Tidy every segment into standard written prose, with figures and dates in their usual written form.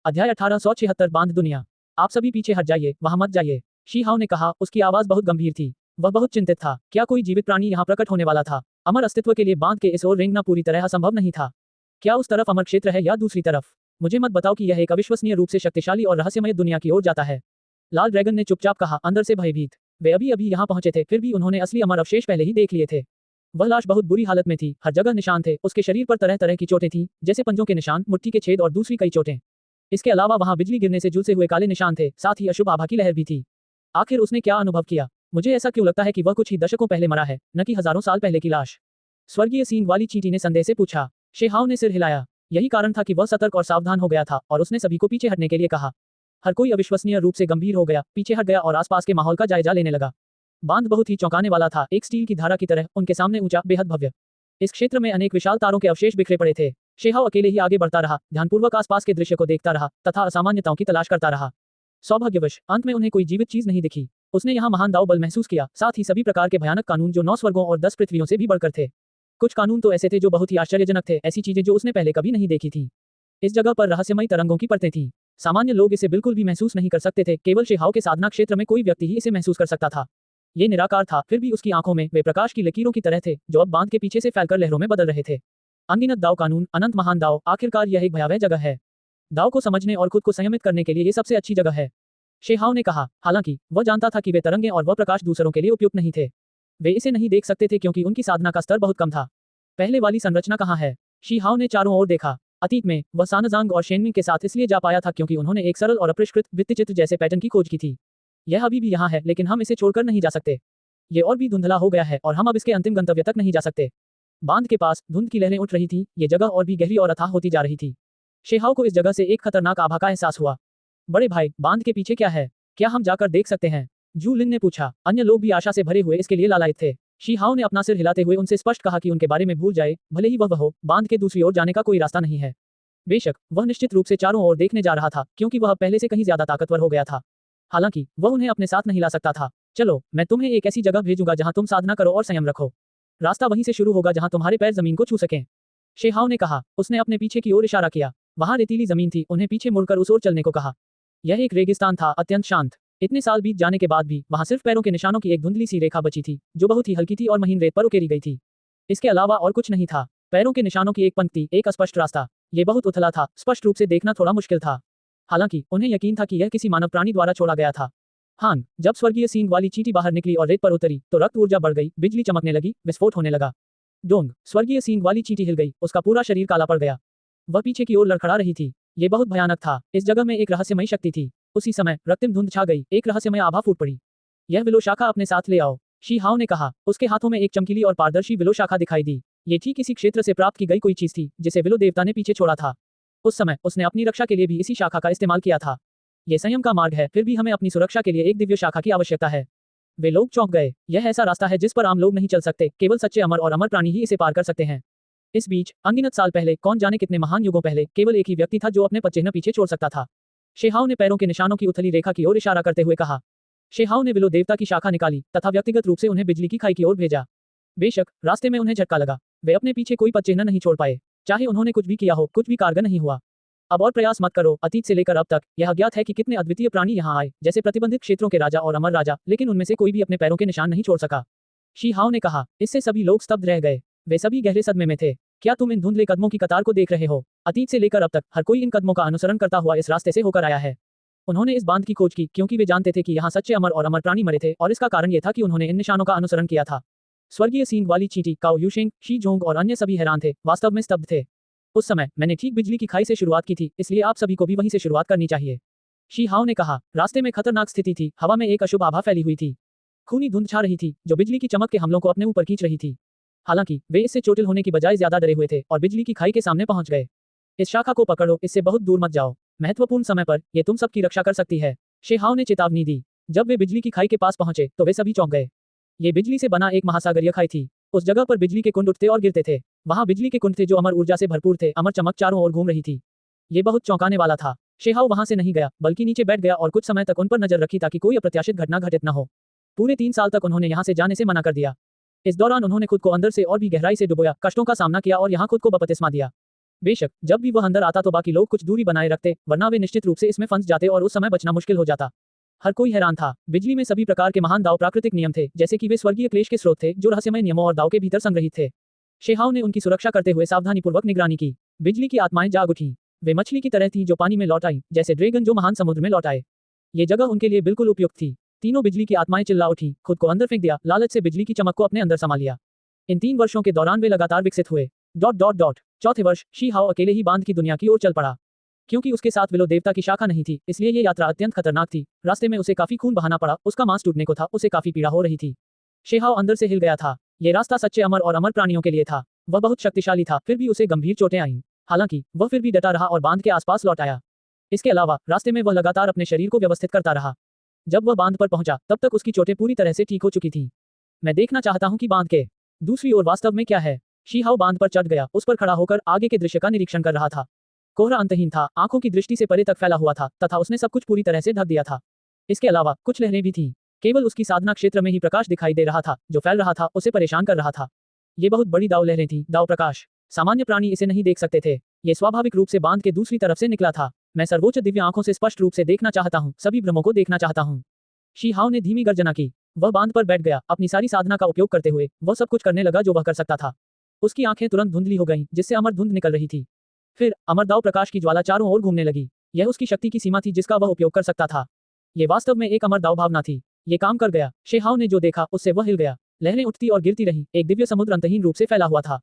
अध्याय 1876 बांध दुनिया। आप सभी पीछे हट जाइए, वहां मत जाइए। शी हाओ ने कहा, उसकी आवाज बहुत गंभीर थी। वह बहुत चिंतित था। क्या कोई जीवित प्राणी यहाँ प्रकट होने वाला था? अमर अस्तित्व के लिए बांध के इस ओर रेंगना पूरी तरह असंभव नहीं था। क्या उस तरफ अमर क्षेत्र है या दूसरी तरफ? मुझे मत बताओ कि यह एक अविश्वसनीय रूप से शक्तिशाली और रहस्यमय दुनिया की ओर जाता है। लाल ड्रैगन ने चुपचाप कहा, अंदर से भयभीत। वे अभी अभी यहाँ पहुंचे थे, फिर भी उन्होंने असली अमर अवशेष पहले ही देख लिए थे। वह लाश बहुत बुरी हालत में थी, हर जगह निशान थे, उसके शरीर पर तरह तरह की चोटें थीं, जैसे पंजों के निशान, मुट्ठी के छेद और दूसरी कई चोटें। इसके अलावा वहां बिजली गिरने से झुलसे हुए काले निशान थे, साथ ही अशुभ आभा की लहर भी थी। आखिर उसने क्या अनुभव किया? मुझे ऐसा क्यों लगता है कि वह कुछ ही दशकों पहले मरा है, न कि हजारों साल पहले की लाश। स्वर्गीय सींग वाली चींटी ने संदेह से पूछा। शेहाओ ने सिर हिलाया। यही कारण था कि वह सतर्क और सावधान हो गया था और उसने सभी को पीछे हटने के लिए कहा। हर कोई अविश्वसनीय रूप से गंभीर हो गया, पीछे हट गया और आसपास के माहौल का जायजा लेने लगा। बांध बहुत ही चौंकाने वाला था, एक स्टील की धारा की तरह, उनके सामने ऊंचा, बेहद भव्य। इस क्षेत्र में अनेक विशाल तारों के अवशेष बिखरे पड़े थे। शेहाओ अकेले ही आगे बढ़ता रहा, ध्यानपूर्वक आसपास के दृश्य को देखता रहा तथा असामान्यताओं की तलाश करता रहा। सौभाग्यवश अंत में उन्हें कोई जीवित चीज नहीं दिखी। उसने यहाँ महान दाव बल महसूस किया, साथ ही सभी प्रकार के भयानक कानून जो 9 स्वर्गों और 10 पृथ्वियों से भी बढ़कर थे। कुछ कानून तो ऐसे थे जो बहुत ही आश्चर्यजनक थे, ऐसी चीजें जो उसने पहले कभी नहीं देखी थी। इस जगह पर रहस्यमयी तरंगों की परतें थीं। सामान्य लोग इसे बिल्कुल भी महसूस नहीं कर सकते थे, केवल शेहाओ के साधना क्षेत्र में कोई व्यक्ति ही इसे महसूस कर सकता था। ये निराकार था, फिर भी उसकी आंखों में वे प्रकाश की लकीरों की तरह थे, जो अब बांध के पीछे से फैलकर लहरों में बदल रहे थे। अनगिनत दाव कानून, अनंत महान दाव, आखिरकार यह एक भयावह जगह है। दाव को समझने और खुद को संयमित करने के लिए ये सबसे अच्छी जगह है, शेहाओ ने कहा। हालांकि वह जानता था कि वे तरंगे और वह प्रकाश दूसरों के लिए उपयुक्त नहीं थे। वे इसे नहीं देख सकते थे क्योंकि उनकी साधना का स्तर बहुत कम था। पहले वाली संरचना कहाँ है? शीहाओ ने चारों ओर देखा। अतीत में वह सानजांग और शेनमिंग के साथ इसलिए जा पाया था क्योंकि उन्होंने एक सरल और अपरिष्कृत भित्तिचित्र जैसे पैटर्न की खोज की थी। यह अभी भी यहाँ है, लेकिन हम इसे छोड़कर नहीं जा सकते। ये और भी धुंधला हो गया है और हम अब इसके अंतिम गंतव्य तक नहीं जा सकते। बांध के पास धुंध की लहरें उठ रही थी, ये जगह और भी गहरी और अथाह होती जा रही थी। शेहाओ को इस जगह से एक खतरनाक आभा का एहसास हुआ। बड़े भाई, बांध के पीछे क्या है? क्या हम जाकर देख सकते हैं? जू लिन ने पूछा। अन्य लोग भी आशा से भरे हुए इसके लिए लालायित थे। शीहाओ ने अपना सिर हिलाते हुए उनसे स्पष्ट कहा कि उनके बारे में भूल जाए, भले ही वह हो, बांध के दूसरी ओर जाने का कोई रास्ता नहीं है। बेशक वह निश्चित रूप से चारों ओर देखने जा रहा था, क्योंकि वह पहले से कहीं ज्यादा ताकतवर हो गया था। हालांकि वह उन्हें अपने साथ नहीं ला सकता था। चलो, मैं तुम्हें एक ऐसी जगह भेजूंगा जहां तुम साधना करो और संयम रखो। रास्ता वहीं से शुरू होगा जहां तुम्हारे पैर जमीन को छू सकें। शेहाओ ने कहा। उसने अपने पीछे की ओर इशारा किया। वहां रेतीली जमीन थी, उन्हें पीछे मुड़कर उस ओर चलने को कहा। यह एक रेगिस्तान था, अत्यंत शांत। इतने साल बीत जाने के बाद भी वहां सिर्फ पैरों के निशानों की एक धुंधली सी रेखा बची थी, जो बहुत ही हल्की थी और महीन रेत पर उकेरी गई थी। इसके अलावा और कुछ नहीं था। पैरों के निशानों की एक पंक्ति, एक अस्पष्ट रास्ता। ये बहुत उथला था, स्पष्ट रूप से देखना थोड़ा मुश्किल था। हालांकि उन्हें यकीन था कि यह किसी मानव प्राणी द्वारा छोड़ा गया था। हान, जब स्वर्गीय सींग वाली चींटी बाहर निकली और रेत पर उतरी, तो रक्त ऊर्जा बढ़ गई, बिजली चमकने लगी, विस्फोट होने लगा। डोंग, स्वर्गीय सींग वाली चींटी हिल गई, उसका पूरा शरीर काला पड़ गया। वह पीछे की ओर लड़खड़ा रही थी। ये बहुत भयानक था। इस जगह में एक रहस्यमयी शक्ति थी। उसी समय रक्तिम धुंध छा गई, एक रहस्यमय आभा फूट पड़ी। यह विलो शाखा अपने साथ ले आओ, शी हाओ ने कहा। उसके हाथों में एक चमकीली और पारदर्शी विलो शाखा दिखाई दी। ये ठीक इसी क्षेत्र से प्राप्त की गई कोई चीज थी, जिसे विलो देवता ने पीछे छोड़ा था। उस समय उसने अपनी रक्षा के लिए भी इसी शाखा का इस्तेमाल किया था। ये संयम का मार्ग है, फिर भी हमें अपनी सुरक्षा के लिए एक दिव्य शाखा की आवश्यकता है। वे लोग चौंक गए। यह ऐसा रास्ता है जिस पर आम लोग नहीं चल सकते, केवल सच्चे अमर और अमर प्राणी ही इसे पार कर सकते हैं। इस बीच अनगिनत साल पहले, कौन जाने कितने महान युगों पहले, केवल एक ही व्यक्ति था जो अपने पदचिह्न पीछे छोड़ सकता था। शेहाओ ने पैरों के निशानों की उथली रेखा की ओर इशारा करते हुए कहा। शेहाओ ने विलो देवता की शाखा निकाली तथा व्यक्तिगत रूप से उन्हें बिजली की खाई की ओर भेजा। बेशक रास्ते में उन्हें झटका लगा। वे अपने पीछे कोई पदचिह्न नहीं छोड़ पाए। चाहे उन्होंने कुछ भी किया हो, कुछ भी कारगर नहीं हुआ। अब और प्रयास मत करो। अतीत से लेकर अब तक यह अज्ञात है कि कितने अद्वितीय प्राणी यहाँ आए, जैसे प्रतिबंधित क्षेत्रों के राजा और अमर राजा, लेकिन उनमें से कोई भी अपने पैरों के निशान नहीं छोड़ सका। शी हाओ ने कहा। इससे सभी लोग स्तब्ध रह गए। वे सभी गहरे सदमे में थे। क्या तुम इन धुंधले कदमों की कतार को देख रहे हो? अतीत से लेकर अब तक हर कोई इन कदमों का अनुसरण करता हुआ इस रास्ते से होकर आया है। उन्होंने इस बांध की खोज की क्योंकि वे जानते थे कि यहाँ सच्चे अमर और अमर प्राणी मरे थे, और इसका कारण ये था कि उन्होंने इन निशानों का अनुसरण किया था। स्वर्गीय सींग वाली चींटी, काओ यूशेंग, शी जोंग और अन्य सभी हैरान थे, वास्तव में स्तब्ध थे। उस समय मैंने ठीक बिजली की खाई से शुरुआत की थी, इसलिए आप सभी को भी वहीं से शुरुआत करनी चाहिए, शी हाओ ने कहा। रास्ते में खतरनाक स्थिति थी, हवा में एक अशुभ आभा फैली हुई थी। खूनी धुंध छा रही थी, जो बिजली की चमक के हमलों को अपने ऊपर खींच रही थी। हालांकि वे इससे चोटिल होने की बजाय ज्यादा डरे हुए थे और बिजली की खाई के सामने पहुंच गए। इस शाखा को पकड़ो, इससे बहुत दूर मत जाओ। महत्वपूर्ण समय पर यह तुम सबकी रक्षा कर सकती है, शेहाओ ने चेतावनी दी। जब वे बिजली की खाई के पास पहुंचे तो वे सभी चौंक गए। ये बिजली से बना एक महासागरीय खाई थी। उस जगह पर बिजली के कुंड उठते और गिरते थे। वहां बिजली के कुंड थे जो अमर ऊर्जा से भरपूर थे, अमर चमक चारों ओर घूम रही थी। ये बहुत चौंकाने वाला था। शेहाओ वहां से नहीं गया, बल्कि नीचे बैठ गया और कुछ समय तक उन पर नजर रखी ताकि कोई अप्रत्याशित घटना घटित न हो। पूरे 3 साल तक उन्होंने यहाँ से जाने से मना कर दिया। इस दौरान उन्होंने खुद को अंदर से और भी गहराई से डुबोया, कष्टों का सामना किया और यहाँ खुद को बपतिस्मा दिया। बेशक जब भी वह अंदर आता तो बाकी लोग कुछ दूरी बनाए रखते, वरना वे निश्चित रूप से इसमें फंस जाते और उस समय बचना मुश्किल हो जाता। हर कोई हैरान था। बिजली में सभी प्रकार के महान दाव प्राकृतिक नियम थे, जैसे कि वे स्वर्गीय क्लेश के स्रोत थे जो रहस्यमय नियमों और दाव के भीतर संग्रहित थे। शेहाव ने उनकी सुरक्षा करते हुए सावधानीपूर्वक निगरानी की। बिजली की आत्माएं जाग उठी। वे मछली की तरह थी जो पानी में लौट आई, जैसे ड्रैगन जो महान समुद्र में लौट आए। ये जगह उनके लिए बिल्कुल उपयुक्त थी। तीनों बिजली की आत्माएं चिल्ला उठी, खुद को अंदर फेंक दिया, लालच से बिजली की चमक को अपने अंदर समा लिया। इन 3 वर्षों के दौरान वे लगातार विकसित हुए। चौथे वर्ष शी हाओ अकेले ही बांध की दुनिया की ओर चल पड़ा। क्योंकि उसके साथ विलो देवता की शाखा नहीं थी, इसलिए ये यात्रा अत्यंत खतरनाक थी। रास्ते में उसे काफी खून बहाना पड़ा, उसका मांस टूटने को था, उसे काफी पीड़ा हो रही थी। शेहाओ अंदर से हिल गया था। ये रास्ता सच्चे अमर और अमर प्राणियों के लिए था। वह बहुत शक्तिशाली था, फिर भी उसे गंभीर चोटें आईं। हालांकि वह फिर भी डटा रहा और बांध के आसपास लौट आया। इसके अलावा रास्ते में वह लगातार अपने शरीर को व्यवस्थित करता रहा। जब वह बांध पर पहुंचा तब तक उसकी चोटें पूरी तरह से ठीक हो चुकी थीं। मैं देखना चाहता हूं कि बांध के दूसरी ओर वास्तव में क्या है। शी हाओ बांध पर चढ़ गया, उस पर खड़ा होकर आगे के दृश्य का निरीक्षण कर रहा था। कोहरा अंतहीन था, आंखों की दृष्टि से परे तक फैला हुआ था तथा उसने सब कुछ पूरी तरह से ढक दिया था। इसके अलावा कुछ लहरें भी थीं। केवल उसकी साधना क्षेत्र में ही प्रकाश दिखाई दे रहा था, जो फैल रहा था उसे परेशान कर रहा था। ये बहुत बड़ी दाव लहरें थीं, दाव प्रकाश। सामान्य प्राणी इसे नहीं देख सकते थे। ये स्वाभाविक रूप से बांध के दूसरी तरफ से निकला था। मैं सर्वोच्च दिव्य आंखों से स्पष्ट रूप से देखना चाहता हूँ, सभी भ्रमों को देखना चाहता हूँ। शी हाओ ने धीमी गर्जना की। वह बांध पर बैठ गया, अपनी सारी साधना का उपयोग करते हुए वह सब कुछ करने लगा जो वह कर सकता था। उसकी आंखें तुरंत धुंधली हो गईं, जिससे अमर धुंध निकल रही थी। फिर अमरदाव प्रकाश की ज्वाला चारों ओर घूमने लगी। यह उसकी शक्ति की सीमा थी जिसका वह उपयोग कर सकता था। ये वास्तव में एक अमरदाव भावना थी। ये काम कर गया। शेहाव ने जो देखा उससे वह हिल गया। लहरें उठती और गिरती रहीं, एक दिव्य समुद्र अंतहीन रूप से फैला हुआ था।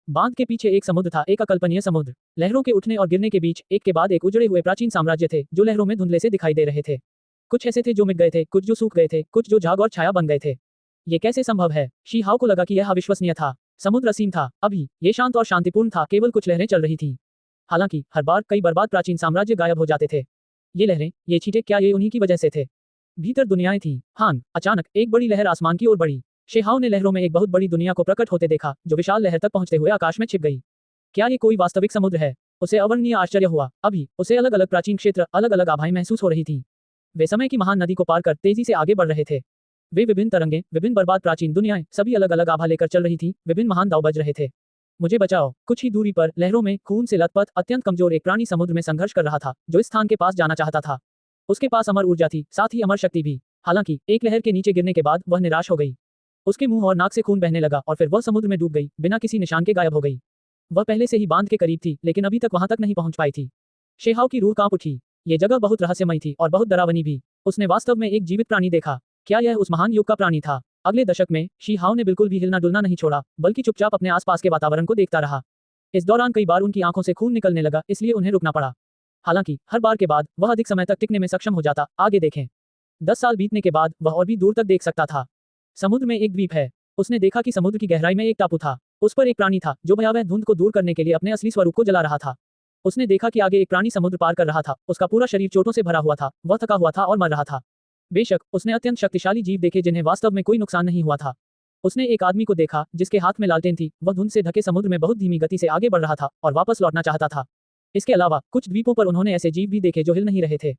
बांध के पीछे एक समुद्र था, एक अकल्पनीय समुद्र। लहरों के उठने और गिरने के बीच एक के बाद एक उजड़े हुए प्राचीन साम्राज्य थे जो लहरों में धुंधले से दिखाई दे रहे थे। कुछ ऐसे थे जो मिट गए थे, कुछ जो सूख गए थे, कुछ जो झाग और छाया बन गए थे। ये कैसे संभव है? शी हाओ को लगा कि यह अविश्वसनीय था। समुद्र असीम था, अभी ये शांत और शांतिपूर्ण था, केवल कुछ लहरें चल रही थीं। हालांकि हर बार कई बर्बाद प्राचीन साम्राज्य गायब हो जाते थे। ये लहरें, ये छींटे, क्या ये उन्हीं की वजह से थे? भीतर दुनियाएं थीं। हां, अचानक एक बड़ी लहर आसमान की ओर बढ़ी। शेहाओ ने लहरों में एक बहुत बड़ी दुनिया को प्रकट होते देखा, जो विशाल लहर तक पहुंचते हुए आकाश में छिप गई। क्या ये कोई वास्तविक समुद्र है? उसे अवर्णनीय आश्चर्य हुआ। अभी उसे अलग अलग प्राचीन क्षेत्र, अलग अलग आभाएं महसूस हो रही थीं। वे समय की महान नदी को पार कर तेजी से आगे बढ़ रहे थे। वे विभिन्न तरंगें, विभिन्न बर्बाद प्राचीन दुनियाएं, सभी अलग अलग आभा लेकर चल रही थी, विभिन्न महान दाव बज रहे थे। मुझे बचाओ। कुछ ही दूरी पर लहरों में खून से लथपथ अत्यंत कमजोर एक प्राणी समुद्र में संघर्ष कर रहा था, जो इस स्थान के पास जाना चाहता था। उसके पास अमर ऊर्जा थी, साथ ही अमर शक्ति भी। हालांकि एक लहर के नीचे गिरने के बाद वह निराश हो गई। उसके मुंह और नाक से खून बहने लगा और फिर वह समुद्र में डूब गई, बिना किसी निशान के गायब हो गई। वह पहले से ही बांध के करीब थी, लेकिन अभी तक वहां तक नहीं पहुंच पाई थी। शेहाव की रूह कांप उठी। ये जगह बहुत रहस्यमयी थी और बहुत डरावनी भी। उसने वास्तव में एक जीवित प्राणी देखा। क्या यह उस महान युग का प्राणी था? अगले दशक में शी हाओ ने बिल्कुल भी हिलना डुलना नहीं छोड़ा, बल्कि चुपचाप अपने आसपास के वातावरण को देखता रहा। इस दौरान कई बार उनकी आंखों से खून निकलने लगा, इसलिए उन्हें रुकना पड़ा। हालांकि हर बार के बाद वह अधिक समय तक टिकने में सक्षम हो जाता। आगे देखें। 10 साल बीतने के बाद वह और भी दूर तक देख सकता था। समुद्र में एक द्वीप है। उसने देखा कि समुद्र की गहराई में एक टापू था। उस पर एक प्राणी था जो भयावह धुंध को दूर करने के लिए अपने असली स्वरूप को जला रहा था। उसने देखा कि आगे एक प्राणी समुद्र पार कर रहा था। उसका पूरा शरीर चोटों से भरा हुआ था, वह थका हुआ था और मर रहा था। बेशक उसने अत्यंत शक्तिशाली जीव देखे जिन्हें वास्तव में कोई नुकसान नहीं हुआ था। उसने एक आदमी को देखा जिसके हाथ में लालटेन थी। वह धुंध से ढके समुद्र में बहुत धीमी गति से आगे बढ़ रहा था और वापस लौटना चाहता था। इसके अलावा कुछ द्वीपों पर उन्होंने ऐसे जीव भी देखे जो हिल नहीं रहे थे।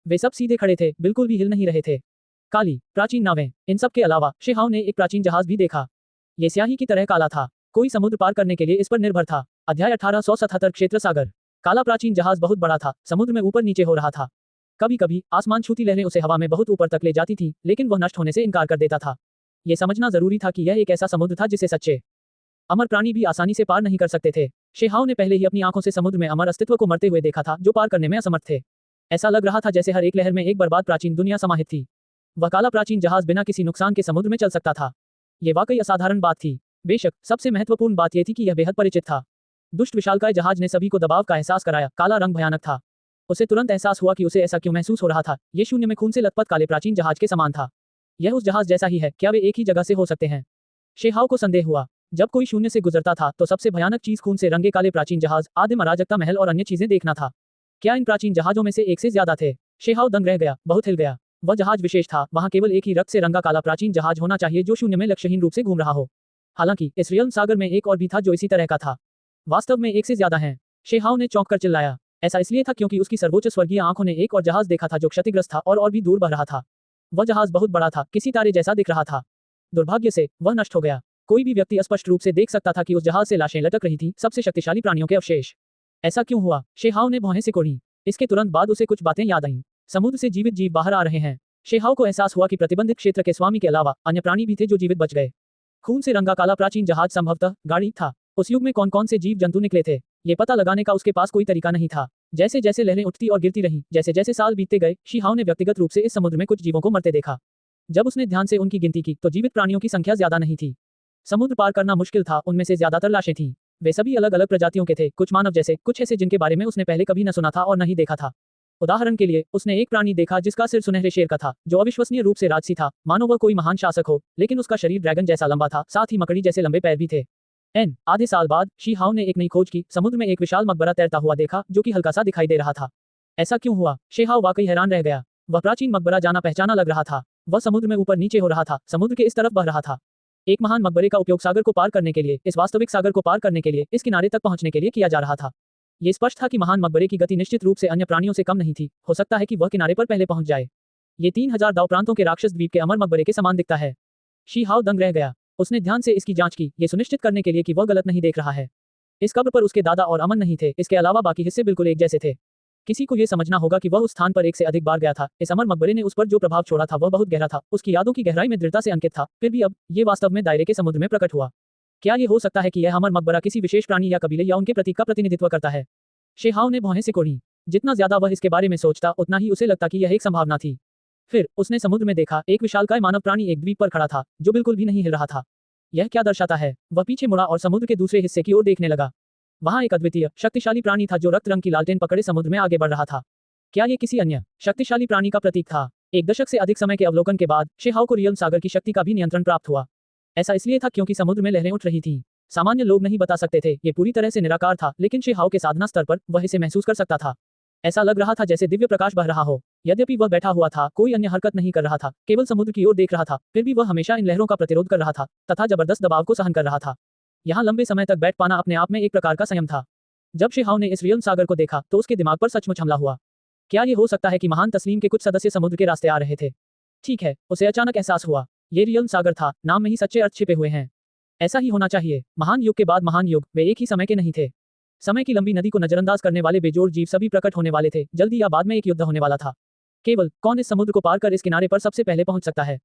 वे सब सीधे खड़े थे, बिल्कुल भी हिल नहीं रहे थे। काली प्राचीन नावें। इन सब के अलावा शेहाओ ने एक प्राचीन जहाज भी देखा। ये स्याही की तरह काला था। कोई समुद्र पार करने के लिए इस पर निर्भर था। अध्याय 1877 क्षेत्र सागर। काला प्राचीन जहाज बहुत बड़ा था, समुद्र में ऊपर नीचे हो रहा था। कभी कभी आसमान छूती लहरें उसे हवा में बहुत ऊपर तक ले जाती थीं, लेकिन वह नष्ट होने से इनकार कर देता था। यह समझना जरूरी था कि यह एक ऐसा समुद्र था जिसे सच्चे अमर प्राणी भी आसानी से पार नहीं कर सकते थे। शेहाओ ने पहले ही अपनी आंखों से समुद्र में अमर अस्तित्व को मरते हुए देखा था, जो पार करने में असमर्थ थे। ऐसा लग रहा था जैसे हर एक लहर में एक बर्बाद प्राचीन दुनिया समाहित थी। वह काला प्राचीन जहाज बिना किसी नुकसान के समुद्र में चल सकता था। ये वाकई असाधारण बात थी। बेशक सबसे महत्वपूर्ण बात यह थी कि यह बेहद परिचित था। दुष्ट विशालकाय जहाज ने सभी को दबाव का एहसास कराया। काला रंग भयानक था। उसे तुरंत एहसास हुआ कि उसे ऐसा क्यों महसूस हो रहा था। ये शून्य में खून से लथपथ काले प्राचीन जहाज के समान था। यह उस जहाज जैसा ही है, क्या वे एक ही जगह से हो सकते हैं? शेहाओ को संदेह हुआ। जब कोई शून्य से गुजरता था तो सबसे भयानक चीज खून से रंगे काले प्राचीन जहाज, आदिम अराजकता महल और अन्य चीजें देखना था। क्या इन प्राचीन जहाजों में से एक से ज्यादा थे? शेहाओ दंग रह गया, बहुत हिल गया। वह जहाज विशेष था, वहां केवल एक ही रक्त से रंगा काला प्राचीन जहाज होना चाहिए जो शून्य में लक्ष्यहीन रूप से घूम रहा हो। हालांकि इस रियल सागर में एक और भी था जो इसी तरह का था। वास्तव में एक से ज्यादा हैं। शेहाओ ने चौंक कर चिल्लाया। ऐसा इसलिए था क्योंकि उसकी सर्वोच्च स्वर्गीय आंखों ने एक और जहाज देखा था जो क्षतिग्रस्त था और भी दूर बह रहा था। वह जहाज बहुत बड़ा था, किसी तारे जैसा दिख रहा था। दुर्भाग्य से वह नष्ट हो गया। कोई भी व्यक्ति स्पष्ट रूप से देख सकता था कि उस जहाज से लाशें लटक रही थी, सबसे शक्तिशाली प्राणियों के अवशेष। ऐसा क्यों हुआ? शेहाव ने भौहें सिकोड़ी। इसके तुरंत बाद उसे कुछ बातें याद आईं। समुद्र से जीवित जीव बाहर आ रहे हैं। शेहाव को एहसास हुआ कि प्रतिबंधित क्षेत्र के स्वामी के अलावा अन्य प्राणी भी थे जो जीवित बच गए। खून से रंगा काला प्राचीन जहाज संभवतः गाड़ी था। उस युग में कौन कौन से जीव जंतु निकले थे, ये पता लगाने का उसके पास कोई तरीका नहीं था। जैसे जैसे लहरें उठती और गिरती रहीं, जैसे जैसे साल बीतते गए, शिहाव ने व्यक्तिगत रूप से इस समुद्र में कुछ जीवों को मरते देखा। जब उसने ध्यान से उनकी गिनती की तो जीवित प्राणियों की संख्या ज्यादा नहीं थी। समुद्र पार करना मुश्किल था, उनमें से ज्यादातर लाशें थीं। वे सभी अलग अलग प्रजातियों के थे, कुछ मानव जैसे, कुछ ऐसे जिनके बारे में उसने पहले कभी न सुना था और न ही देखा था। उदाहरण के लिए, उसने एक प्राणी देखा जिसका सिर सुनहरे शेर का था, जो अविश्वसनीय रूप से राजसी था, मानो वह कोई महान शासक हो, लेकिन उसका शरीर ड्रैगन जैसा लंबा था, साथ ही मकड़ी जैसे लंबे पैर भी थे। आधे साल बाद शिहाव ने एक नई खोज की, समुद्र में एक विशाल मकबरा तैरता हुआ देखा, जो कि हल्का सा दिखाई दे रहा था। ऐसा क्यों हुआ? शेहाव वाकई हैरान रह गया। वह प्राचीन मकबरा जाना पहचाना लग रहा था। वह समुद्र में ऊपर नीचे हो रहा था, समुद्र के इस तरफ बह रहा था। एक महान मकबरे का उपयोग सागर को पार करने के लिए, इस वास्तविक सागर को पार करने के लिए, इस किनारे तक पहुंचने के लिए किया जा रहा था। ये स्पष्ट था कि महान मकबरे की गति निश्चित रूप से अन्य प्राणियों से कम नहीं थी। हो सकता है कि वह किनारे पर पहले पहुंच जाए। ये 3000 दाव प्रांतों के राक्षस द्वीप के अमर मकबरे के समान दिखता है। शिहाव दंग रह गया। उसने ध्यान से इसकी जांच की, ये सुनिश्चित करने के लिए कि वह गलत नहीं देख रहा है। इस कब्र पर उसके दादा और अमन नहीं थे, इसके अलावा बाकी हिस्से बिल्कुल एक जैसे थे। किसी को यह समझना होगा कि वह उस स्थान पर एक से अधिक बार गया था। इस अमर मकबरे ने उस पर जो प्रभाव छोड़ा था वह बहुत गहरा था, उसकी यादों की गहराई में दृढ़ता से अंकित था। फिर भी अब ये वास्तव में दायरे के समुद्र में प्रकट हुआ। क्या ये हो सकता है कि यह अमर मकबरा किसी विशेष प्राणी या कबीले या उनके प्रतीक का प्रतिनिधित्व करता है? शेहाव ने भौहें सिकोड़ी। जितना ज्यादा वह इसके बारे में सोचता, उतना ही उसे लगता कि यह एक संभावना थी। फिर उसने समुद्र में देखा, एक विशालकाय मानव प्राणी एक द्वीप पर खड़ा था, जो बिल्कुल भी नहीं हिल रहा था। यह क्या दर्शाता है? वह पीछे मुड़ा और समुद्र के दूसरे हिस्से की ओर देखने लगा। वहां एक अद्वितीय, शक्तिशाली प्राणी था जो रक्त रंग की लालटेन पकड़े समुद्र में आगे बढ़ रहा था। क्या ये किसी अन्य शक्तिशाली प्राणी का प्रतीक था? एक दशक से अधिक समय के अवलोकन के बाद शेहाव को रियल सागर की शक्ति का भी नियंत्रण प्राप्त हुआ। ऐसा इसलिए था क्योंकि समुद्र में लहरें उठ रही थीं। सामान्य लोग नहीं बता सकते थे, ये पूरी तरह से निराकार था, लेकिन शेहाव के साधना स्तर पर वह इसे महसूस कर सकता था। ऐसा लग रहा था जैसे दिव्य प्रकाश बह रहा हो। यद्यपि वह बैठा हुआ था, कोई अन्य हरकत नहीं कर रहा था, केवल समुद्र की ओर देख रहा था, फिर भी वह हमेशा इन लहरों का प्रतिरोध कर रहा था तथा जबरदस्त दबाव को सहन कर रहा था। यहाँ लंबे समय तक बैठ पाना अपने आप में एक प्रकार का संयम था। जब शेहाव ने इस रियल सागर को देखा तो उसके दिमाग पर सचमुच हमला हुआ। क्या ये हो सकता है कि महान तस्लीम के कुछ सदस्य समुद्र के रास्ते आ रहे थे? ठीक है, उसे अचानक एहसास हुआ, ये रियल सागर था, नाम में ही सच्चे अर्थ छिपे हुए हैं। ऐसा ही होना चाहिए। महान युग के बाद महान युग, वे एक ही समय के नहीं थे। समय की लंबी नदी को नजरअंदाज करने वाले बेजोड़ जीव सभी प्रकट होने वाले थे। जल्दी या बाद में एक युद्ध होने वाला था। केवल कौन इस समुद्र को पार कर इस किनारे पर सबसे पहले पहुंच सकता है?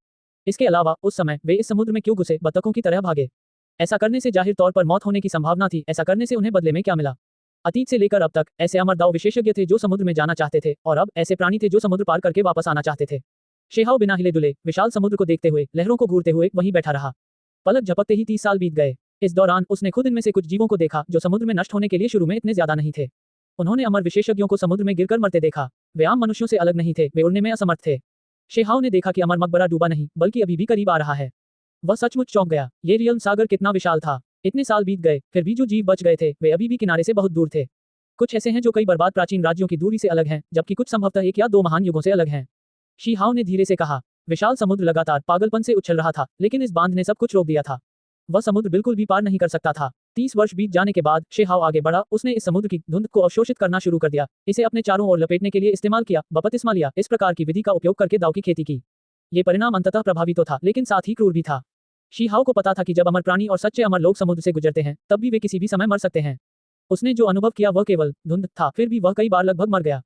इसके अलावा उस समय वे इस समुद्र में क्यों घुसे, बतखों की तरह भागे? ऐसा करने से जाहिर तौर पर मौत होने की संभावना थी। ऐसा करने से उन्हें बदले में क्या मिला? अतीत से लेकर अब तक ऐसे अमर दाव विशेषज्ञ थे जो समुद्र में जाना चाहते थे, और अब ऐसे प्राणी थे जो समुद्र पार करके वापस आना चाहते थे। शेहाव बिना हिले डुले विशाल समुद्र को देखते हुए, लहरों को घूरते हुए वहीं बैठा रहा। पलक झपकते ही 30 साल बीत गए। इस दौरान उसने खुद इनमें से कुछ जीवों को देखा जो समुद्र में नष्ट होने के लिए शुरू में इतने ज्यादा नहीं थे। उन्होंने अमर विशेषज्ञों को समुद्र में गिरकर मरते देखा। वे आम मनुष्यों से अलग नहीं थे, वे उड़ने में असमर्थ थे। शेहाव ने देखा कि अमर मकबरा डूबा नहीं, बल्कि अभी भी करीब आ रहा है। वह सचमुच चौंक गया। ये रियल सागर कितना विशाल था। इतने साल बीत गए, फिर भी जो जीव बच गए थे वे अभी भी किनारे से बहुत दूर थे। कुछ ऐसे हैं जो कई बर्बाद प्राचीन राज्यों की दूरी से अलग हैं, जबकि कुछ संभवतः एक या दो महान युगों से अलग हैं। शिहाव ने धीरे से कहा। विशाल समुद्र लगातार पागलपन से उछल रहा था, लेकिन इस बांध ने सब कुछ रोक दिया था। वह समुद्र बिल्कुल भी पार नहीं कर सकता था। 30 वर्ष बीत जाने के बाद शेहाव आगे बढ़ा। उसने इस समुद्र की धुंध को अवशोषित करना शुरू कर दिया, इसे अपने चारों ओर लपेटने के लिए इस्तेमाल किया, बपतिस्मा लिया, इस प्रकार की विधि का उपयोग करके दाव की खेती की। ये परिणाम अंततः प्रभावी तो था, लेकिन साथ ही क्रूर भी था। शिहाव को पता था कि जब अमर प्राणी और सच्चे अमर लोग समुद्र से गुजरते हैं, तब भी वे किसी भी समय मर सकते हैं। उसने जो अनुभव किया वह केवल धुंध था, फिर भी वह कई बार लगभग मर गया।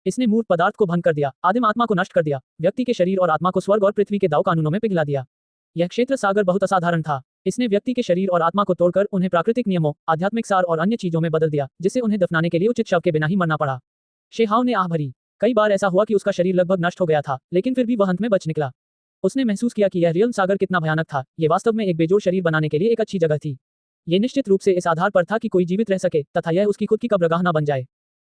इसने मूर्त पदार्थ को भंग कर दिया, आदिम आत्मा को नष्ट कर दिया, व्यक्ति के शरीर और आत्मा को स्वर्ग और पृथ्वी के दाव कानूनों में पिघला दिया। यह क्षेत्र सागर बहुत असाधारण था। इसने व्यक्ति के शरीर और आत्मा को तोड़कर उन्हें प्राकृतिक नियमों, आध्यात्मिक सार और अन्य चीजों में बदल दिया, जिससे उन्हें दफनाने के लिए उचित शव के बिना ही मरना पड़ा। शेहाव ने आह भरी। कई बार ऐसा हुआ कि उसका शरीर लगभग नष्ट हो गया था, लेकिन फिर भी वह अंत में बच निकला। उसने महसूस किया कि यह रियल सागर कितना भयानक था। यह वास्तव में एक बेजोड़ शरीर बनाने के लिए एक अच्छी जगह थी। ये निश्चित रूप से इस आधार पर था कि कोई जीवित रह सके तथा यह उसकी खुद की कब्रगाह न बन जाए।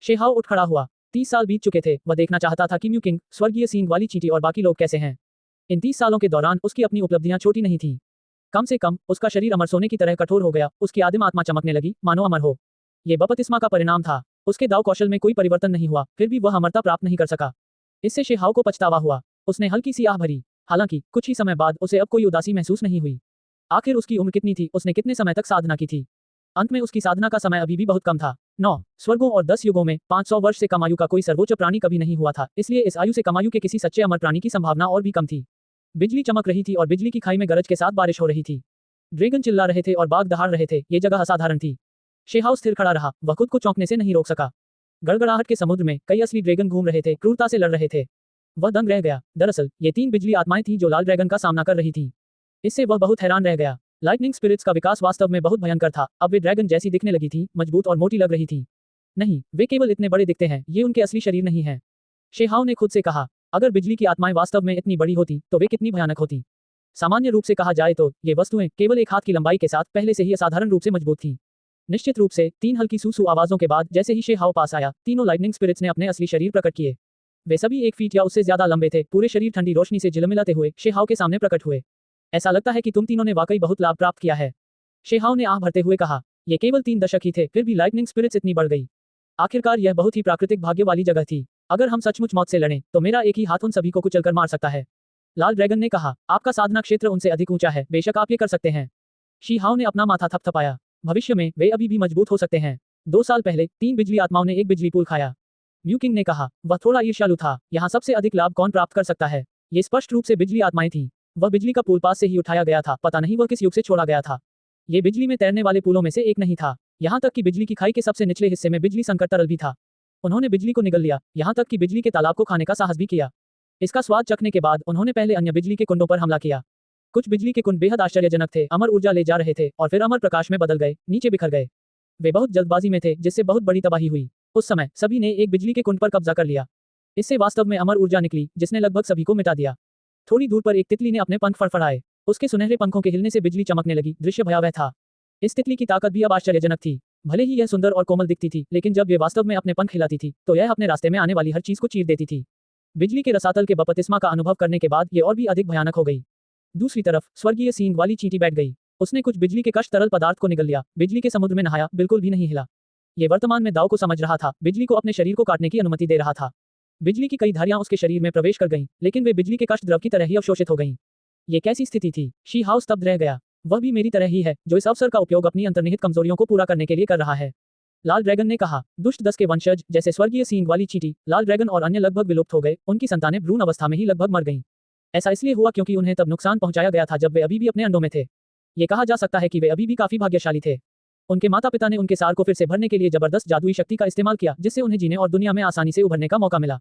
शेहाव उठ खड़ा हुआ। 30 साल बीत चुके थे। वह देखना चाहता था कि म्यू किंग, स्वर्गीय सींग वाली चींटी और बाकी लोग कैसे हैं। इन 30 सालों के दौरान उसकी अपनी उपलब्धियां छोटी नहीं थीं। कम से कम उसका शरीर अमर सोने की तरह कठोर हो गया, उसकी आदिम आत्मा चमकने लगी, मानो अमर हो। ये बपतिस्मा का परिणाम था। उसके दाव कौशल में कोई परिवर्तन नहीं हुआ, फिर भी वह अमरता प्राप्त नहीं कर सका। इससे शेहाव को पछतावा हुआ। उसने हल्की सी आह भरी। हालांकि कुछ ही समय बाद उसे अब कोई उदासी महसूस नहीं हुई। आखिर उसकी उम्र कितनी थी, उसने कितने समय तक साधना की थी? अंत में उसकी साधना का समय अभी भी बहुत कम था। 9 स्वर्गों और 10 युगों में 500 वर्ष से कम आयु का कोई सर्वोच्च प्राणी कभी नहीं हुआ था, इसलिए इस आयु से कम आयु के किसी सच्चे अमर प्राणी की संभावना और भी कम थी। बिजली चमक रही थी और बिजली की खाई में गरज के साथ बारिश हो रही थी। ड्रैगन चिल्ला रहे थे और बाघ दहाड़ रहे थे। ये जगह असाधारण थी। शेहाओ स्थिर खड़ा रहा, वह खुद को चौंकने से नहीं रोक सका। गड़गड़ाहट के समुद्र में कई असली ड्रैगन घूम रहे थे, क्रूरता से लड़ रहे थे। वह दंग रह गया। दरअसल ये 3 बिजली आत्माएं थीं जो लाल ड्रैगन का सामना कर रही थीं। इससे वह बहुत हैरान रह गया। लाइटनिंग स्पिरिट्स का विकास वास्तव में बहुत भयंकर था। अब वे ड्रैगन जैसी दिखने लगी थी, मजबूत और मोटी लग रही थी। नहीं, वे केवल इतने बड़े दिखते हैं, ये उनके असली शरीर नहीं है। शेहाओ ने खुद से कहा, अगर बिजली की आत्माएं वास्तव में इतनी बड़ी होती तो वे कितनी भयानक होती। सामान्य रूप से कहा जाए तो ये वस्तुएं केवल एक हाथ की लंबाई के साथ पहले से ही असाधारण रूप से मजबूत थीं। निश्चित रूप से 3 हल्की सूसू आवाजों के बाद जैसे ही शेहाओ पास आया, तीनों लाइटनिंग स्पिरिट्स ने अपने असली शरीर प्रकट किए। वे सभी 1 फीट या उससे ज्यादा लंबे थे, पूरे शरीर ठंडी रोशनी से झिलमिलाते हुए शेहाओ के सामने प्रकट हुए। ऐसा लगता है कि तुम तीनों ने वाकई बहुत लाभ प्राप्त किया है। शेहाओ ने आह भरते हुए कहा। ये केवल 3 दशक ही थे, फिर भी लाइटनिंग स्पिरिट्स इतनी बढ़ गई। आखिरकार यह बहुत ही प्राकृतिक भाग्य वाली जगह थी। अगर हम सचमुच मौत से लड़ें तो मेरा एक ही हाथ उन सभी को कुचलकर मार सकता है। लाल ड्रैगन ने कहा, आपका साधना क्षेत्र उनसे अधिक ऊंचा है, बेशक आप ये कर सकते हैं। शी हाओ ने अपना माथा थपथपाया। भविष्य में वे अभी भी मजबूत हो सकते हैं। 2 साल पहले 3 बिजली आत्माओं ने एक बिजली पुल खाया। म्यू किंग ने कहा, वह थोड़ा ईर्ष्यालु था। यहाँ सबसे अधिक लाभ कौन प्राप्त कर सकता है? ये स्पष्ट रूप से बिजली आत्माएं थीं। वह बिजली का पुल पास से ही उठाया गया था, पता नहीं वह किस युग से छोड़ा गया था। ये बिजली में तैरने वाले पुलों में से एक नहीं था। यहाँ तक कि बिजली की खाई के सबसे निचले हिस्से में बिजली संकट तरल भी था। उन्होंने बिजली को निगल लिया, यहाँ तक कि बिजली के तालाब को खाने का साहस भी किया। इसका स्वाद चखने के बाद उन्होंने पहले अन्य बिजली के कुंडों पर हमला किया। कुछ बिजली के कुंड बेहद आश्चर्यजनक थे, अमर ऊर्जा ले जा रहे थे और फिर अमर प्रकाश में बदल गए, नीचे बिखर गए। वे बहुत जल्दबाजी में थे, जिससे बहुत बड़ी तबाही हुई। उस समय सभी ने एक बिजली के कुंड पर कब्जा कर लिया। इससे वास्तव में अमर ऊर्जा निकली, जिसने लगभग सभी को मिटा दिया। थोड़ी दूर पर एक तितली ने अपने पंख फड़फड़ाए। उसके सुनहरे पंखों के हिलने से बिजली चमकने लगी, दृश्य भयावह था। इस तितली की ताकत भी अब आश्चर्यजनक थी। भले ही यह सुंदर और कोमल दिखती थी, लेकिन जब ये वास्तव में अपने पंख हिलाती थी तो यह अपने रास्ते में आने वाली हर चीज को चीर देती थी। बिजली के रसातल के बपतिस्मा का अनुभव करने के बाद ये और भी अधिक भयानक हो गई। दूसरी तरफ स्वर्गीय सींग वाली चींटी बैठ गई। उसने कुछ बिजली के कश तरल पदार्थ को निगल लिया, बिजली के समुद्र में नहाया, बिल्कुल भी नहीं हिला। ये वर्तमान में दाव को समझ रहा था, बिजली को अपने शरीर को काटने की अनुमति दे रहा था। बिजली की कई धारियां उसके शरीर में प्रवेश कर गईं, लेकिन वे बिजली के कश द्रव की तरह ही अवशोषित हो गईं। ये कैसी स्थिति थी? शी हाउ स्तब्ध रह गया। वह भी मेरी तरह ही है, जो इस अवसर का उपयोग अपनी अंतर्निहित कमजोरियों को पूरा करने के लिए कर रहा है। लाल ड्रैगन ने कहा, दुष्ट 10 के वंशज जैसे स्वर्गीय सींग वाली चींटी, लाल ड्रैगन और अन्य लगभग विलुप्त हो गए। उनकी संतानें भ्रूण अवस्था में ही लगभग मर गईं। ऐसा इसलिए हुआ क्योंकि उन्हें तब नुकसान पहुंचाया गया था जब वे अभी भी अपने अंडों में थे। ये कहा जा सकता है कि वे अभी भी काफी भाग्यशाली थे। उनके माता पिता ने उनके सार को फिर से भरने के लिए जबरदस्त जादुई शक्ति का इस्तेमाल किया, जिससे उन्हें जीने और दुनिया में आसानी से उभरने का मौका मिला।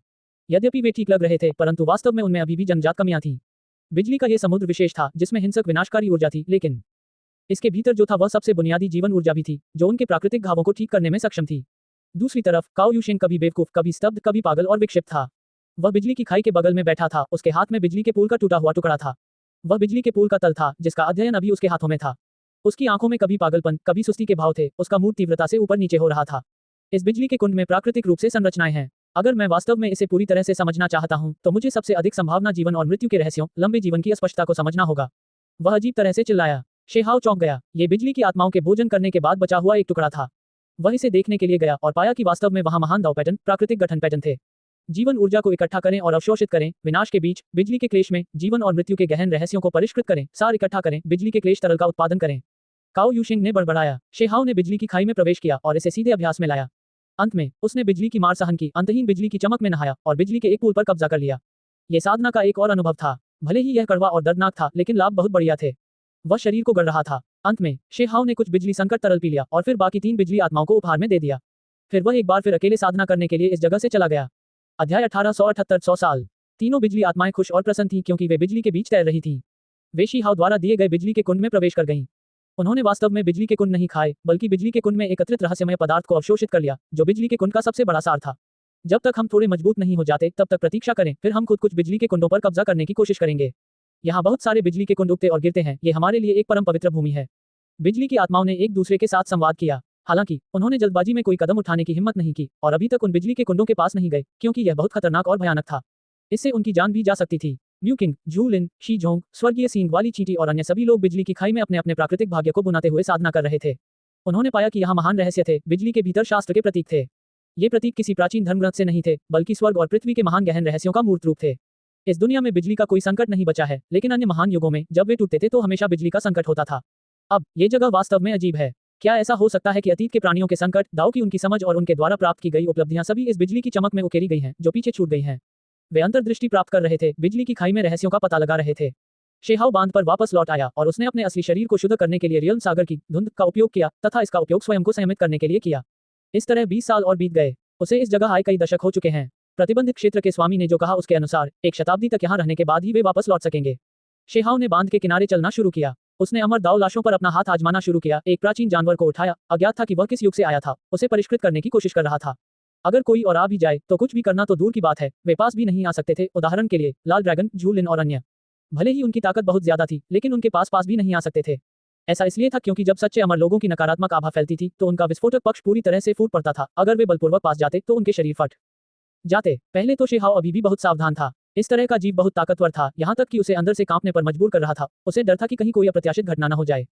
यद्यपि वे ठीक लग रहे थे, परंतु वास्तव में उनमें अभी भी जन्मजात कमियां थीं। बिजली का यह समुद्र विशेष था, जिसमें हिंसक विनाशकारी ऊर्जा थी, लेकिन इसके भीतर जो था वह सबसे बुनियादी जीवन ऊर्जा भी थी, जो उनके प्राकृतिक घावों को ठीक करने में सक्षम थी। दूसरी तरफ काओ यूशेंग कभी बेवकूफ, कभी स्तब्ध, कभी पागल और विक्षिप्त था। वह बिजली की खाई के बगल में बैठा था, उसके हाथ में बिजली के पुल का टूटा हुआ टुकड़ा था। वह बिजली के पुल का तल था, जिसका अध्ययन अभी उसके हाथों में था। उसकी आंखों में कभी पागलपन, कभी सुस्ती के भाव थे, उसका मूड तीव्रता से ऊपर नीचे हो रहा था। इस बिजली के कुंड में प्राकृतिक रूप से संरचनाएं हैं। अगर मैं वास्तव में इसे पूरी तरह से समझना चाहता हूं, तो मुझे सबसे अधिक संभावना जीवन और मृत्यु के रहस्यों, लंबे जीवन की स्पष्टता को समझना होगा। वह अजीब तरह से चिल्लाया। शेहाओ चौंक गया। ये बिजली की आत्माओं के भोजन करने के बाद बचा हुआ एक टुकड़ा था। वह इसे देखने के लिए गया और पाया कि वास्तव में वहां महान दाव पैटर्न, प्राकृतिक गठन पैटर्न थे। जीवन ऊर्जा को इकट्ठा करें और अवशोषित करें, विनाश के बीच बिजली के क्लेश में जीवन और मृत्यु के गहन रहस्यों को परिष्कृत करें, सार इकट्ठा करें, बिजली के क्लेश तरल का उत्पादन करें। काओ यूशिंग ने बड़बड़ाया। शेहाओ ने बिजली की खाई में प्रवेश किया और इसे सीधे अभ्यास में लाया। अंत में उसने बिजली की मार सहन की, अंतहीन बिजली की चमक में नहाया और बिजली के एक पुल पर कब्जा कर लिया। यह साधना का एक और अनुभव था। भले ही यह कड़वा और दर्दनाक था, लेकिन लाभ बहुत बढ़िया थे। वह शरीर को गढ़ रहा था। अंत में शेहाओ ने कुछ बिजली संकट तरल पी लिया और फिर बाकी 3 बिजली आत्माओं को उपहार में दे दिया। फिर वह एक बार फिर अकेले साधना करने के लिए इस जगह से चला गया। अध्याय 1878 100 साल। तीनों बिजली आत्माएं खुश और प्रसन्न थीं क्योंकि वे बिजली के बीच तैर रही थीं। वे शी हाओ द्वारा दिए गए बिजली के कुंड में प्रवेश कर गईं। उन्होंने वास्तव में बिजली के कुंड नहीं खाए, बल्कि बिजली के कुंड में एकत्रित रहस्यमय पदार्थ को अवशोषित कर लिया, जो बिजली के कुंड का सबसे बड़ा सार था। जब तक हम थोड़े मजबूत नहीं हो जाते, तब तक प्रतीक्षा करें, फिर हम खुद कुछ बिजली के कुंडों पर कब्जा करने की कोशिश करेंगे। यहाँ बहुत सारे बिजली के कुंड उगते और गिरते हैं, ये हमारे लिए एक परम पवित्र भूमि है। बिजली की आत्माओं ने एक दूसरे के साथ संवाद किया। हालांकि उन्होंने जल्दबाजी में कोई कदम उठाने की हिम्मत नहीं की और अभी तक उन बिजली के कुंडों के पास नहीं गए, क्योंकि यह बहुत खतरनाक और भयानक था। इससे उनकी जान भी जा सकती थी। म्यू किंग, झू लिन, शी जोंग, स्वर्गीय सींग वाली चींटी और अन्य सभी लोग बिजली की खाई में अपने अपने प्राकृतिक भाग्य को बुनाते हुए साधना कर रहे थे। उन्होंने पाया कि यहाँ महान रहस्य थे, बिजली के भीतर शास्त्र के प्रतीक थे। ये प्रतीक किसी प्राचीन धर्मग्रंथ से नहीं थे, बल्कि स्वर्ग और पृथ्वी के महान गहन रहस्यों का मूर्त रूप थे। इस दुनिया में बिजली का कोई संकट नहीं बचा है, लेकिन अन्य महान युगों में जब वे टूटते थे तो हमेशा बिजली का संकट होता था। अब ये जगह वास्तव में अजीब है। क्या ऐसा हो सकता है कि अतीत के प्राणियों के संकट, दाव की उनकी समझ और उनके द्वारा प्राप्त की गई उपलब्धियां सभी इस बिजली की चमक में उकेरी गई हैं, जो पीछे छूट गई हैं? वे अंतर्दृष्टि प्राप्त कर रहे थे, बिजली की खाई में रहस्यों का पता लगा रहे थे। शेहाओ बांध पर वापस लौट आया और उसने अपने असली शरीर को शुद्ध करने के लिए रियल सागर की धुंध का उपयोग किया तथा इसका उपयोग स्वयं को संयमित करने के लिए किया। इस तरह 20 साल और बीत गए। उसे इस जगह आए कई दशक हो चुके हैं। प्रतिबंधित क्षेत्र के स्वामी ने जो कहा उसके अनुसार 1 शताब्दी तक यहाँ रहने के बाद ही वे वापस लौट सकेंगे। शेहाओ ने बांध के किनारे चलना शुरू किया। उसने अमर दाव लाशों पर अपना हाथ आजमाना शुरू किया। एक प्राचीन जानवर को उठाया। अज्ञात था कि वह किस युग से आया था। उसे परिष्कृत करने की कोशिश कर रहा था। अगर कोई और आ भी जाए तो कुछ भी करना तो दूर की बात है, वे पास भी नहीं आ सकते थे। उदाहरण के लिए लाल ड्रैगन, झूलिन और अन्य। भले ही उनकी ताकत बहुत ज्यादा थी, लेकिन उनके पास भी नहीं आ सकते थे। ऐसा इसलिए था क्योंकि जब सच्चे अमर लोगों की नकारात्मक आभा फैलती थी तो उनका विस्फोटक पक्ष पूरी तरह से फूट पड़ता था। अगर वे बलपूर्वक पास जाते तो उनके शरीर फट जाते। पहले तो शेहाओ अभी भी बहुत सावधान था। इस तरह का जीव बहुत ताकतवर था, यहाँ तक कि उसे अंदर से कांपने पर मजबूर कर रहा था। उसे डर था कि कहीं कोई अप्रत्याशित घटना न हो जाए।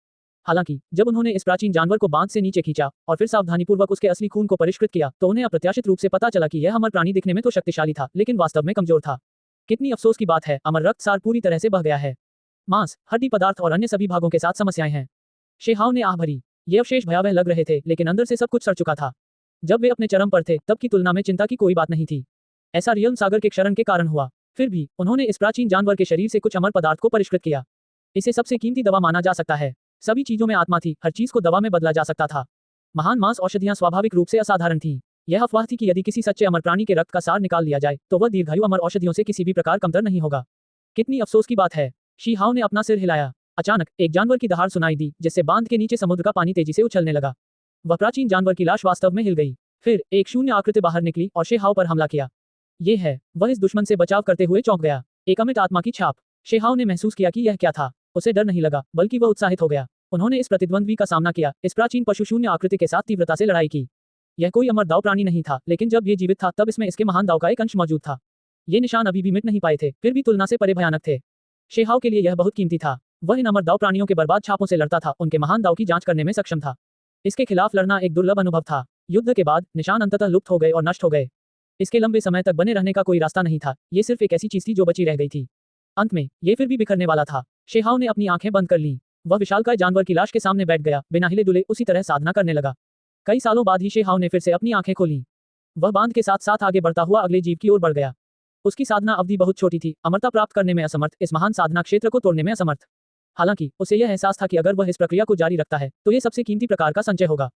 हालांकि जब उन्होंने इस प्राचीन जानवर को बांध से नीचे खींचा और फिर सावधानीपूर्वक उसके असली खून को परिष्कृत किया तो उन्हें अप्रत्याशित रूप से पता चला कि यह अमर प्राणी दिखने में तो शक्तिशाली था, लेकिन वास्तव में कमजोर था। कितनी अफसोस की बात है, अमर रक्तसार पूरी तरह से बह गया है। मांस, हड्डी पदार्थ और अन्य सभी भागों के साथ समस्याएं हैं। शेहाओ ने आह भरी। ये अवशेष भयावह लग रहे थे, लेकिन अंदर से सब कुछ सड़ चुका था। जब वे अपने चरम पर थे तब की तुलना में चिंता की कोई बात नहीं थी। ऐसा रियल सागर के क्षरण के कारण हुआ। फिर भी उन्होंने इस प्राचीन जानवर के शरीर से कुछ अमर पदार्थ को परिष्कृत किया। इसे सबसे कीमती दवा माना जा सकता है। सभी चीजों में आत्मा थी, हर चीज को दवा में बदला जा सकता था। महान मांस औषधियां स्वाभाविक रूप से असाधारण थीं। यह अफवाह थी कि यदि किसी सच्चे अमर प्राणी के रक्त का सार निकाल लिया जाए तो वह दीर्घायु अमर औषधियों से किसी भी प्रकार कमतर नहीं होगा। कितनी अफसोस की बात है। शी हाओ ने अपना सिर हिलाया। अचानक एक जानवर की दहाड़ सुनाई दी, जिससे बांध के नीचे समुद्र का पानी तेजी से उछलने लगा। वह प्राचीन जानवर की लाश वास्तव में हिल गई। फिर एक शून्य आकृति बाहर निकली और शेहाओ पर हमला किया। ये है। वह इस दुश्मन से बचाव करते हुए चौंक गया। एक अमिट आत्मा की छाप। शेहाओ ने महसूस किया कि यह क्या था। उसे डर नहीं लगा, बल्कि वह उत्साहित हो गया। उन्होंने इस प्रतिद्वंद्वी का सामना किया, इस प्राचीन पशु शून्य आकृति के साथ तीव्रता से लड़ाई की। यह कोई अमर दाव प्राणी नहीं था, लेकिन जब ये जीवित था तब इसमें इसके महान दाव का एक अंश मौजूद था। ये निशान अभी भी मिट नहीं पाए थे, फिर भी तुलना से परे भयानक थे। शेहाओ के लिए यह बहुत कीमती था। वह इन अमर दाव प्राणियों के बर्बाद छापों से लड़ता था, उनके महान दाव की जांच करने में सक्षम था। इसके खिलाफ लड़ना एक दुर्लभ अनुभव था। युद्ध के बाद निशान अंततः लुप्त हो गए और नष्ट हो गए। इसके लंबे समय तक बने रहने का कोई रास्ता नहीं था। ये सिर्फ एक ऐसी चीज थी जो बची रह गई थी। अंत में ये फिर भी बिखरने वाला था। शेहाओ ने अपनी आंखें बंद कर लीं। वह विशालकाय जानवर की लाश के सामने बैठ गया, बिना हिले डुले उसी तरह साधना करने लगा। कई सालों बाद ही शेहाओ ने फिर से अपनी आंखें खोलीं। वह बांध के साथ साथ आगे बढ़ता हुआ अगले जीव की ओर बढ़ गया। उसकी साधना अवधि बहुत छोटी थी, अमरता प्राप्त करने में असमर्थ, इस महान साधना क्षेत्र को तोड़ने में असमर्थ। हालांकि उसे यह एहसास था कि अगर वह इस प्रक्रिया को जारी रखता है तो ये सबसे कीमती प्रकार का संचय होगा।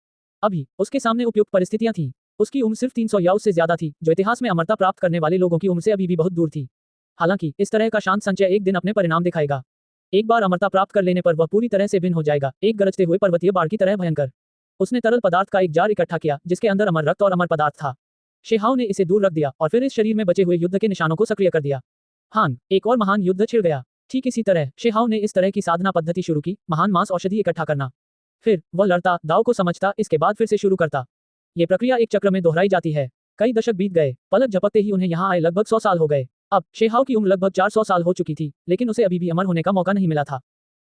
अभी उसके सामने उपयुक्त परिस्थितियां थीं। उसकी उम्र सिर्फ 300 या उससे ज्यादा थी, जो इतिहास में अमरता प्राप्त करने वाले लोगों की उम्र से अभी भी बहुत दूर थी। हालांकि इस तरह का शांत संचय एक दिन अपने परिणाम दिखाएगा। एक बार अमरता प्राप्त कर लेने पर वह पूरी तरह से भिन्न हो जाएगा, एक गरजते हुए पर्वतीय बाढ़ की तरह भयंकर। उसने तरल पदार्थ का एक जार इकट्ठा किया, जिसके अंदर अमर रक्त और अमर पदार्थ था। शेहाओ ने इसे दूर रख दिया और फिर इस शरीर में बचे हुए युद्ध के निशानों को सक्रिय कर दिया। हान, एक और महान युद्ध छिड़ गया। ठीक इसी तरह शेहाओ ने इस तरह की साधना पद्धति शुरू की, महान मांस औषधि इकट्ठा करना। फिर वह लड़ता, दाव को समझता, इसके बाद फिर से शुरू करता। ये प्रक्रिया एक चक्र में दोहराई जाती है। कई दशक बीत गए, पलक झपकते ही उन्हें यहाँ आए लगभग 100 साल हो गए। अब शेहाओ की उम्र लगभग 400 साल हो चुकी थी, लेकिन उसे अभी भी अमर होने का मौका नहीं मिला था।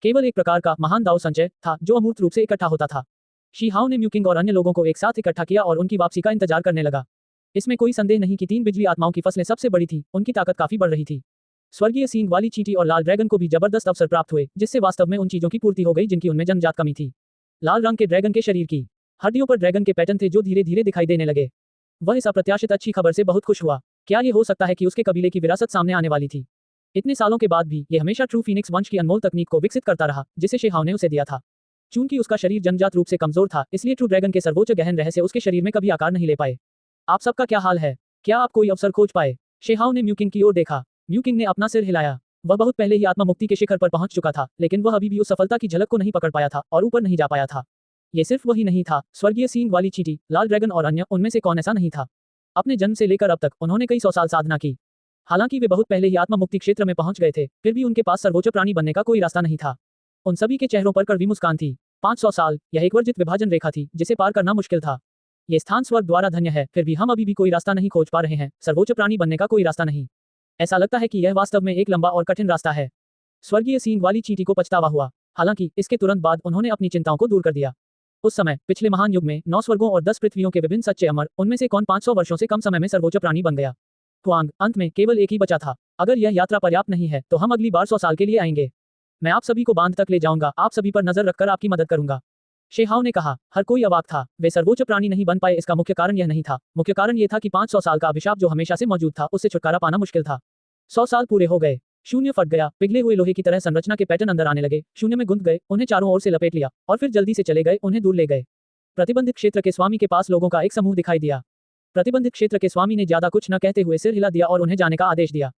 केवल एक प्रकार का महान दाव संचय था जो अमूर्त रूप से इकट्ठा होता था। शीहाओ ने म्यूकिंग और अन्य लोगों को एक साथ इकट्ठा किया और उनकी वापसी का इंतजार करने लगा। इसमें कोई संदेह नहीं कि 3 बिजली आत्माओं की फसलें सबसे बड़ी थी, उनकी ताकत काफी बढ़ रही थी। स्वर्गीय सींग वाली चींटी और लाल ड्रैगन को भी जबरदस्त अवसर प्राप्त हुए, जिससे वास्तव में उन चीजों की पूर्ति हो गई जिनकी उनमें जन्मजात कमी थी। लाल रंग के ड्रैगन के शरीर की हड्डियों पर ड्रैगन के पैटर्न थे जो धीरे धीरे दिखाई देने लगे। वह इस अप्रत्याशित अच्छी खबर से बहुत खुश हुआ। क्या ये हो सकता है कि उसके कबीले की विरासत सामने आने वाली थी? इतने सालों के बाद भी ये हमेशा ट्रू फीनिक्स वंश की अनमोल तकनीक को विकसित करता रहा, जिसे शेहाओ ने उसे दिया था। चूंकि उसका शरीर जन्मजात रूप से कमजोर था, इसलिए ट्रू ड्रैगन के सर्वोच्च गहन रहस्य उसके शरीर में कभी आकार नहीं ले पाए। आप सबका क्या हाल है? क्या आप कोई अवसर खोज पाए? शेहाओ ने म्यूकिंग की ओर देखा। म्यूकिंग ने अपना सिर हिलाया। वह बहुत पहले ही आत्मा मुक्ति के शिखर पर पहुंच चुका था, लेकिन वह अभी भी उस सफलता की झलक को नहीं पकड़ पाया था और ऊपर नहीं जा पाया था। ये सिर्फ वही नहीं था, स्वर्गीय सींग वाली चींटी, लाल ड्रैगन और अन्य, उनमें से कौन ऐसा नहीं था? अपने जन्म से लेकर अब तक उन्होंने कई 100 साल साधना की। हालांकि वे बहुत पहले ही आत्मा मुक्ति क्षेत्र में पहुंच गए थे, फिर भी उनके पास सर्वोच्च प्राणी बनने का कोई रास्ता नहीं था। उन सभी के चेहरों पर कड़वी मुस्कान थी। 500 साल, यह एक वर्जित विभाजन रेखा थी जिसे पार करना मुश्किल था। ये स्थान स्वर्ग द्वारा धन्य है, फिर भी हम अभी भी कोई रास्ता नहीं खोज पा रहे हैं, सर्वोच्च प्राणी बनने का कोई रास्ता नहीं। ऐसा लगता है कि यह वास्तव में एक लंबा और कठिन रास्ता है। स्वर्गीय सींग वाली चींटी को पछतावा हुआ। हालांकि इसके तुरंत बाद उन्होंने अपनी चिंताओं को दूर कर दिया। उस समय पिछले महान युग में 9 स्वर्गों और 10 पृथ्वियों के विभिन्न सच्चे अमर, उनमें से कौन 500 वर्षों से कम समय में सर्वोच्च प्राणी बन गया? हुआंग, अंत में केवल एक ही बचा था। अगर यह यात्रा पर्याप्त नहीं है तो हम अगली बार 100 साल के लिए आएंगे। मैं आप सभी को बांध तक ले जाऊंगा, आप सभी पर नजर रखकर आपकी मदद करूंगा। शेहाओ ने कहा। हर कोई अवाक था। वे सर्वोच्च प्राणी नहीं बन पाए, इसका मुख्य कारण यह नहीं था। मुख्य कारण यह था कि 500 साल का अभिशाप जो हमेशा से मौजूद था, उससे छुटकारा पाना मुश्किल था। 100 साल पूरे हो गए। शून्य फट गया, पिघले हुए लोहे की तरह संरचना के पैटर्न अंदर आने लगे, शून्य में गुंथ गए, उन्हें चारों ओर से लपेट लिया और फिर जल्दी से चले गए, उन्हें दूर ले गए। प्रतिबंधित क्षेत्र के स्वामी के पास लोगों का एक समूह दिखाई दिया। प्रतिबंधित क्षेत्र के स्वामी ने ज्यादा कुछ न कहते हुए सिर हिला दिया और उन्हें जाने का आदेश दिया।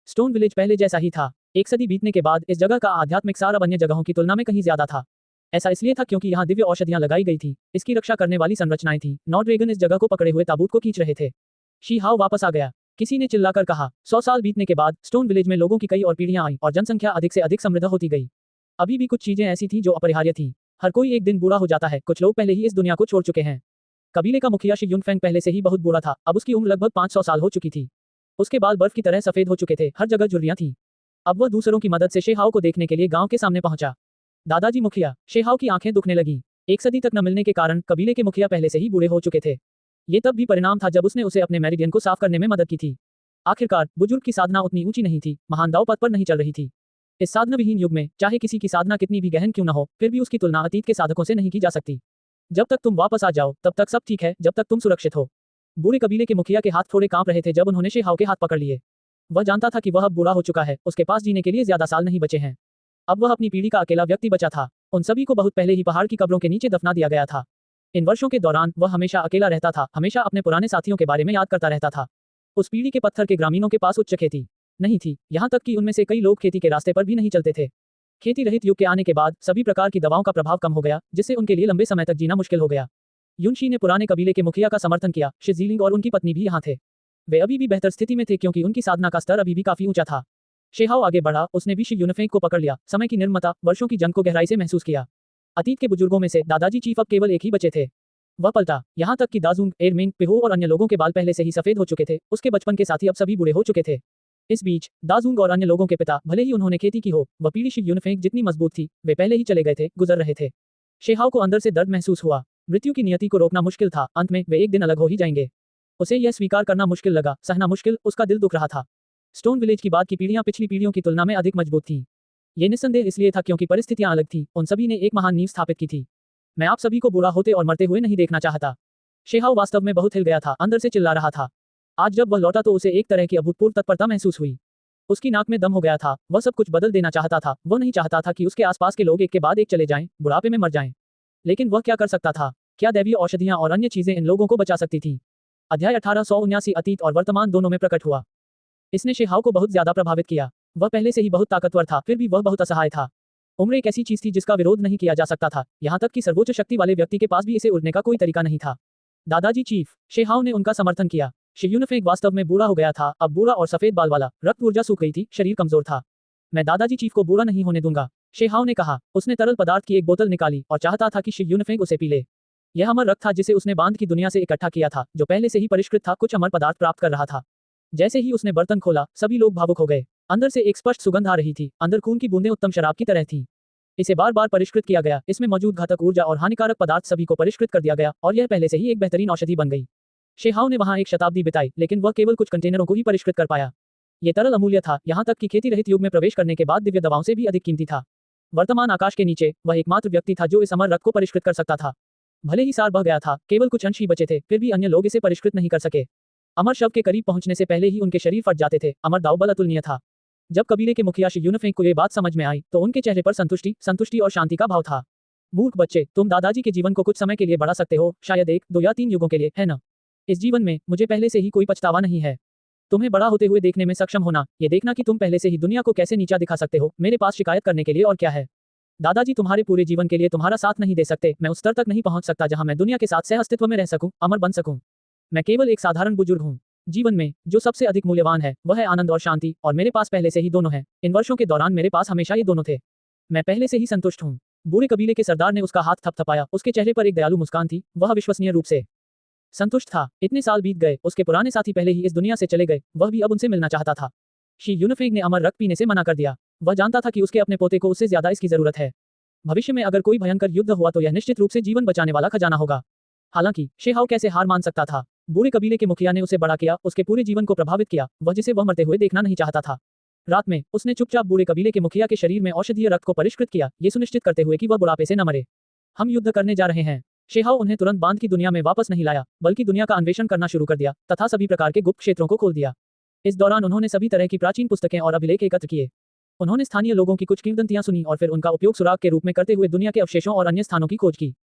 स्टोन विलेज पहले जैसा ही था। एक सदी बीतने के बाद इस जगह का आध्यात्मिक सार अब अन्य जगहों की तुलना में कहीं ज्यादा था। ऐसा इसलिए था क्योंकि यहाँ दिव्य औषधियां लगाई गई थी, इसकी रक्षा करने वाली संरचनाएं थी। नॉर्ड्रेगन इस जगह को पकड़े हुए ताबूत को खींच रहे थे। शी हाओ वापस आ गया, किसी ने चिल्लाकर कहा। 100 साल बीतने के बाद स्टोन विलेज में लोगों की कई और पीढ़ियां आई और जनसंख्या अधिक से अधिक समृद्ध होती गई। अभी भी कुछ चीजें ऐसी थी जो अपरिहार्य थी। हर कोई एक दिन बूढ़ा हो जाता है, कुछ लोग पहले ही इस दुनिया को छोड़ चुके हैं। कबीले का मुखिया शी युनफेंग पहले से ही बहुत बूढ़ा था, अब उसकी उम्र लगभग 500 साल हो चुकी थी। उसके बाल बर्फ की तरह सफेद हो चुके थे, हर जगह झुर्रियां थी। अब वह दूसरों की मदद से शेहाओ को देखने के लिए गांव के सामने पहुंचा। दादाजी मुखिया, शेहाओ की आंखें दुखने लगी। एक सदी तक न मिलने के कारण कबीले के मुखिया पहले से ही बूढ़े हो चुके थे। ये तब भी परिणाम था जब उसने उसे अपने मेरिडियन को साफ करने में मदद की थी। आखिरकार बुजुर्ग की साधना उतनी ऊंची नहीं थी, महान दांव पथ पर नहीं चल रही थी। इस साधना विहीन युग में चाहे किसी की साधना कितनी भी गहन क्यों न हो, फिर भी उसकी तुलना अतीत के साधकों से नहीं की जा सकती। जब तक तुम वापस आ जाओ तब तक सब ठीक है, जब तक तुम सुरक्षित हो। बूढ़े कबीले के मुखिया के हाथ थोड़े कांप रहे थे जब उन्होंने शेहाओ के हाथ पकड़ लिए। वह जानता था कि वह अब बूढ़ा हो चुका है, उसके पास जीने के लिए ज्यादा साल नहीं बचे हैं। अब वह अपनी पीढ़ी का अकेला व्यक्ति बचा था। उन सभी को बहुत पहले ही पहाड़ की कब्रों के नीचे दफना दिया गया था। इन वर्षों के दौरान वह हमेशा अकेला रहता था, हमेशा अपने पुराने साथियों के बारे में याद करता रहता था। उस पीढ़ी के पत्थर के ग्रामीणों के पास उच्च खेती नहीं थी, यहाँ तक कि उनमें से कई लोग खेती के रास्ते पर भी नहीं चलते थे। खेती रहित युग के आने के बाद सभी प्रकार की दवाओं का प्रभाव कम हो गया, जिससे उनके लिए लंबे समय तक जीना मुश्किल हो गया। युनशी ने पुराने कबीले के मुखिया का समर्थन किया। शिजीलिंग और उनकी पत्नी भी यहाँ थे। वे अभी भी बेहतर स्थिति में थे क्योंकि उनकी साधना का स्तर अभी भी काफी ऊंचा था। शेहाओ आगे बढ़ा, उसने भी शी युनफेंग को पकड़ लिया। समय की निर्ममता, वर्षों की जंग को गहराई से महसूस किया। अतीत के बुजुर्गों में से दादाजी चीफ अब केवल एक ही बचे थे। वह पलटा, यहाँ तक कि दाजुंग, एरमिंग, पिहो और अन्य लोगों के बाल पहले से ही सफेद हो चुके थे। उसके बचपन के साथी अब सभी बूढ़े हो चुके थे। इस बीच दाजुंग और अन्य लोगों के पिता, भले ही उन्होंने खेती की हो, वह पीढ़ी शी युनफेंग जितनी मजबूत थी, वे पहले ही चले गए थे, गुजर रहे थे। शेहाओ को अंदर से दर्द महसूस हुआ। मृत्यु की नियति को रोकना मुश्किल था, अंत में वे एक दिन अलग हो ही जाएंगे। उसे यह स्वीकार करना मुश्किल लगा, सहना मुश्किल, उसका दिल दुख रहा था। स्टोन विलेज की बाद की पीढ़ियां पिछली पीढ़ियों की तुलना में अधिक मजबूत थीं। ये निस्संदेह इसलिए था क्योंकि परिस्थितियां अलग थीं, उन सभी ने एक महान नींव स्थापित की थी। मैं आप सभी को बूढ़ा होते और मरते हुए नहीं देखना चाहता। शेहाओ वास्तव में बहुत हिल गया था, अंदर से चिल्ला रहा था। आज जब वह लौटा तो उसे एक तरह की अभूतपूर्व तत्परता महसूस हुई। उसकी नाक में दम हो गया था, वह सब कुछ बदल देना चाहता था। वह नहीं चाहता था कि उसके आसपास के लोग एक के बाद एक चले जाएं, बुढ़ापे में मर जाएं। लेकिन वह क्या कर सकता था? क्या दैवीय औषधियां और अन्य चीजें इन लोगों को बचा सकती थी? अध्याय 1879 अतीत और वर्तमान दोनों में प्रकट हुआ। इसने शेहाओ को बहुत ज्यादा प्रभावित किया। वह पहले से ही बहुत ताकतवर था, फिर भी वह बहुत असहाय था। उम्र एक ऐसी चीज थी जिसका विरोध नहीं किया जा सकता था, यहाँ तक कि सर्वोच्च शक्ति वाले व्यक्ति के पास भी इसे उड़ने का कोई तरीका नहीं था। दादाजी चीफ, शेहाओ ने उनका समर्थन किया। शी युनफेंग वास्तव में बूढ़ा हो गया था, अब बूढ़ा और सफेद बाल वाला, रक्त ऊर्जा सूख गई थी, शरीर कमजोर था। मैं दादाजी चीफ को बूढ़ा नहीं होने दूंगा, शेहाओ ने कहा। उसने तरल पदार्थ की एक बोतल निकाली और चाहता था कि शी युनफेंग उसे पी ले। यह अमर रक्त था जिसे उसने बांध की दुनिया से इकट्ठा किया था, जो पहले से ही परिष्कृत था, कुछ अमर पदार्थ प्राप्त कर रहा था। जैसे ही उसने बर्तन खोला, सभी लोग भावुक हो गए। अंदर से एक स्पष्ट सुगंध आ रही थी, अंदर खून की बूंदें उत्तम शराब की तरह थीं। इसे बार बार परिष्कृत किया गया, इसमें मौजूद घातक ऊर्जा और हानिकारक पदार्थ सभी को परिष्कृत कर दिया गया और यह पहले से ही एक बेहतरीन औषधि बन गई। शेहाओ ने वहां एक शताब्दी बिताई, लेकिन वह केवल कुछ कंटेनरों को ही परिष्कृत कर पाया। ये तरल अमूल्य था, यहाँ तक कि खेती रहित युग में प्रवेश करने के बाद दिव्य दवाओं से भी अधिक कीमती था। वर्तमान आकाश के नीचे वह एकमात्र व्यक्ति था जो इस अमर रक्त को परिष्कृत कर सकता था। भले ही सार बह गया था, केवल कुछ अंश ही बचे थे, फिर भी अन्य लोग इसे परिष्कृत नहीं कर सके। अमर शव के करीब पहुंचने से पहले ही उनके शरीर फट जाते थे। अमर दाव बल अतुलनीय था। जब कबीले के मुखिया शी युनफेंग को ये बात समझ में आई, तो उनके चेहरे पर संतुष्टि और शांति का भाव था। मूर्ख बच्चे, तुम दादाजी के जीवन को कुछ समय के लिए बढ़ा सकते हो, शायद 1, 2 या 3 युगों के लिए, है न? इस जीवन में मुझे पहले से ही कोई पछतावा नहीं है। तुम्हें बड़ा होते हुए देखने में सक्षम होना, ये देखना कि तुम पहले से ही दुनिया को कैसे नीचा दिखा सकते हो, मेरे पास शिकायत करने के लिए और क्या है? दादाजी तुम्हारे पूरे जीवन के लिए तुम्हारा साथ नहीं दे सकते, मैं उस स्तर तक नहीं पहुंच सकता जहां मैं दुनिया के साथ सह अस्तित्व में रह सकूं, अमर बन सकूं। मैं केवल एक साधारण बुजुर्ग हूं। जीवन में जो सबसे अधिक मूल्यवान है वह है आनंद और शांति, और मेरे पास पहले से ही दोनों हैं। इन वर्षों के दौरान मेरे पास हमेशा ये दोनों थे। मैं पहले से ही संतुष्ट हूँ। बूढ़े कबीले के सरदार ने उसका हाथ थपथपाया, उसके चेहरे पर एक दयालु मुस्कान थी, वह विश्वसनीय रूप से संतुष्ट था। इतने साल बीत गए, उसके पुराने साथी पहले ही इस दुनिया से चले गए, वह भी अब उनसे मिलना चाहता था। शी युनफेंग ने अमर रक्त पीने से मना कर दिया। वह जानता था कि उसके अपने पोते को उससे ज्यादा इसकी जरूरत है। भविष्य में अगर कोई भयंकर युद्ध हुआ तो यह निश्चित रूप से जीवन बचाने वाला खजाना होगा। हालांकि शेहाओ कैसे हार मान सकता था? बूढ़े कबीले के मुखिया ने उसे बड़ा किया, उसके पूरे जीवन को प्रभावित किया, वह जिसे वह मरते हुए देखना नहीं चाहता था। रात में उसने चुपचाप बूढ़े कबीले के मुखिया के शरीर में औषधीय रक्त को परिष्कृत किया, ये सुनिश्चित करते हुए कि वह बुढ़ापे से न मरे। हम युद्ध करने जा रहे हैं। शेहाओ उन्हें तुरंत बांध की दुनिया में वापस नहीं लाया, बल्कि दुनिया का अन्वेषण करना शुरू कर दिया तथा सभी प्रकार के गुप्त क्षेत्रों को खोल दिया। इस दौरान उन्होंने सभी तरह की प्राचीन पुस्तकें और अभिलेख एकत्र किए। उन्होंने स्थानीय लोगों की कुछ किंवदंतियां सुनी और फिर उनका उपयोग सुराग के रूप में करते हुए दुनिया के अवशेषों और अन्य स्थानों की खोज की।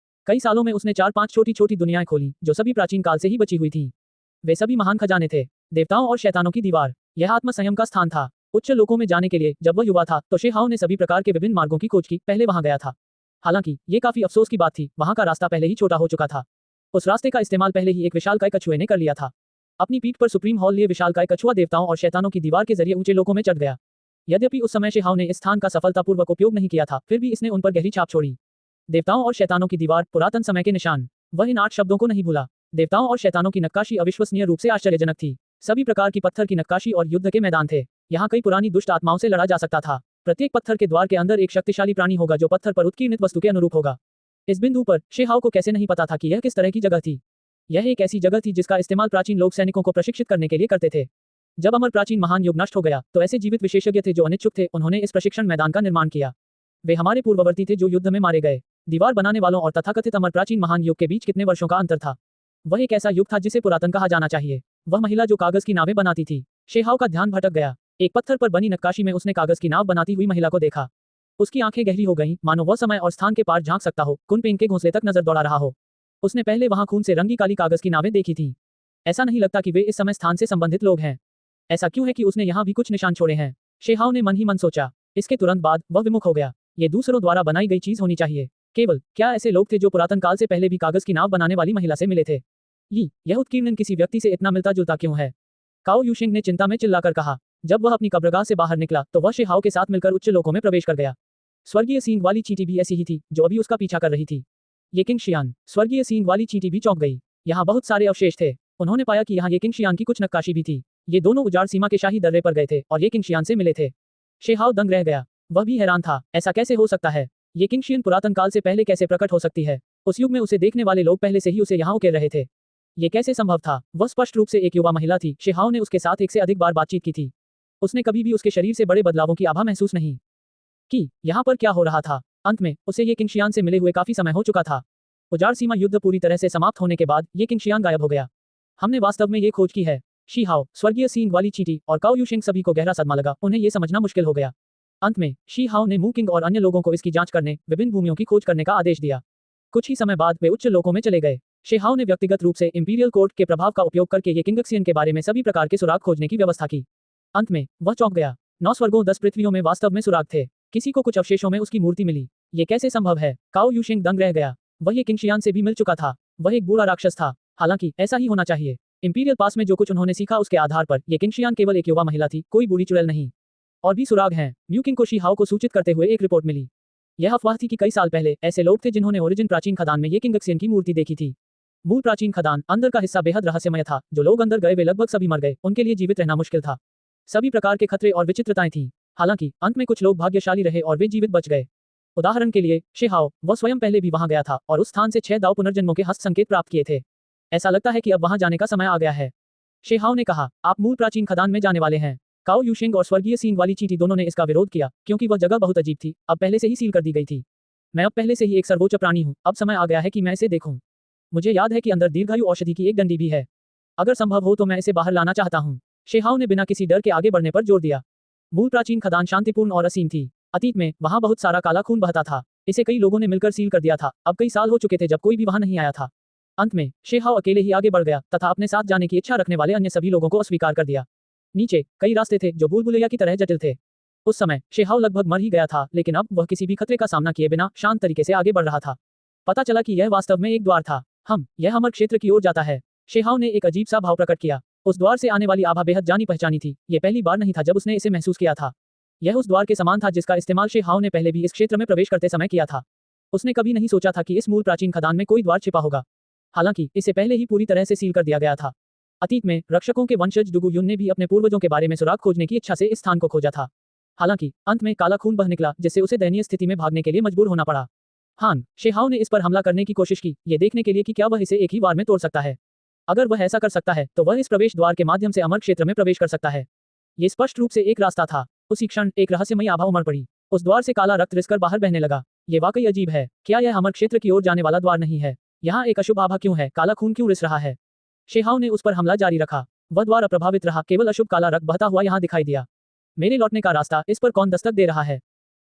कई सालों में उसने 4-5 छोटी-छोटी दुनियाएं खोली, जो सभी प्राचीन काल से ही बची हुई थीं। वे सभी महान खजाने थे। देवताओं और शैतानों की दीवार। यह आत्मसंयम का स्थान था। उच्च लोकों में जाने के लिए जब वह युवा था तो शेहाओ ने सभी प्रकार के विभिन्न मार्गों की खोज की, पहले वहां गया था। हालांकि ये काफी अफसोस की बात थी, वहां का रास्ता पहले ही छोटा हो चुका था। उस रास्ते का इस्तेमाल पहले ही एक विशालकाय कछुए ने कर लिया था। अपनी पीठ पर सुप्रीम हॉल लिए विशालकाय कछुआ देवताओं और शैतानों की दीवार के जरिए ऊंचे लोकों में चढ़ गया। यद्यपि उस समय शेहाओ ने इस स्थान का सफलतापूर्वक उपयोग नहीं किया था, फिर भी इसने उन पर गहरी छाप छोड़ी। देवताओं और शैतानों की दीवार, पुरातन समय के निशान। वह इन 8 शब्दों को नहीं भूला। देवताओं और शैतानों की नक्काशी अविश्वसनीय रूप से आश्चर्यजनक थी। सभी प्रकार की पत्थर की नक्काशी और युद्ध के मैदान थे। यहाँ कई पुरानी दुष्ट आत्माओं से लड़ा जा सकता था। प्रत्येक पत्थर के द्वार के अंदर एक शक्तिशाली प्राणी होगा जो पत्थर पर उत्कीर्णित वस्तु के अनुरूप होगा। इस बिंदु पर शेहाओ को कैसे नहीं पता था कि यह किस तरह की जगह थी। यह एक ऐसी जगह थी जिसका इस्तेमाल प्राचीन लोग सैनिकों को प्रशिक्षित करने के लिए करते थे। जब अमर प्राचीन महान युग नष्ट हो गया तो ऐसे जीवित विशेषज्ञ थे जो अनिच्छुक थे, उन्होंने इस प्रशिक्षण मैदान का निर्माण किया। वे हमारे पूर्ववर्ती थे जो युद्ध में मारे गए। दीवार बनाने वालों और तथाकथित अमर प्राचीन महान युग के बीच कितने वर्षों का अंतर था। वह एक ऐसा युग था जिसे पुरातन कहा जाना चाहिए। वह महिला जो कागज की नावें बनाती थी। शेहाओ का ध्यान भटक गया। एक पत्थर पर बनी नक्काशी में उसने कागज की नाव बनाती हुई महिला को देखा। उसकी आंखें गहरी हो गईं, मानो वह समय और स्थान के पार झांक सकता हो, कुनपेन के घोंसले तक नजर दौड़ा रहा हो। उसने पहले वहां खून से रंगी काली कागज की नावें देखी थीं। ऐसा नहीं लगता कि वे इस समय स्थान से संबंधित लोग हैं। ऐसा क्यों है कि उसने यहाँ भी कुछ निशान छोड़े हैं। शेहाओ ने मन ही मन सोचा। इसके तुरंत बाद वह विमुख हो गया। ये दूसरों द्वारा बनाई गई चीज होनी चाहिए। केवल क्या ऐसे लोग थे जो पुरातन काल से पहले भी कागज की नाव बनाने वाली महिला से मिले थे। यह उत्कीर्णन किसी व्यक्ति से इतना मिलता जुलता क्यों है। काओ यूशिंग ने चिंता में चिल्लाकर कहा। जब वह अपनी कब्रगाह से बाहर निकला तो वह शेहाओ के साथ मिलकर उच्च लोकों में प्रवेश कर गया। स्वर्गीय सींग वाली चींटी भी ऐसी ही थी जो अभी उसका पीछा कर रही थी। ये किंगशियान। स्वर्गीय सींग वाली चींटी भी चौंक गई। यहाँ बहुत सारे अवशेष थे। उन्होंने पाया कि यहाँ ये किंगशियान की कुछ नक्काशी भी थी। ये दोनों उजाड़ सीमा के शाही दर्रे पर गए थे और ये किंगशियान से मिले थे। शेहाओ दंग रह गया। वह भी हैरान था, ऐसा कैसे हो सकता है। ये किंगशियन पुरातन काल से पहले कैसे प्रकट हो सकती है। उस युग में उसे देखने वाले लोग पहले से ही उसे यहाँ उकेर रहे थे। ये कैसे संभव था। वह स्पष्ट रूप से एक युवा महिला थी। शेहाओ ने उसके साथ एक से अधिक बार बातचीत की थी। उसने कभी भी उसके शरीर से बड़े बदलावों की आभा महसूस नहीं की। यहाँ पर क्या हो रहा था। अंत में उसे ये किंगशियान से मिले हुए काफी समय हो चुका था। उजाड़ सीमा युद्ध पूरी तरह से समाप्त होने के बाद ये किंगशियान गायब हो गया। हमने वास्तव में ये खोज की है। शीहाओ, स्वर्गीय सींग वाली चींटी और काओ यूशिंग सभी को गहरा सदमा लगा। उन्हें ये समझना मुश्किल हो गया। अंत में शीहाओ ने मू किंग और अन्य लोगों को इसकी जांच करने, विभिन्न भूमियों की खोज करने का आदेश दिया। कुछ ही समय बाद वे उच्च लोकों में चले गए। शेहाओ ने व्यक्तिगत रूप से इंपीरियल कोर्ट के प्रभाव का उपयोग करके ये किंगशियन के बारे में सभी प्रकार के सुराग खोजने की व्यवस्था की। अंत में वह चौंक गया। 9 स्वर्गों 10 पृथ्वियों में वास्तव में सुराग थे। किसी को कुछ अवशेषों में उसकी मूर्ति मिली। ये कैसे संभव है। काओ यूशिंग दंग रह गया। वह ये किंगशियान से भी मिल चुका था। वह एक बूढ़ा राक्षस था। हालांकि ऐसा ही होना चाहिए। इंपीरियल पास में जो कुछ उन्होंने सीखा उसके आधार पर ये किंगशियान केवल एक युवा महिला थी, कोई बूढ़ी चुड़ैल नहीं। और भी सुराग हैं। म्यू किंग को शीहाओ को सूचित करते हुए एक रिपोर्ट मिली। यह अफवाह थी कि कई साल पहले ऐसे लोग थे जिन्होंने ओरिजिन प्राचीन खदान में ये किंगशियन की मूर्ति देखी थी। मूल प्राचीन खदान अंदर का हिस्सा बेहद रहस्यमय था। जो लोग अंदर गए वे लगभग सभी मर गए। उनके लिए जीवित रहना मुश्किल था। सभी प्रकार के खतरे और विचित्रताएं थीं। हालांकि अंत में कुछ लोग भाग्यशाली रहे और वे जीवित बच गए। उदाहरण के लिए शेहाओ, वह स्वयं पहले भी वहां गया था और उस स्थान से 6 दाव पुनर्जन्मों के हस्त संकेत प्राप्त किए थे। ऐसा लगता है कि अब वहां जाने का समय आ गया है। शेहाओ ने कहा, आप मूल प्राचीन खदान में जाने वाले हैं। काओ यूशिंग और स्वर्गीय सींग वाली चींटी दोनों ने इसका विरोध किया क्योंकि वह जगह बहुत अजीब थी, अब पहले से ही सील कर दी गई थी। मैं अब पहले से ही एक सर्वोच्च प्राणी हूँ, अब समय आ गया है कि मैं इसे देखूं। मुझे याद है कि अंदर दीर्घायु औषधि की एक डंडी भी है। अगर संभव हो तो मैं इसे बाहर लाना चाहता हूँ। शेहाओ ने बिना किसी डर के आगे बढ़ने पर जोर दिया। मूल प्राचीन खदान शांतिपूर्ण और असीम थी। अतीत में वहां बहुत सारा काला खून बहता था। इसे कई लोगों ने मिलकर सील कर दिया था। अब कई साल हो चुके थे जब कोई भी वहां नहीं आया था। अंत में शेहाओ अकेले ही आगे बढ़ गया तथा अपने साथ जाने की इच्छा रखने वाले अन्य सभी लोगों को अस्वीकार कर दिया। नीचे कई रास्ते थे जो भूल भुलैया की तरह जटिल थे। उस समय शेहाओ लगभग मर ही गया था, लेकिन अब वह किसी भी खतरे का सामना किए बिना शांत तरीके से आगे बढ़ रहा था। पता चला कि यह वास्तव में एक द्वार था। यह अमर क्षेत्र की ओर जाता है। शेहाओ ने एक अजीब सा भाव प्रकट किया। उस द्वार से आने वाली आभा बेहद जानी पहचानी थी। यह पहली बार नहीं था जब उसने इसे महसूस किया था। यह उस द्वार के समान था जिसका इस्तेमाल शेहाओ ने पहले भी इस क्षेत्र में प्रवेश करते समय किया था। उसने कभी नहीं सोचा था कि इस मूल प्राचीन खदान में कोई द्वार छिपा होगा। हालांकि इसे पहले ही पूरी तरह से सील कर दिया गया था। अतीत में रक्षकों के वंशज डुगु युन ने भी अपने पूर्वजों के बारे में सुराग खोजने की इच्छा से इस स्थान को खोजा था। हालांकि अंत में काला खून बह निकला जिससे उसे दयनीय स्थिति में भागने के लिए मजबूर होना पड़ा। शेहाओ ने इस पर हमला करने की कोशिश की, ये देखने के लिए कि क्या वह इसे एक ही बार में तोड़ सकता है। अगर वह ऐसा कर सकता है तो वह इस प्रवेश द्वार के माध्यम से अमर क्षेत्र में प्रवेश कर सकता है। ये स्पष्ट रूप से एक रास्ता था। उसी क्षण एक रहस्यमयी आभा उमड़ पड़ी। उस द्वार से काला रक्त रिसकर बाहर बहने लगा। ये वाकई अजीब है। क्या यह अमर क्षेत्र की ओर जाने वाला द्वार नहीं है। यहाँ एक अशुभ आभा क्यों है। काला खून क्यों रिस रहा है। शेहाओ ने उस पर हमला जारी रखा। वह द्वार अप्रभावित रहा, केवल अशुभ काला रक्त बहता हुआ यहाँ दिखाई दिया। मेरे लौटने का रास्ता, इस पर कौन दस्तक दे रहा है?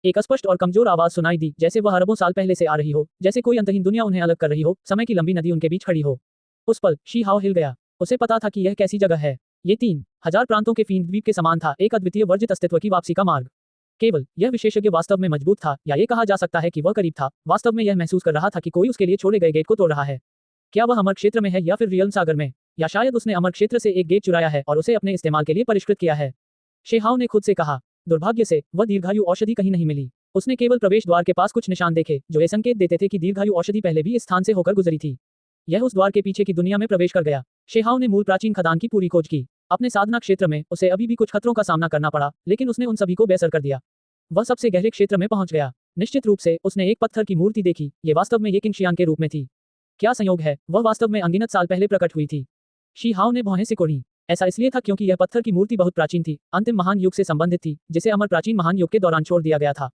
एक स्पष्ट और कमजोर आवाज सुनाई दी, जैसे वह अरबों साल पहले से आ रही हो, जैसे कोई अंतहीन दुनिया उन्हें अलग कर रही हो, समय की लंबी नदी उनके बीच खड़ी हो। उस पल शी हाओ हिल गया। उसे पता था कि यह कैसी जगह है। ये 3000 प्रांतों के फीन द्वीप के समान था, एक अद्वितीय वर्जित अस्तित्व की वापसी का मार्ग। केवल यह विशेषज्ञ वास्तव में मजबूत था, या ये कहा जा सकता है कि वह करीब था, वास्तव में यह महसूस कर रहा था कि कोई उसके लिए छोड़े गए गेट को तोड़ रहा है। क्या वह अमर क्षेत्र में है या फिर रियल सागर में? या शायद उसने अमर क्षेत्र से एक गेट चुराया है और उसे अपने इस्तेमाल के लिए परिष्कृत किया है। शेहाओ ने खुद से कहा। दुर्भाग्य से वह दीर्घायु औषधि कहीं नहीं मिली। उसने केवल प्रवेश द्वार के पास कुछ निशान देखे, जो ये संकेत देते थे कि दीर्घायु औषधि पहले भी इस स्थान से होकर गुजरी थी। यह उस द्वार के पीछे की दुनिया में प्रवेश कर गया। शेहाओ ने मूल प्राचीन खदान की पूरी खोज की। अपने साधना क्षेत्र में उसे अभी भी कुछ खतरों का सामना करना पड़ा, लेकिन उसने उन सभी को बेअसर कर दिया। वह सबसे गहरे क्षेत्र में पहुंच गया। निश्चित रूप से उसने एक पत्थर की मूर्ति देखी, ये वास्तव में ये किंगशियान के रूप में थी। क्या संयोग है, वह वास्तव में अनगिनत साल पहले प्रकट हुई थी। शी हाओ ने भौहें सिकोड़ी। ऐसा इसलिए था क्योंकि यह पत्थर की मूर्ति बहुत प्राचीन थी, अंतिम महान युग से संबंधित थी, जिसे अमर प्राचीन महान युग के दौरान छोड़ दिया गया था।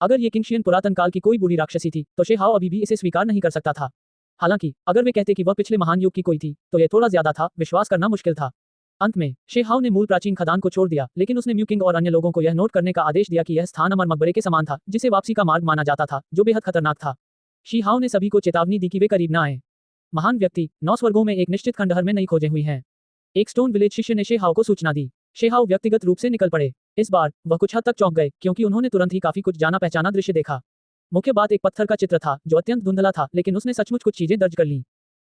अगर ये किंगशियन पुरातन काल की कोई बुरी राक्षसी थी, तो शेहाओ अभी भी इसे स्वीकार नहीं कर सकता था। हालांकि अगर वे कहते कि वह पिछले महान युग की कोई थी, तो यह थोड़ा ज्यादा था, विश्वास करना मुश्किल था। अंत में शेहाओ ने मूल प्राचीन खदान को छोड़ दिया, लेकिन उसने म्यूकिंग और अन्य लोगों को यह नोट करने का आदेश दिया कि यह स्थान अमर मकबरे के समान था, जिसे वापसी का मार्ग माना जाता था, जो बेहद खतरनाक था। शीहाओ ने सभी को चेतावनी दी कि वे करीब न आए। महान व्यक्ति 9 स्वर्गों में एक निश्चित खंडहर में नहीं खोजे हुई हैं। एक स्टोन विलेज शिष्य ने शेहाओ को सूचना दी। शेहाओ व्यक्तिगत रूप से निकल पड़े। इस बार वह कुछ हद तक चौंक गए, क्योंकि उन्होंने तुरंत ही काफी कुछ जाना पहचाना दृश्य देखा। मुख्य बात एक पत्थर का चित्र था, जो अत्यंत धुंधला था, लेकिन उसने सचमुच कुछ चीजें दर्ज कर लीं।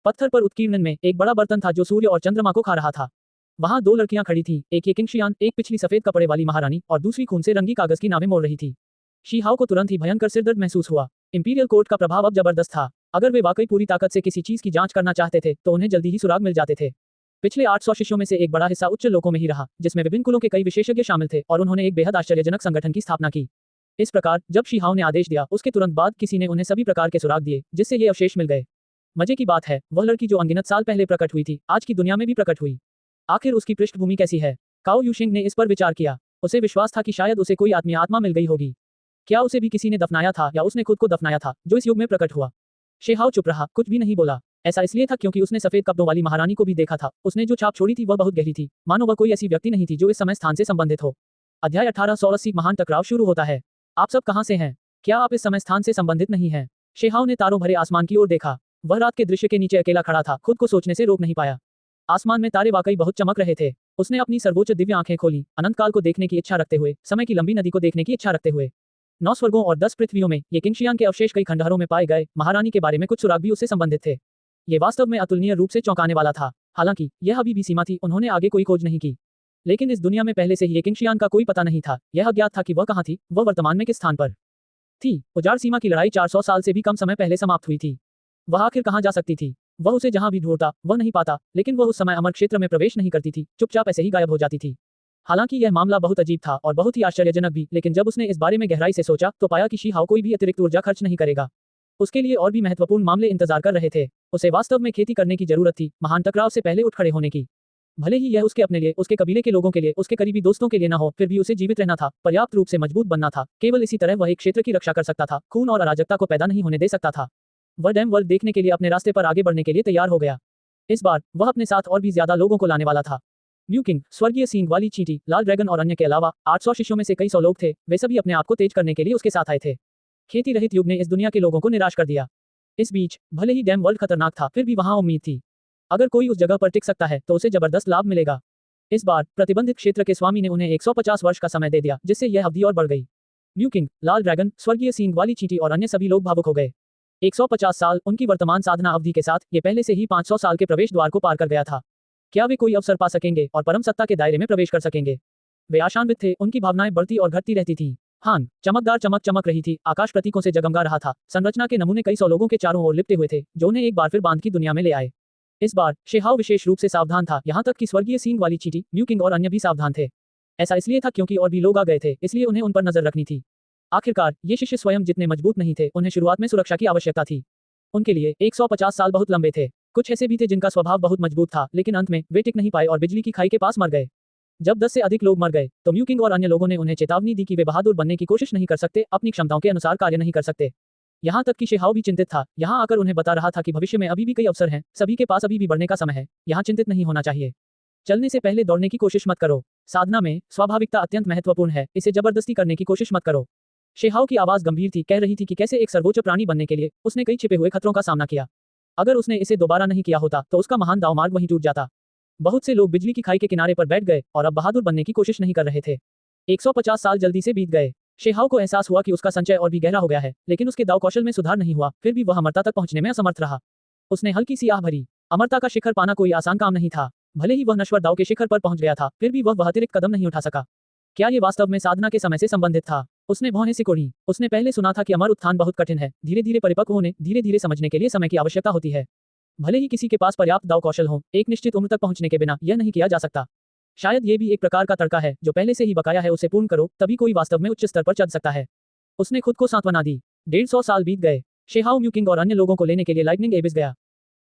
पत्थर पर उत्कीर्णन में एक बड़ा बर्तन था जो सूर्य और चंद्रमा को खा रहा था। वहां 2 लड़कियां खड़ी थीं, एक ये किंगशियान, एक पिछली सफेद कपड़े वाली महारानी, और दूसरी खून से रंगी कागज की नावें मोड़ रही थी। शीहाओ को तुरंत ही भयंकर सिरदर्द महसूस हुआ। इंपीरियल कोर्ट का प्रभाव अब जबरदस्त था। अगर वे वाकई पूरी ताकत से किसी चीज की जांच करना चाहते थे, तो उन्हें जल्दी ही सुराग मिल जाते थे। पिछले 800 शिष्यों में से एक बड़ा हिस्सा उच्च लोकों में ही रहा, जिसमें विभिन्न कुलों के कई विशेषज्ञ शामिल थे, और उन्होंने एक बेहद आश्चर्यजनक संगठन की स्थापना की। इस प्रकार जब शीहाओ ने आदेश दिया, उसके तुरंत बाद किसी ने उन्हें सभी प्रकार के सुराग दिए, जिससे ये अवशेष मिल गए। मजे की बात है, वह लड़की जो अनगिनत साल पहले प्रकट हुई थी, आज की दुनिया में भी प्रकट हुई। आखिर उसकी पृष्ठभूमि कैसी है? काओ यूशिंग ने इस पर विचार किया। उसे विश्वास था कि शायद उसे कोई आत्मा मिल गई होगी। क्या उसे भी किसी ने दफनाया था, या उसने खुद को दफनाया था, जो इस युग में प्रकट हुआ? शेहाओ चुप रहा, कुछ भी नहीं बोला। ऐसा इसलिए था क्योंकि उसने सफेद कपड़ों वाली महारानी को भी देखा था। उसने जो छाप छोड़ी थी वह बहुत गहरी थी, मानो वह कोई ऐसी व्यक्ति नहीं थी जो इस समय स्थान से संबंधित हो। अध्याय 1880 महान टकराव शुरू होता है। आप सब कहां से हैं? क्या आप इस समय स्थान से संबंधित नहीं हैं? शेहाओ ने तारों भरे आसमान की ओर देखा। वह रात के दृश्य के नीचे अकेला खड़ा था, खुद को सोचने से रोक नहीं पाया। आसमान में तारे वाकई बहुत चमक रहे थे। उसने अपनी सर्वोच्च दिव्य आंखें खोली, अनंत काल को देखने की इच्छा रखते हुए, समय की लंबी नदी को देखने की इच्छा रखते हुए। 9 स्वर्गों और 10 पृथ्वियों में ये किंगशियान के अवशेष कई खंडहरों में पाए गए। महारानी के बारे में कुछ सुराग भी उससे संबंधित थे। ये वास्तव में अतुलनीय रूप से चौंकाने वाला था। हालांकि यह अभी भी सीमा थी, उन्होंने आगे कोई खोज नहीं की। लेकिन इस दुनिया में पहले से ही ये किंगशियान का कोई पता नहीं था। यह अज्ञात था कि वह कहाँ थी, वह वर्तमान में किस स्थान पर थी। उजाड़ सीमा की लड़ाई 400 साल से भी कम समय पहले समाप्त हुई थी। वह आखिर कहाँ जा सकती थी? वह उसे जहां भी ढूंढता वह नहीं पाता, लेकिन वह उस समय अमर क्षेत्र में प्रवेश नहीं करती थी, चुपचाप ऐसे ही गायब हो जाती थी। हालांकि यह मामला बहुत अजीब था और बहुत ही आश्चर्यजनक भी, लेकिन जब उसने इस बारे में गहराई से सोचा, तो पाया कि शीहाओ कोई भी अतिरिक्त ऊर्जा खर्च नहीं करेगा। उसके लिए और भी महत्वपूर्ण मामले इंतजार कर रहे थे। उसे वास्तव में खेती करने की जरूरत थी, महान टकराव से पहले उठ खड़े होने की। भले ही यह उसके अपने लिए, उसके कबीले के लोगों के लिए, उसके करीबी दोस्तों के लिए न हो, फिर भी उसे जीवित रहना था, पर्याप्त रूप से मजबूत बनना था। केवल इसी तरह वह एक क्षेत्र की रक्षा कर सकता था, खून और अराजकता को पैदा नहीं होने दे सकता था। वह डैम वर्ल्ड देखने के लिए अपने रास्ते पर आगे बढ़ने के लिए तैयार हो गया। इस बार वह अपने साथ और भी ज्यादा लोगों को लाने वाला था। म्यूकिंग, स्वर्गीय सींग वाली चींटी, लाल ड्रैगन और अन्य के अलावा 800 शिष्यों में से कई 100 लोग थे। वे सभी अपने आप को तेज करने के लिए उसके साथ आए थे। खेती रहित युग ने इस दुनिया के लोगों को निराश कर दिया। इस बीच भले ही डैम वर्ल्ड खतरनाक था, फिर भी वहां उम्मीद थी। अगर कोई उस जगह पर टिक सकता है, तो उसे जबरदस्त लाभ मिलेगा। इस बार प्रतिबंधित क्षेत्र के स्वामी ने उन्हें 150 वर्ष का समय दे दिया, जिससे यह अवधि और बढ़ गई। म्यूकिंग, लाल ड्रैगन, स्वर्गीय सींग वाली चींटी और अन्य सभी लोग भावुक हो गए। 150 साल, उनकी वर्तमान साधना अवधि के साथ, ये पहले से ही 500 साल के प्रवेश द्वार को पार कर गया था। क्या वे कोई अवसर पा सकेंगे और परम सत्ता के दायरे में प्रवेश कर सकेंगे? वे आशान्वित थे, उनकी भावनाएं बढ़ती और घटती रहती थीं। हान, चमकदार चमक चमक रही थी, आकाश प्रतीकों से जगमगा रहा था। संरचना के नमूने कई 100 लोगों के चारों ओर लिपटे हुए थे, जो उन्हें एक बार फिर बांध की दुनिया में ले आए। इस बार शेहाओ विशेष रूप से सावधान था, यहाँ तक कि स्वर्गीय सींग वाली चींटी, म्यूकिंग और अन्य भी सावधान थे। ऐसा इसलिए था क्योंकि और भी लोग आ गए थे, इसलिए उन्हें उन पर नजर रखनी थी। आखिरकार ये शिष्य स्वयं जितने मजबूत नहीं थे, उन्हें शुरुआत में सुरक्षा की आवश्यकता थी। उनके लिए 150 साल बहुत लंबे थे। कुछ ऐसे भी थे जिनका स्वभाव बहुत मजबूत था, लेकिन अंत में वे टिक नहीं पाए और बिजली की खाई के पास मर गए। जब 10 से अधिक लोग मर गए, तो म्यूकिंग और अन्य लोगों ने उन्हें चेतावनी दी कि वे बहादुर बनने की कोशिश नहीं कर सकते, अपनी क्षमताओं के अनुसार कार्य नहीं कर सकते। यहाँ तक कि शेहाओ भी चिंतित था। यहाँ आकर उन्हें बता रहा था कि भविष्य में अभी भी कई अवसर हैं, सभी के पास अभी भी बढ़ने का समय है। यहाँ चिंतित नहीं होना चाहिए। चलने से पहले दौड़ने की कोशिश मत करो। साधना में स्वाभाविकता अत्यंत महत्वपूर्ण है, इसे जबरदस्ती करने की कोशिश मत करो। शेहाओ की आवाज गंभीर थी, कह रही थी कि कैसे एक सर्वोच्च प्राणी बनने के लिए उसने कई छिपे हुए खतरों का सामना किया। अगर उसने इसे दोबारा नहीं किया होता तो उसका महान दाव मार्ग वहीं टूट जाता। बहुत से लोग बिजली की खाई के किनारे पर बैठ गए और अब बहादुर बनने की कोशिश नहीं कर रहे थे। 150 साल जल्दी से बीत गए। शेहाओ को एहसास हुआ कि उसका संचय और भी गहरा हो गया है, लेकिन उसके दाव कौशल में सुधार नहीं हुआ, फिर भी वह अमरता तक पहुंचने में असमर्थ रहा। उसने हल्की सी आह भरी। अमरता का शिखर पाना कोई आसान काम नहीं था। भले ही वह नश्वर दाव के शिखर पर पहुंच गया था, फिर भी वह अतिरिक्त कदम नहीं उठा सका। क्या ये वास्तव में साधना के समय से संबंधित था? उसने भौहें सिकोड़ी। उसने पहले सुना था कि अमर उत्थान बहुत कठिन है, धीरे धीरे परिपक्व होने, धीरे धीरे समझने के लिए समय की आवश्यकता होती है। भले ही किसी के पास पर्याप्त दाव कौशल हो, एक निश्चित उम्र तक पहुंचने के बिना यह नहीं किया जा सकता। शायद ये भी एक प्रकार का तड़का है, जो पहले से ही बकाया है उसे पूर्ण करो, तभी कोई वास्तव में उच्च स्तर पर चढ़ सकता है। उसने खुद को सांत्वना दी। 150 साल बीत गए। शेहाओ म्यूकिंग और अन्य लोगों को लेने के लिए लाइटनिंग एबिस गया।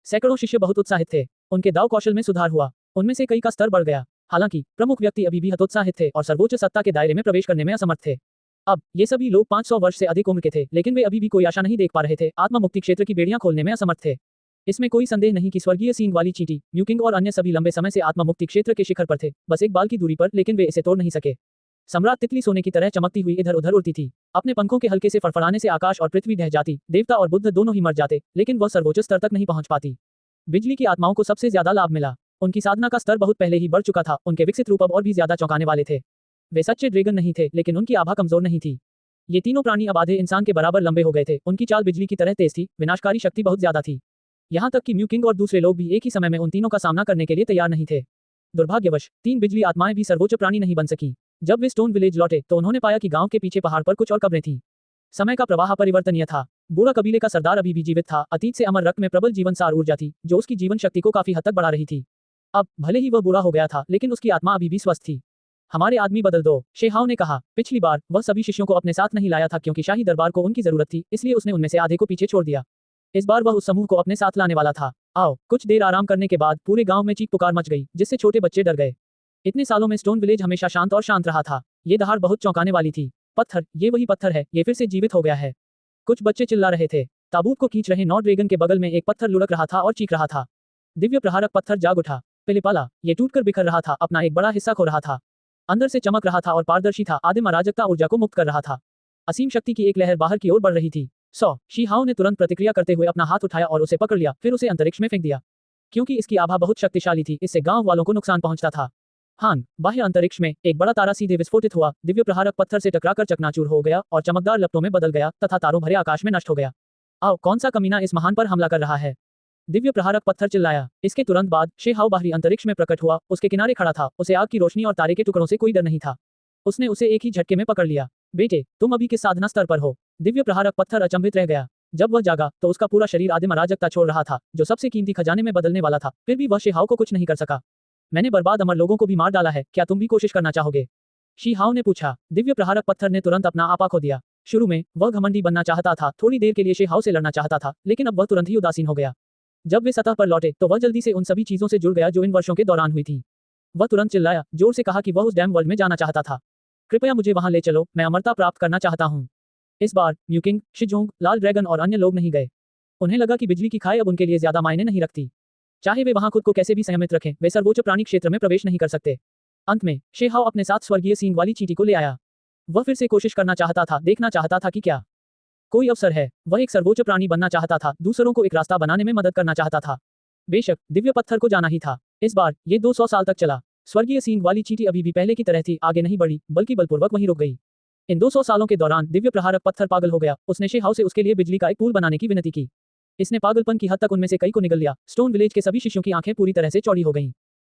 सैकड़ों शिष्य बहुत उत्साहित थे। उनके दाव कौशल में सुधार हुआ। उनमें से कई का स्तर बढ़ गया। हालांकि प्रमुख व्यक्ति अभी भी हतोत्साहित थे और सर्वोच्च सत्ता के दायरे में प्रवेश करने में असमर्थ थे। अब ये सभी लोग 500 वर्ष से अधिक उम्र के थे, लेकिन वे अभी भी कोई आशा नहीं देख पा रहे थे, आत्मा मुक्ति क्षेत्र की बेड़ियां खोलने में असमर्थ थे। इसमें कोई संदेह नहीं कि स्वर्गीय सींग वाली चींटी, म्यूकिंग और अन्य सभी लंबे समय से आत्मा मुक्ति क्षेत्र के शिखर पर थे, बस एक बाल की दूरी पर, लेकिन वे इसे तोड़ नहीं सके। सम्राट तितली सोने की तरह चमकती हुई इधर उधर उड़ती थी। अपने पंखों के हल्के से फड़फड़ाने से आकाश और पृथ्वी ढह जाती, देवता और बुद्ध दोनों ही मर जाते, लेकिन वह सर्वोच्च स्तर तक नहीं पहुंच पाती। बिजली की आत्माओं को सबसे ज्यादा लाभ मिला। उनकी साधना का स्तर बहुत पहले ही बढ़ चुका था, उनके विकसित रूप अब और भी ज्यादा चौंकाने वाले थे। वे सच्चे ड्रैगन नहीं थे, लेकिन उनकी आभा कमजोर नहीं थी। ये तीनों प्राणी अब आधे इंसान के बराबर लंबे हो गए थे। उनकी चाल बिजली की तरह तेज थी, विनाशकारी शक्ति बहुत ज्यादा थी। यहाँ तक कि म्यूकिंग और दूसरे लोग भी एक ही समय में उन तीनों का सामना करने के लिए तैयार नहीं थे। दुर्भाग्यवश 3 बिजली आत्माएं भी सर्वोच्च प्राणी नहीं बन सकी। जब वे स्टोन विलेज लौटे तो उन्होंने पाया कि गांव के पीछे पहाड़ पर कुछ और कब्रें थीं। समय का प्रवाह परिवर्तनीय था। बूढ़ा कबीले का सरदार अभी भी जीवित था। अतीत से अमर रक्त में प्रबल जीवन सार ऊर्जा थी, जो उसकी जीवन शक्ति को काफी हद तक बढ़ा रही थी। अब भले ही वह बूढ़ा हो गया था, लेकिन उसकी आत्मा अभी भी स्वस्थ थी। हमारे आदमी बदल दो, शेहाओ ने कहा। पिछली बार वह सभी शिष्यों को अपने साथ नहीं लाया था क्योंकि शाही दरबार को उनकी जरूरत थी, इसलिए उसने उनमें से आधे को पीछे छोड़ दिया। इस बार वह उस समूह को अपने साथ लाने वाला था। आओ। कुछ देर आराम करने के बाद पूरे गांव में चीख पुकार मच गई, जिससे छोटे बच्चे डर गए। इतने सालों में स्टोन विलेज हमेशा शांत और शांत रहा था। ये दहाड़ बहुत चौंकाने वाली थी। पत्थर, ये वही पत्थर है, ये फिर से जीवित हो गया है। कुछ बच्चे चिल्ला रहे थे। ताबूत को खींच रहे 9 ड्रैगन के बगल में एक पत्थर लुढ़क रहा था और चीख रहा था। दिव्य प्रहारक पत्थर जाग उठा। पिलिपाला, ये टूटकर बिखर रहा था, अपना एक बड़ा हिस्सा खो रहा था। अंदर से चमक रहा था और पारदर्शी था, आदिम अराजकता ऊर्जा को मुक्त कर रहा था। असीम शक्ति की एक लहर बाहर की ओर बढ़ रही थी। शीहाओ ने तुरंत प्रतिक्रिया करते हुए अपना हाथ उठाया और उसे पकड़ लिया, फिर उसे अंतरिक्ष में फेंक दिया। क्योंकि इसकी आभा बहुत शक्तिशाली थी, इससे गांव वालों को नुकसान पहुंचता था। हान, बाह्य अंतरिक्ष में एक बड़ा तारा सीधे विस्फोटित हुआ, दिव्य प्रहारक पत्थर से टकराकर चकनाचूर हो गया और चमकदार लपटों में बदल गया तथा तारों भरे आकाश में नष्ट हो गया। आओ, कौन सा कमीना इस महान पर हमला कर रहा है? दिव्य प्रहारक पत्थर चिल्लाया। इसके तुरंत बाद शेहाओ बाहरी अंतरिक्ष में प्रकट हुआ, उसके किनारे खड़ा था। उसे आग की रोशनी और तारे के टुकड़ों से कोई डर नहीं था। उसने उसे एक ही झटके में पकड़ लिया। बेटे, तुम अभी किस साधना स्तर पर हो? दिव्य प्रहारक पत्थर अचंभित रह गया। जब वह जागा तो उसका पूरा शरीर आदिम अराजकता छोड़ रहा था, जो सबसे कीमती खजाने में बदलने वाला था, फिर भी वह शेहाओ को कुछ नहीं कर सका। मैंने बर्बाद अमर लोगों को भी मार डाला है, क्या तुम भी कोशिश करना चाहोगे? शीहाओ ने पूछा। दिव्य प्रहारक पत्थर ने तुरंत अपना आपा खो दिया। शुरू में वह घमंडी बनना चाहता था, थोड़ी देर के लिए शेहाओ से लड़ना चाहता था, लेकिन अब वह तुरंत ही उदासीन हो गया। जब वे सतह पर लौटे तो वह जल्दी से उन सभी चीजों से जुड़ गया जो इन वर्षों के दौरान हुई थी। वह तुरंत चिल्लाया, जोर से कहा कि वह उस डैम वर्ल्ड में जाना चाहता था। कृपया मुझे वहां ले चलो, मैं अमरता प्राप्त करना चाहता हूँ। इस बार म्यूकिंग, शिजोंग, लाल ड्रैगन और अन्य लोग नहीं गए। उन्हें लगा कि बिजली की खाई अब उनके लिए ज्यादा मायने नहीं रखती। चाहे वे वहां खुद को कैसे भी संयमित रखें, वे सर्वोच्च प्राणी क्षेत्र में प्रवेश नहीं कर सकते। अंत में शेहाओ अपने साथ स्वर्गीय सींग वाली चींटी को ले आया। वह फिर से कोशिश करना चाहता था, देखना चाहता था कि क्या कोई अवसर है। वह एक सर्वोच्च प्राणी बनना चाहता था, दूसरों को एक रास्ता बनाने में मदद करना चाहता था। बेशक दिव्य पत्थर को जाना ही था। इस बार ये 200 साल तक चला। स्वर्गीय सींग वाली चींटी अभी भी पहले की तरह थी, आगे नहीं बढ़ी, बल्कि बलपूर्वक वहीं रुक गई। इन 200 सालों के दौरान दिव्य प्रहारक पत्थर पागल हो गया। उसने शेहाओ से उसके लिए बिजली का एक पुल बनाने की विनती की। इसने पागलपन की हद तक उनमें से कई को निगल लिया। स्टोन विलेज के सभी शिष्यों की आंखें पूरी तरह से चौड़ी हो गईं।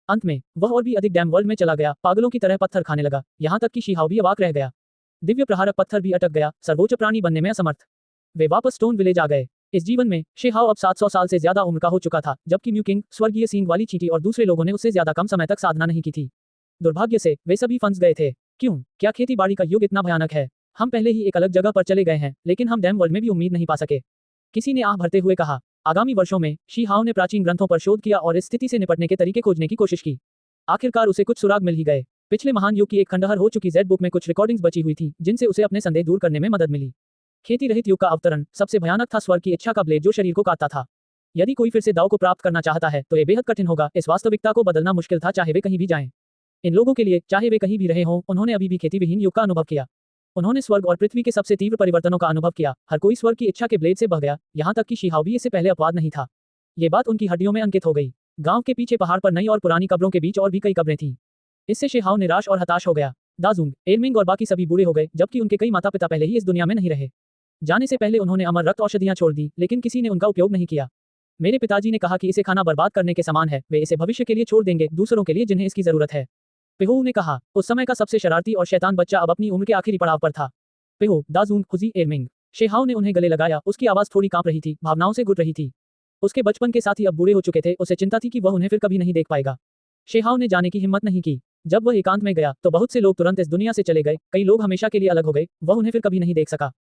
अंत में वह और भी अधिक डैम वर्ल्ड में चला गया, पागलों की तरह पत्थर खाने लगा, यहाँ तक कि शीहाओ भी अवाक रह गया। दिव्य प्रहारक पत्थर भी अटक गया, सर्वोच्च प्राणी बनने में असमर्थ। वे वापस स्टोन विलेज आ गए। इस जीवन में शेहाओ अब 700 साल से ज्यादा उम्र का हो चुका था, जबकि म्यूकिंग, स्वर्गीय सींग वाली चींटी और दूसरे लोगों ने उससे ज्यादा कम समय तक साधना नहीं की थी। दुर्भाग्य से वे सभी फंस गए थे। क्यों? क्या खेती बाड़ी का युग इतना भयानक है? हम पहले ही एक अलग जगह पर चले गए हैं, लेकिन हम डैम वर्ल्ड में भी उम्मीद नहीं पा सके। किसी ने आह भरते हुए कहा। आगामी वर्षों में शीहाओ ने प्राचीन ग्रंथों पर शोध किया और इस स्थिति से निपटने के तरीके खोजने की कोशिश की। आखिरकार उसे कुछ सुराग मिल ही गए। पिछले महान युग की एक खंडहर हो चुकी जेड बुक में कुछ रिकॉर्डिंग्स बची हुई थी, जिनसे उसे अपने संदेह दूर करने में मदद मिली। खेती रहित युग का अवतरण, सबसे भयानक था स्वर्ग की इच्छा का ब्लेड जो शरीर को काटता था। यदि कोई फिर से दाव को प्राप्त करना चाहता है तो ये बेहद कठिन होगा। इस वास्तविकता को बदलना मुश्किल था, चाहे वे कहीं भी जाएं। इन लोगों के लिए, चाहे वे कहीं भी रहे हों, उन्होंने अभी भी खेती विहीन युग का अनुभव किया। उन्होंने स्वर्ग और पृथ्वी के सबसे तीव्र परिवर्तनों का अनुभव किया। हर कोई स्वर्ग की इच्छा के ब्लेड से बह गया, यहाँ तक कि शीहाओ भी इससे पहले अपवाद नहीं था। ये बात उनकी हड्डियों में अंकित हो गई। गांव के पीछे पहाड़ पर नई और पुरानी कब्रों के बीच और भी कई कब्रें थीं। इससे शीहाओ निराश और हताश हो गया। दाजुंग, एरमिंग और बाकी सभी बूढ़े हो गए, जबकि उनके कई माता पिता पहले ही इस दुनिया में नहीं रहे। जाने से पहले उन्होंने अमर रक्त औषधियां छोड़ दी, लेकिन किसी ने उनका उपयोग नहीं किया। मेरे पिताजी ने कहा कि इसे खाना बर्बाद करने के समान है, वे इसे भविष्य के लिए छोड़ देंगे, दूसरों के लिए जिन्हें इसकी जरूरत है। पेहो ने कहा। उस समय का सबसे शरारती और शैतान बच्चा अब अपनी उम्र के आखिरी पड़ाव पर था। पेहो, दाजुंग, खुजी, एरमिंग। शेहाओ ने उन्हें गले लगाया, उसकी आवाज थोड़ी कांप रही थी, भावनाओं से गुट रही थी। उसके बचपन के साथी अब बूढ़े हो चुके थे, उसे चिंता थी कि वह उन्हें फिर कभी नहीं देख पाएगा। शेहाओ ने जाने की हिम्मत नहीं की। जब वह एकांत में गया तो बहुत से लोग तुरंत इस दुनिया से चले गए, कई लोग हमेशा के लिए अलग हो गए, वह उन्हें फिर कभी नहीं देख सका।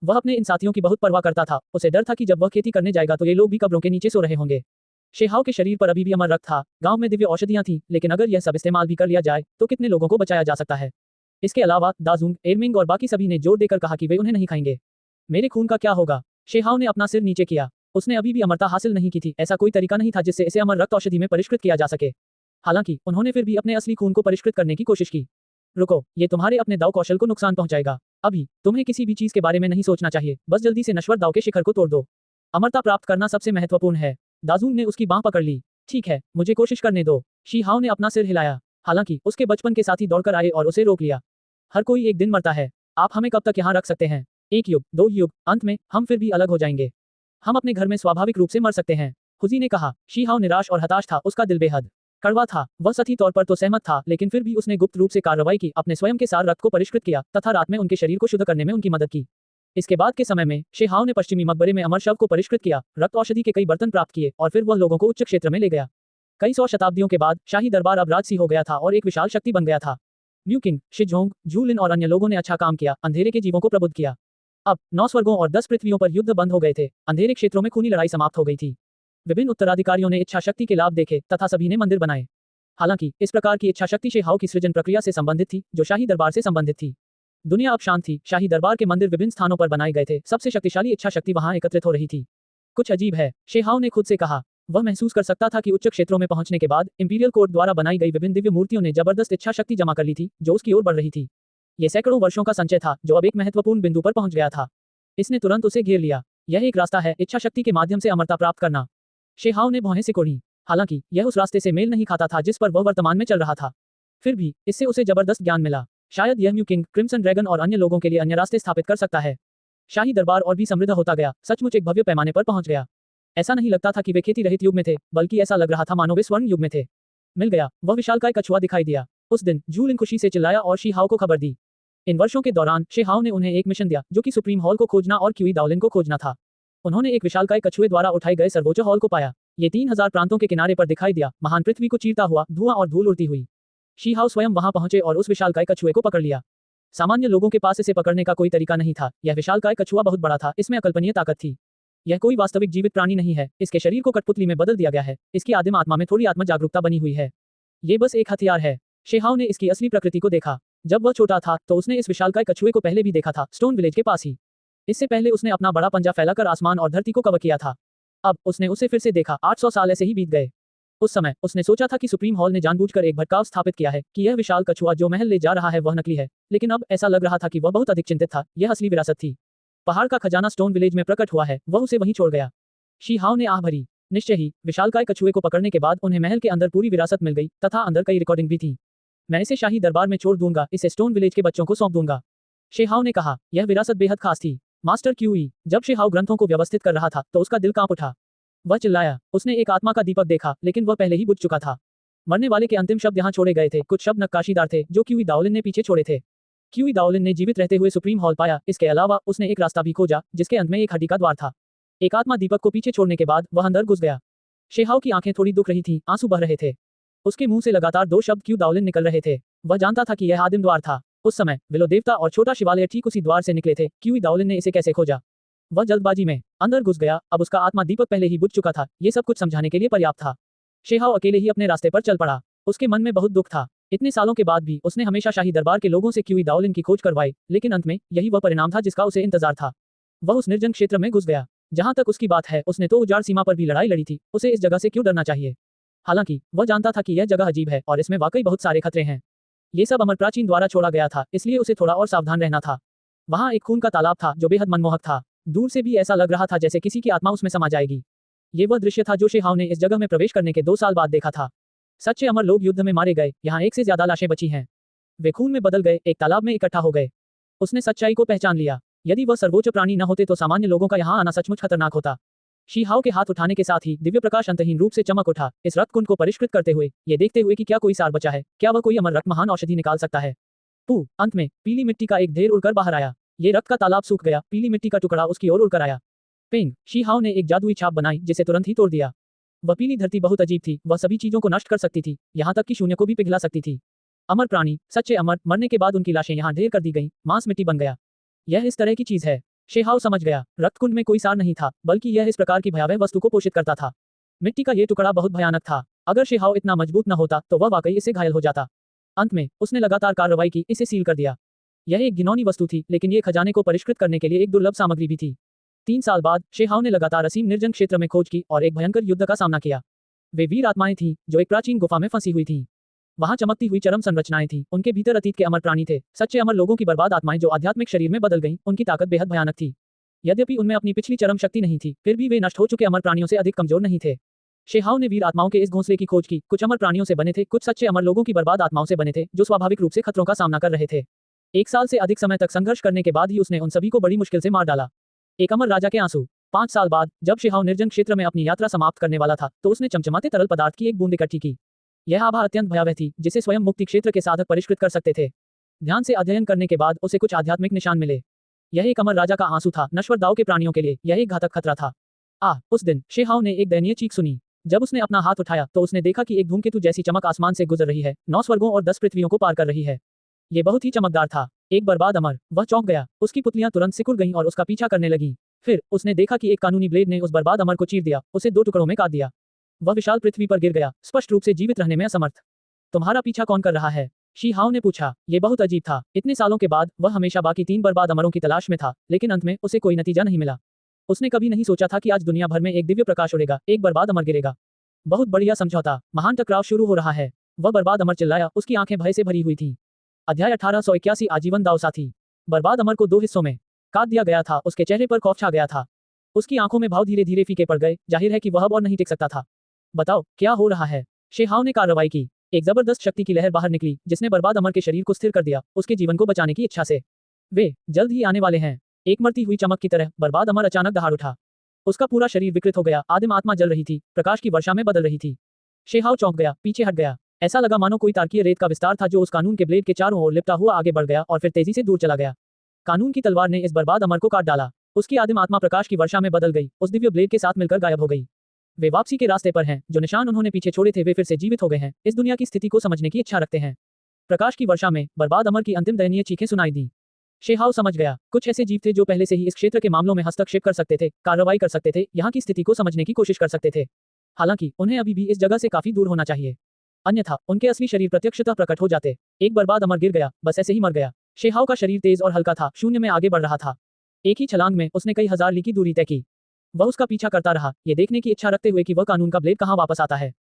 वह अपने इन साथियों की बहुत परवाह करता था, उसे डर था कि जब वह खेती करने जाएगा तो ये लोग भी कब्रों के नीचे सो रहे होंगे। शेहाओ के शरीर पर अभी भी अमर रक्त था, गांव में दिव्य औषधियां थीं, लेकिन अगर यह सब इस्तेमाल भी कर लिया जाए तो कितने लोगों को बचाया जा सकता है। इसके अलावा दाजुंग, एरमिंग और बाकी सभी ने जोर देकर कहा कि वे उन्हें नहीं खाएंगे। मेरे खून का क्या होगा? शेहाओ ने अपना सिर नीचे किया। उसने अभी भी अमरता हासिल नहीं की थी, ऐसा कोई तरीका नहीं था जिससे इसे अमर रक्त औषधि में परिष्कृत किया जा सके। हालांकि उन्होंने फिर भी अपने असली खून को परिष्कृत करने की कोशिश की। रुको, ये तुम्हारे अपने दाव कौशल को नुकसान पहुंचाएगा। अभी तुम्हें किसी भी चीज के बारे में नहीं सोचना चाहिए, बस जल्दी से नश्वर दाव के शिखर को तोड़ दो। अमरता प्राप्त करना सबसे महत्वपूर्ण है। दाजुंग ने उसकी बांह पकड़ ली। ठीक है, मुझे कोशिश करने दो। शीहाओ ने अपना सिर हिलाया। हालांकि उसके बचपन के साथी दौड़कर आए और उसे रोक लिया। हर कोई एक दिन मरता है, आप हमें कब तक यहाँ रख सकते हैं? एक युग, 2 युग, अंत में हम फिर भी अलग हो जाएंगे। हम अपने घर में स्वाभाविक रूप से मर सकते हैं, खुजी ने कहा। शीहाओ निराश और हताश था, उसका दिल बेहद कड़वा था। वह सही तौर पर तो सहमत था, लेकिन फिर भी उसने गुप्त रूप से कार्रवाई की, अपने स्वयं के सार रक्त को परिष्कृत किया तथा रात में उनके शरीर को शुद्ध करने में उनकी मदद की। इसके बाद के समय में शेहाओ ने पश्चिमी मकबरे में अमर शव को परिष्कृत किया, रक्त औषधि के कई बर्तन प्राप्त किए और फिर वह लोगों को उच्च क्षेत्र में ले गया। कई सौ शताब्दियों के बाद शाही दरबार अब राजसी हो गया था और एक विशाल शक्ति बन गया था। म्यू किंग, शिजोंग, जूलिन और अन्य लोगों ने अच्छा काम किया, अंधेरे के जीवों को प्रबुद्ध किया। अब 9 स्वर्गों और 10 पृथ्वियों पर युद्ध बंद हो गए थे, अंधेरे क्षेत्रों में खूनी लड़ाई समाप्त हो गई थी। विभिन्न उत्तराधिकारियों ने इच्छा शक्ति के लाभ देखे तथा सभी ने मंदिर बनाए। हालांकि इस प्रकार की इच्छा शक्ति शेहाओ की सृजन प्रक्रिया से संबंधित थी, जो शाही दरबार से संबंधित थी। दुनिया अब शांत थी, शाही दरबार के मंदिर विभिन्न स्थानों पर बनाए गए थे, सबसे शक्तिशाली इच्छा शक्ति वहां एकत्रित हो रही थी। कुछ अजीब है, शेहाओ ने खुद से कहा। वह महसूस कर सकता था कि उच्च क्षेत्रों में पहुंचने के बाद इंपीरियल कोर्ट द्वारा बनाई गई विभिन्न दिव्य मूर्तियों ने जबरदस्त इच्छा शक्ति जमा कर ली थी, जो उसकी ओर बढ़ रही थी। ये सैकड़ों वर्षों का संचय था, जो अब एक महत्वपूर्ण बिंदु पर पहुंच गया था। इसने तुरंत उसे घेर लिया। यह एक रास्ता है, इच्छा शक्ति के माध्यम से अमरता प्राप्त करना। शेहाओ ने भौहें सिकोड़ी। हालांकि यह उस रास्ते से मेल नहीं खाता था जिस पर वह वर्तमान में चल रहा था। फिर भी इससे उसे जबरदस्त ज्ञान मिला। शायद यह म्यू किंग, क्रिम्सन ड्रैगन और अन्य लोगों के लिए अन्य रास्ते स्थापित कर सकता है। शाही दरबार और भी समृद्ध होता गया, सचमुच एक भव्य पैमाने पर पहुंच गया। ऐसा नहीं लगता था कि वे खेती रहित युग में थे, बल्कि ऐसा लग रहा था मानो वे स्वर्ण युग में थे। मिल गया, वह विशालकाय कछुआ दिखाई दिया। उस दिन जूलिन खुशी से चिल्लाया और शीहाओ को खबर दी। इन वर्षों के दौरान शेहाओ ने उन्हें एक मिशन दिया, जो कि सुप्रीम हॉल को खोजना और क्यूई दाओलिन को खोजना था। उन्होंने एक विशालकाय कछुए द्वारा उठाए गए सर्वोच्च हॉल को पाया। ये 3000 प्रांतों के किनारे पर दिखाई दिया, महान पृथ्वी को चीरता हुआ, धुआं और धूल उड़ती हुई। शीहाओ स्वयं वहां पहुंचे और उस विशालकाय कछुए को पकड़ लिया। सामान्य लोगों के पास इसे पकड़ने का कोई तरीका नहीं था। यह विशालकाय कछुआ बहुत बड़ा था, इसमें अकल्पनीय ताकत थी। यह कोई वास्तविक जीवित प्राणी नहीं है, इसके शरीर को कठपुतली में बदल दिया गया है, इसकी आदिम आत्मा में थोड़ी आत्म जागरूकता बनी हुई है। ये बस एक हथियार है। शेहाओ ने इसकी असली प्रकृति को देखा। जब वह छोटा था तो उसने इस विशालकाय कछुए को पहले भी देखा था, स्टोन विलेज के पास ही। इससे पहले उसने अपना बड़ा पंजा फैलाकर आसमान और धरती को कवर किया था। अब उसने उसे फिर से देखा, 800 साल ऐसे ही बीत गए। उस समय उसने सोचा था कि सुप्रीम हॉल ने जानबूझकर एक भटकाव स्थापित किया है कि यह विशाल कछुआ जो महल ले जा रहा है वह नकली है, लेकिन अब ऐसा लग रहा था कि वह बहुत अधिक चिंतित था, यह असली विरासत थी। पहाड़ का खजाना स्टोन विलेज में प्रकट हुआ है, वह उसे वहीं छोड़ गया। शीहाओ ने आह भरी। निश्चय ही विशालकाय कछुए को पकड़ने के बाद उन्हें महल के अंदर पूरी विरासत मिल गई तथा अंदर कई रिकॉर्डिंग भी थी। मैं इसे शाही दरबार में छोड़ दूंगा, इसे स्टोन विलेज के बच्चों को सौंप दूंगा। शेहाओ ने कहा। यह विरासत बेहद खास थी। मास्टर क्यूई, जब शेहाओ ग्रंथों को व्यवस्थित कर रहा था तो उसका दिल कांप उठा। वह चिल्लाया। उसने एक आत्मा का दीपक देखा, लेकिन वह पहले ही बुझ चुका था। मरने वाले के अंतिम शब्द यहाँ छोड़े गए थे, कुछ शब्द नक्काशीदार थे जो क्यूई दाओलिन ने पीछे छोड़े थे। क्यूई दाओलिन ने जीवित रहते हुए सुप्रीम हॉल पाया, इसके अलावा उसने एक रास्ता भी खोजा जिसके अंत में एक हड्डी का द्वार था। एक आत्मा दीपक को पीछे छोड़ने के बाद वह अंदर घुस गया। शेहाओ की आंखें थोड़ी दुख रही थीं, आंसू बह रहे थे। उसके मुंह से लगातार 2 शब्द क्यू दाओलिन निकल रहे थे। वह जानता था कि यह आदिम द्वार था। उस समय विलो देवता और छोटा शिवालय ठीक उसी द्वार से निकले थे। क्यूई दाओलिन ने इसे कैसे खोजा? वह जल्दबाजी में अंदर घुस गया। अब उसका आत्मा दीपक पहले ही बुझ चुका था। ये सब कुछ समझाने के लिए पर्याप्त था। शेहाओ अकेले ही अपने रास्ते पर चल पड़ा। उसके मन में बहुत दुख था। इतने सालों के बाद भी उसने हमेशा शाही दरबार के लोगों से क्यूई दाओलिन की खोज करवाई, लेकिन अंत में यही वह परिणाम था जिसका उसे इंतजार था। वह उस निर्जन क्षेत्र में घुस गया। जहां तक उसकी बात है, उसने तो उजाड़ सीमा पर भी लड़ाई लड़ी थी, उसे इस जगह से क्यों डरना चाहिए? हालांकि वह जानता था कि यह जगह अजीब है और इसमें वाकई बहुत सारे खतरे हैं। ये सब अमर प्राचीन द्वारा छोड़ा गया था, इसलिए उसे थोड़ा और सावधान रहना था। वहां एक खून का तालाब था जो बेहद मनमोहक था। दूर से भी ऐसा लग रहा था जैसे किसी की आत्मा उसमें समा जाएगी। ये वह दृश्य था जो शेहाव ने इस जगह में प्रवेश करने के 2 साल बाद देखा था। सच्चे अमर लोग युद्ध में मारे गए, यहाँ एक से ज्यादा लाशें बची हैं। वे खून में बदल गए, एक तालाब में इकट्ठा हो गए। उसने सच्चाई को पहचान लिया। यदि वह सर्वोच्च प्राणी न होते तो सामान्य लोगों का यहाँ आना सचमुच खतरनाक होता। शीहाव के हाथ उठाने के साथ ही दिव्य प्रकाश अंतहीन रूप से चमक उठा, इस रक्त कुंड को परिष्कृत करते हुए, ये देखते हुए कि क्या कोई सार बचा है, क्या वह कोई अमर रक्त महान औषधि निकाल सकता है। अंत में पीली मिट्टी का एक ढेर उड़कर बाहर आया। ये रक्त का तालाब सूख गया, पीली मिट्टी का टुकड़ा उसकी ओर उड़कर आया। पेंग, शीहाव ने एक जादुई छाप बनाई जिसे तुरंत ही तोड़ दिया। वह पीली धरती बहुत अजीब थी, वह सभी चीजों को नष्ट कर सकती थी, यहाँ तक कि शून्य को भी पिघला सकती थी। अमर प्राणी, सच्चे अमर, मरने के बाद उनकी लाशें यहाँ ढेर कर दी गईं, मांस मिट्टी बन गया। यह इस तरह की चीज है। शेहाव समझ गया, रक्तकुंड में कोई सार नहीं था, बल्कि यह इस प्रकार की भयावह वस्तु को पोषित करता था। मिट्टी का ये टुकड़ा बहुत भयानक था। अगर शेहाव इतना मजबूत न होता तो वह वाकई इससे घायल हो जाता। अंत में उसने लगातार कार्रवाई की, इसे सील कर दिया। यह एक घिनौनी वस्तु थी, लेकिन ये खजाने को परिष्कृत करने के लिए एक दुर्लभ सामग्री भी थी। 3 साल बाद शेहाव ने लगातार असीम निर्जन क्षेत्र में खोज की और एक भयंकर युद्ध का सामना किया। वे वीर आत्माएं थीं जो एक प्राचीन गुफा में फंसी हुई थीं। वहां चमकती हुई चरम संरचनाएं थीं, उनके भीतर अतीत के अमर प्राणी थे, सच्चे अमर लोगों की बर्बाद आत्माएं जो आध्यात्मिक शरीर में बदल गईं, उनकी ताकत बेहद भयानक थी। यद्यपि उनमें अपनी पिछली चरम शक्ति नहीं थी, फिर भी वे नष्ट हो चुके अमर प्राणियों से अधिक कमजोर नहीं थे। शेहाव ने वीर आत्माओं के इस घोंसले की खोज की, कुछ अमर प्राणियों से बने थे, कुछ सच्चे अमर लोगों की बर्बाद आत्माओं से बने थे, जो स्वाभाविक रूप से खतरों का सामना कर रहे थे। 1 साल से अधिक समय तक संघर्ष करने के बाद ही उसने उन सभी को बड़ी मुश्किल से मार डाला। एक अमर राजा के आंसू। 5 साल बाद जब शेहाव निर्जन क्षेत्र में अपनी यात्रा समाप्त करने वाला था, तो उसने चमचमाते तरल पदार्थ की एक बूंद इकट्ठी की। यह आभा अत्यंत भयावह थी, जिसे स्वयं मुक्ति क्षेत्र के साधक परिष्कृत कर सकते थे। ध्यान से अध्ययन करने के बाद उसे कुछ आध्यात्मिक निशान मिले। यह एक अमर राजा का आंसू था, नश्वर दाव के प्राणियों के लिए यह एक घातक खतरा था। उस दिन शेहाव ने एक दयनीय चीख सुनी। जब उसने अपना हाथ उठाया तो उसने देखा कि एक धूमकेतु जैसी चमक आसमान से गुजर रही है, 9 स्वर्गों और 10 पृथ्वियों को पार कर रही है। ये बहुत ही चमकदार था। एक बर्बाद अमर। वह चौंक गया, उसकी पुतलियां तुरंत सिकुड़ गईं और उसका पीछा करने लगीं। फिर उसने देखा कि एक कानूनी ब्लेड ने उस बर्बाद अमर को चीर दिया, उसे 2 टुकड़ों में काट दिया। वह विशाल पृथ्वी पर गिर गया, स्पष्ट रूप से जीवित रहने में असमर्थ। तुम्हारा पीछा कौन कर रहा है? शीहाव ने पूछा। ये बहुत अजीब था। इतने सालों के बाद वह हमेशा बाकी 3 बर्बाद अमरों की तलाश में था, लेकिन अंत में उसे कोई नतीजा नहीं मिला। उसने कभी नहीं सोचा था कि आज दुनिया भर में एक दिव्य प्रकाश उड़ेगा, एक बर्बाद अमर गिरेगा। बहुत बढ़िया समझौता। महान टकराव शुरू हो रहा है। वह बर्बाद अमर चिल्लाया, उसकी आंखें भय से भरी हुई थीं। अध्याय 1881 आजीवन दाव साथी। बर्बाद अमर को 2 हिस्सों में काट दिया गया था, उसके चेहरे पर खौफ छा गया था। उसकी आंखों में भाव धीरे धीरे फीके पड़ गए, जाहिर है कि वह अब और नहीं टिक सकता था। बताओ, क्या हो रहा है? शेहाव ने कार्रवाई की। एक जबरदस्त शक्ति की लहर बाहर निकली, जिसने बर्बाद अमर के शरीर को स्थिर कर दिया, उसके जीवन को बचाने की इच्छा से। वे जल्द ही आने वाले हैं। एक मरती हुई चमक की तरह बर्बाद अमर अचानक दहाड़ उठा। उसका पूरा शरीर विकृत हो गया, आदिम आत्मा जल रही थी, प्रकाश की वर्षा में बदल रही थी। शेहाव चौंक गया, पीछे हट गया। ऐसा लगा मानो कोई तारकीय रेत का विस्तार था जो उस कानून के ब्लेड के चारों ओर लिपटा हुआ आगे बढ़ गया और फिर तेजी से दूर चला गया। कानून की तलवार ने इस बर्बाद अमर को काट डाला। उसकी आदिम आत्मा प्रकाश की वर्षा में बदल गई, उस दिव्य ब्लेड के साथ मिलकर गायब हो गई। वे वापसी के रास्ते पर हैं, जो निशान उन्होंने पीछे छोड़े थे वे फिर से जीवित हो गए हैं, इस दुनिया की स्थिति को समझने की इच्छा रखते हैं। प्रकाश की वर्षा में बर्बाद अमर की अंतिम दयनीय चीखें सुनाई दी। शेहाव समझ गया, कुछ ऐसे जीव थे जो पहले से ही इस क्षेत्र के मामलों में हस्तक्षेप कर सकते थे, कार्रवाई कर सकते थे, यहाँ की स्थिति को समझने की कोशिश कर सकते थे। हालांकि उन्हें अभी भी इस जगह से काफी दूर होना चाहिए, अन्यथा उनके असली शरीर प्रत्यक्षतः प्रकट हो जाते। एक बर्बाद अमर गिर गया, बस ऐसे ही मर गया। शेहाव का शरीर तेज और हल्का था, शून्य में आगे बढ़ रहा था। एक ही छलांग में उसने कई हजार ली की दूरी तय की। वह उसका पीछा करता रहा, ये देखने की इच्छा रखते हुए कि वह कानून का ब्लेड कहाँ वापस आता है।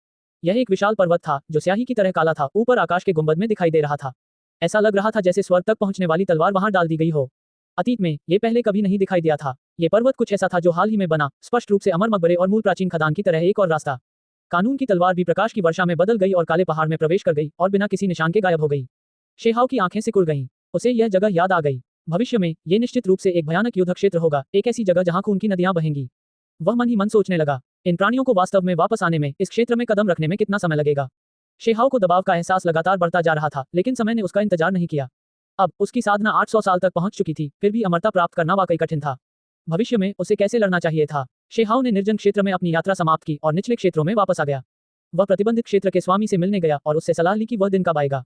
यह एक विशाल पर्वत था जो स्याही की तरह काला था, ऊपर आकाश के गुंबद में दिखाई दे रहा था। ऐसा लग रहा था जैसे स्वर्ग तक पहुंचने वाली तलवार वहां डाल दी गई हो। अतीत में ये पहले कभी नहीं दिखाई दिया था। ये पर्वत कुछ ऐसा था जो हाल ही में बना, स्पष्ट रूप से अमर मकबरे और मूल प्राचीन खदान की तरह एक और रास्ता। कानून की तलवार भी प्रकाश की वर्षा में बदल गई और काले पहाड़ में प्रवेश कर गई और बिना किसी निशान के गायब हो गई। शेहाव की आंखें सिकुड़ गईं। उसे यह जगह याद आ गई। भविष्य में ये निश्चित रूप से एक भयानक युद्ध क्षेत्र होगा, एक ऐसी जगह जहां खून की नदियां बहेंगी। वह मन ही मन सोचने लगा, इन प्राणियों को वास्तव में वापस आने में, इस क्षेत्र में कदम रखने में कितना समय लगेगा। शेहाव को दबाव का एहसास लगातार बढ़ता जा रहा था, लेकिन समय ने उसका इंतजार नहीं किया। अब उसकी साधना 800 साल तक पहुंच चुकी थी, फिर भी अमरता प्राप्त करना वाकई कठिन था। भविष्य में उसे कैसे लड़ना चाहिए था। शेहाव ने निर्जन क्षेत्र में अपनी यात्रा समाप्त की और निचले क्षेत्रों में वापस आ गया। वह प्रतिबंधित क्षेत्र के स्वामी से मिलने गया और उससे सलाह ली कि वह दिन कब आएगा।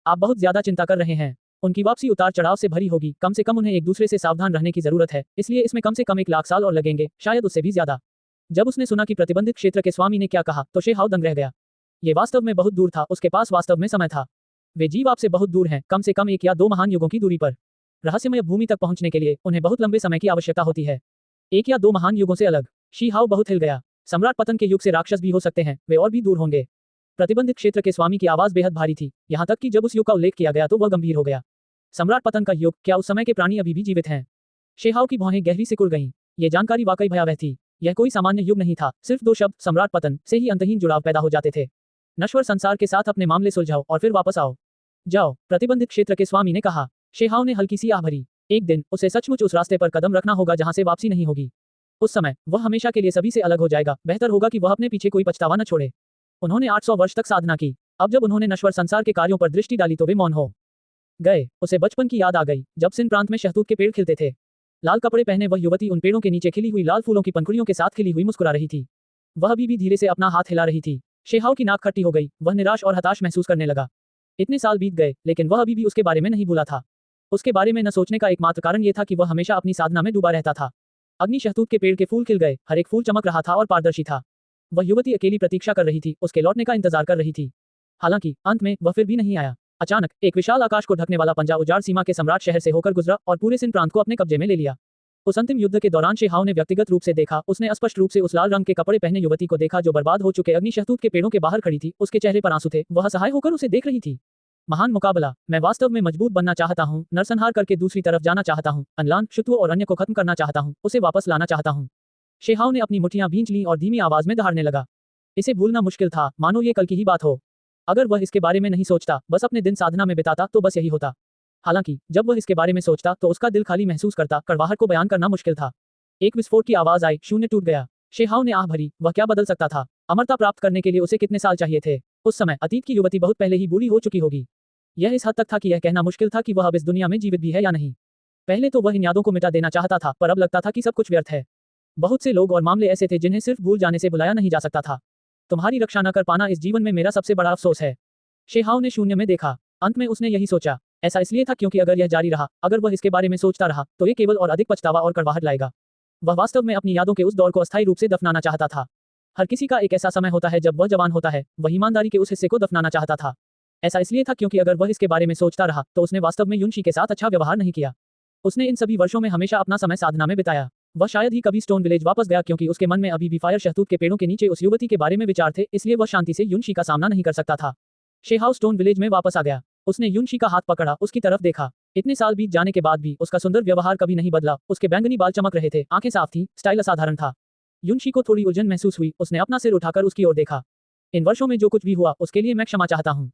आप बहुत ज्यादा चिंता कर रहे हैं। उनकी वापसी उतार चढ़ाव से भरी होगी, कम से कम उन्हें एक दूसरे से सावधान रहने की जरूरत है, इसलिए इसमें कम से कम 1 लाख साल और लगेंगे, शायद उससे भी ज्यादा। जब उसने सुना कि प्रतिबंधित क्षेत्र के स्वामी ने क्या कहा तो शेहाव दंग रह गया। ये वास्तव में बहुत दूर था, उसके पास वास्तव में समय था। वे जीव आपसे बहुत दूर हैं, कम से कम 1 या 2 महान युगों की दूरी पर। रहस्यमय भूमि तक पहुंचने के लिए उन्हें बहुत लंबे समय की आवश्यकता होती है। एक या दो महान युगों से अलग। शी हाओ बहुत हिल गया। सम्राट पतन के युग से राक्षस भी हो सकते हैं, वे और भी दूर होंगे। प्रतिबंधित क्षेत्र के स्वामी की आवाज बेहद भारी थी, यहाँ तक कि जब उस युग का उल्लेख किया गया तो वह गंभीर हो गया। सम्राट पतन का युग, क्या उस समय के प्राणी अभी भी जीवित हैं? शेहाओ की भौहें गहरी सिकुड़ गईं। ये जानकारी वाकई भयावह थी। यह कोई सामान्य युग नहीं था, सिर्फ दो शब्द सम्राट पतन से ही अंतहीन जुड़ाव पैदा हो जाते थे। नश्वर संसार के साथ अपने मामले सुलझाओ और फिर वापस आओ। जाओ, प्रतिबंधित क्षेत्र के स्वामी ने कहा। शेहाओ ने हल्की सी आह भरी। एक दिन उसे सचमुच उस रास्ते पर कदम रखना होगा जहां से वापसी नहीं होगी। उस समय वह हमेशा के लिए सभी से अलग हो जाएगा। बेहतर होगा कि वह अपने पीछे कोई पछतावा न छोड़े। उन्होंने 800 वर्ष तक साधना की। अब जब उन्होंने नश्वर संसार के कार्यों पर दृष्टि डाली तो वे मौन हो गए। उसे बचपन की याद आ गई, जब सिन प्रांत में शहतूत के पेड़ खिलते थे। लाल कपड़े पहने वह युवती उन पेड़ों के नीचे खिली हुई लाल फूलों की पंखुड़ियों के साथ खिली हुई मुस्कुरा रही थी। वह अभी भी धीरे से अपना हाथ हिला रही थी। शेहाओ की नाक खट्टी हो गई। वह निराश और हताश महसूस करने लगा। इतने साल बीत गए, लेकिन वह अभी भी उसके बारे में नहीं भूला था। उसके बारे में न सोचने का एकमात्र कारण यह था कि वह हमेशा अपनी साधना में डूबा रहता था। अग्नि शहतूत के पेड़ के फूल खिल गए, हर एक फूल चमक रहा था और पारदर्शी था। वह युवती अकेली प्रतीक्षा कर रही थी, उसके लौटने का इंतजार कर रही थी। हालांकि अंत में वह फिर भी नहीं आया। अचानक एक विशाल आकाश को ढकने वाला पंजा उजाड़ सीमा के सम्राट शहर से होकर गुजरा और पूरे सिन प्रांत को अपने कब्जे में ले लिया। उस अंतिम युद्ध के दौरान शेहाओ ने व्यक्तिगत रूप से देखा। उसने स्पष्ट रूप से उस लाल रंग के कपड़े पहने युवती को देखा जो बर्बाद हो चुके अग्नि शहतूत के पेड़ों के बाहर खड़ी थी। उसके चेहरे पर आंसू थे, वह असहाय होकर उसे देख रही थी। महान मुकाबला। मैं वास्तव में मजबूत बनना चाहता हूँ, नरसंहार करके दूसरी तरफ जाना चाहता हूँ, अनलान, शुत्व और अन्य को खत्म करना चाहता हूँ, उसे वापस लाना चाहता हूँ। शेहाओ ने अपनी मुठ्ठियां भींच लीं और धीमी आवाज में दहाड़ने लगा। इसे भूलना मुश्किल था, मानो ये कल की ही बात हो। अगर वह इसके बारे में नहीं सोचता, बस अपने दिन साधना में बिताता, तो बस यही होता। हालांकि जब वह इसके बारे में सोचता तो उसका दिल खाली महसूस करता। कड़वाहट को बयान करना मुश्किल था। एक विस्फोट की आवाज आई, शून्य टूट गया। शेहाओ ने आह भरी। वह क्या बदल सकता था? अमरता प्राप्त करने के लिए उसे कितने साल चाहिए थे? उस समय अतीत की युवती बहुत पहले ही बूढ़ी हो चुकी होगी। यह इस हद तक था कि यह कहना मुश्किल था कि वह अब इस दुनिया में जीवित भी है या नहीं। पहले तो वह इन यादों को मिटा देना चाहता था, पर अब लगता था कि सब कुछ व्यर्थ है। बहुत से लोग और मामले ऐसे थे जिन्हें सिर्फ भूल जाने से भुलाया नहीं जा सकता था। तुम्हारी रक्षा न कर पाना इस जीवन में मेरा सबसे बड़ा अफसोस है। शेहाओ ने शून्य में देखा। अंत में उसने यही सोचा। ऐसा इसलिए था क्योंकि अगर यह जारी रहा, अगर वह इसके बारे में सोचता रहा, तो ये केवल और अधिक पछतावा और कड़वाहट लाएगा। वह वास्तव में अपनी यादों के उस दौर को अस्थायी रूप से दफनाना चाहता था। हर किसी का एक ऐसा समय होता है जब वह जवान होता है। वह ईमानदारी के उस हिस्से को दफनाना चाहता था। ऐसा इसलिए था क्योंकि अगर वह इसके बारे में सोचता रहा, तो उसने वास्तव में युनशी के साथ अच्छा व्यवहार नहीं किया। उसने इन सभी वर्षों में हमेशा अपना समय साधना में बिताया। वह शायद ही कभी स्टोन विलेज वापस गया क्योंकि उसके मन में अभी भी फायर शहतूत के पेड़ों के नीचे उस युवती के बारे में विचार थे, इसलिए वह शांति से युनशी का सामना नहीं कर सकता था। शेहाओ स्टोन विलेज में वापस आ गया। उसने युनशी का हाथ पकड़ा, उसकी तरफ देखा। इतने साल बीत जाने के बाद भी उसका सुंदर व्यवहार कभी नहीं बदला। उसके बैंगनी बाल चमक रहे थे, आंखें साफ थीं, स्टाइल असाधारण था। युनशी को थोड़ी उलझन महसूस हुई। उसने अपना सिर उठाकर उसकी ओर देखा। इन वर्षों में जो कुछ भी हुआ उसके लिए मैं क्षमा चाहता हूँ,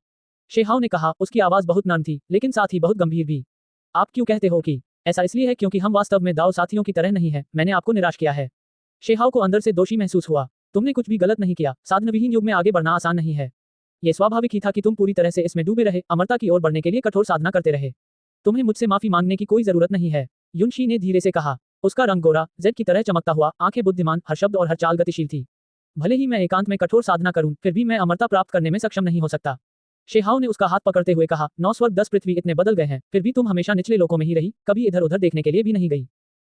शेहाओ ने कहा। उसकी आवाज बहुत नर्म थी, लेकिन साथ ही बहुत गंभीर भी। आप क्यों कहते हो कि ऐसा? इसलिए है क्योंकि हम वास्तव में दाव साथियों की तरह नहीं है। मैंने आपको निराश किया है। शेहाओ को अंदर से दोषी महसूस हुआ। तुमने कुछ भी गलत नहीं किया। साधनविहीन युग में आगे बढ़ना आसान नहीं है। यह स्वाभाविक ही था कि तुम पूरी तरह से इसमें डूबे रहे, अमरता की ओर बढ़ने के लिए कठोर साधना करते रहे। तुम्हें मुझसे माफी मांगने की कोई जरूरत नहीं है, युनशी ने धीरे से कहा। उसका रंग गोरा, जेड की तरह चमकता हुआ, आंखें बुद्धिमान, हर शब्द और हर चाल गतिशील थी। भले ही मैं एकांत में कठोर साधना करूं, फिर भी मैं अमरता प्राप्त करने में सक्षम नहीं हो सकता। शेहाओ ने उसका हाथ पकड़ते हुए कहा। 9 स्वर्ग 10 पृथ्वी इतने बदल गए हैं, फिर भी तुम हमेशा निचले लोकों में ही रही, कभी इधर उधर देखने के लिए भी नहीं गई।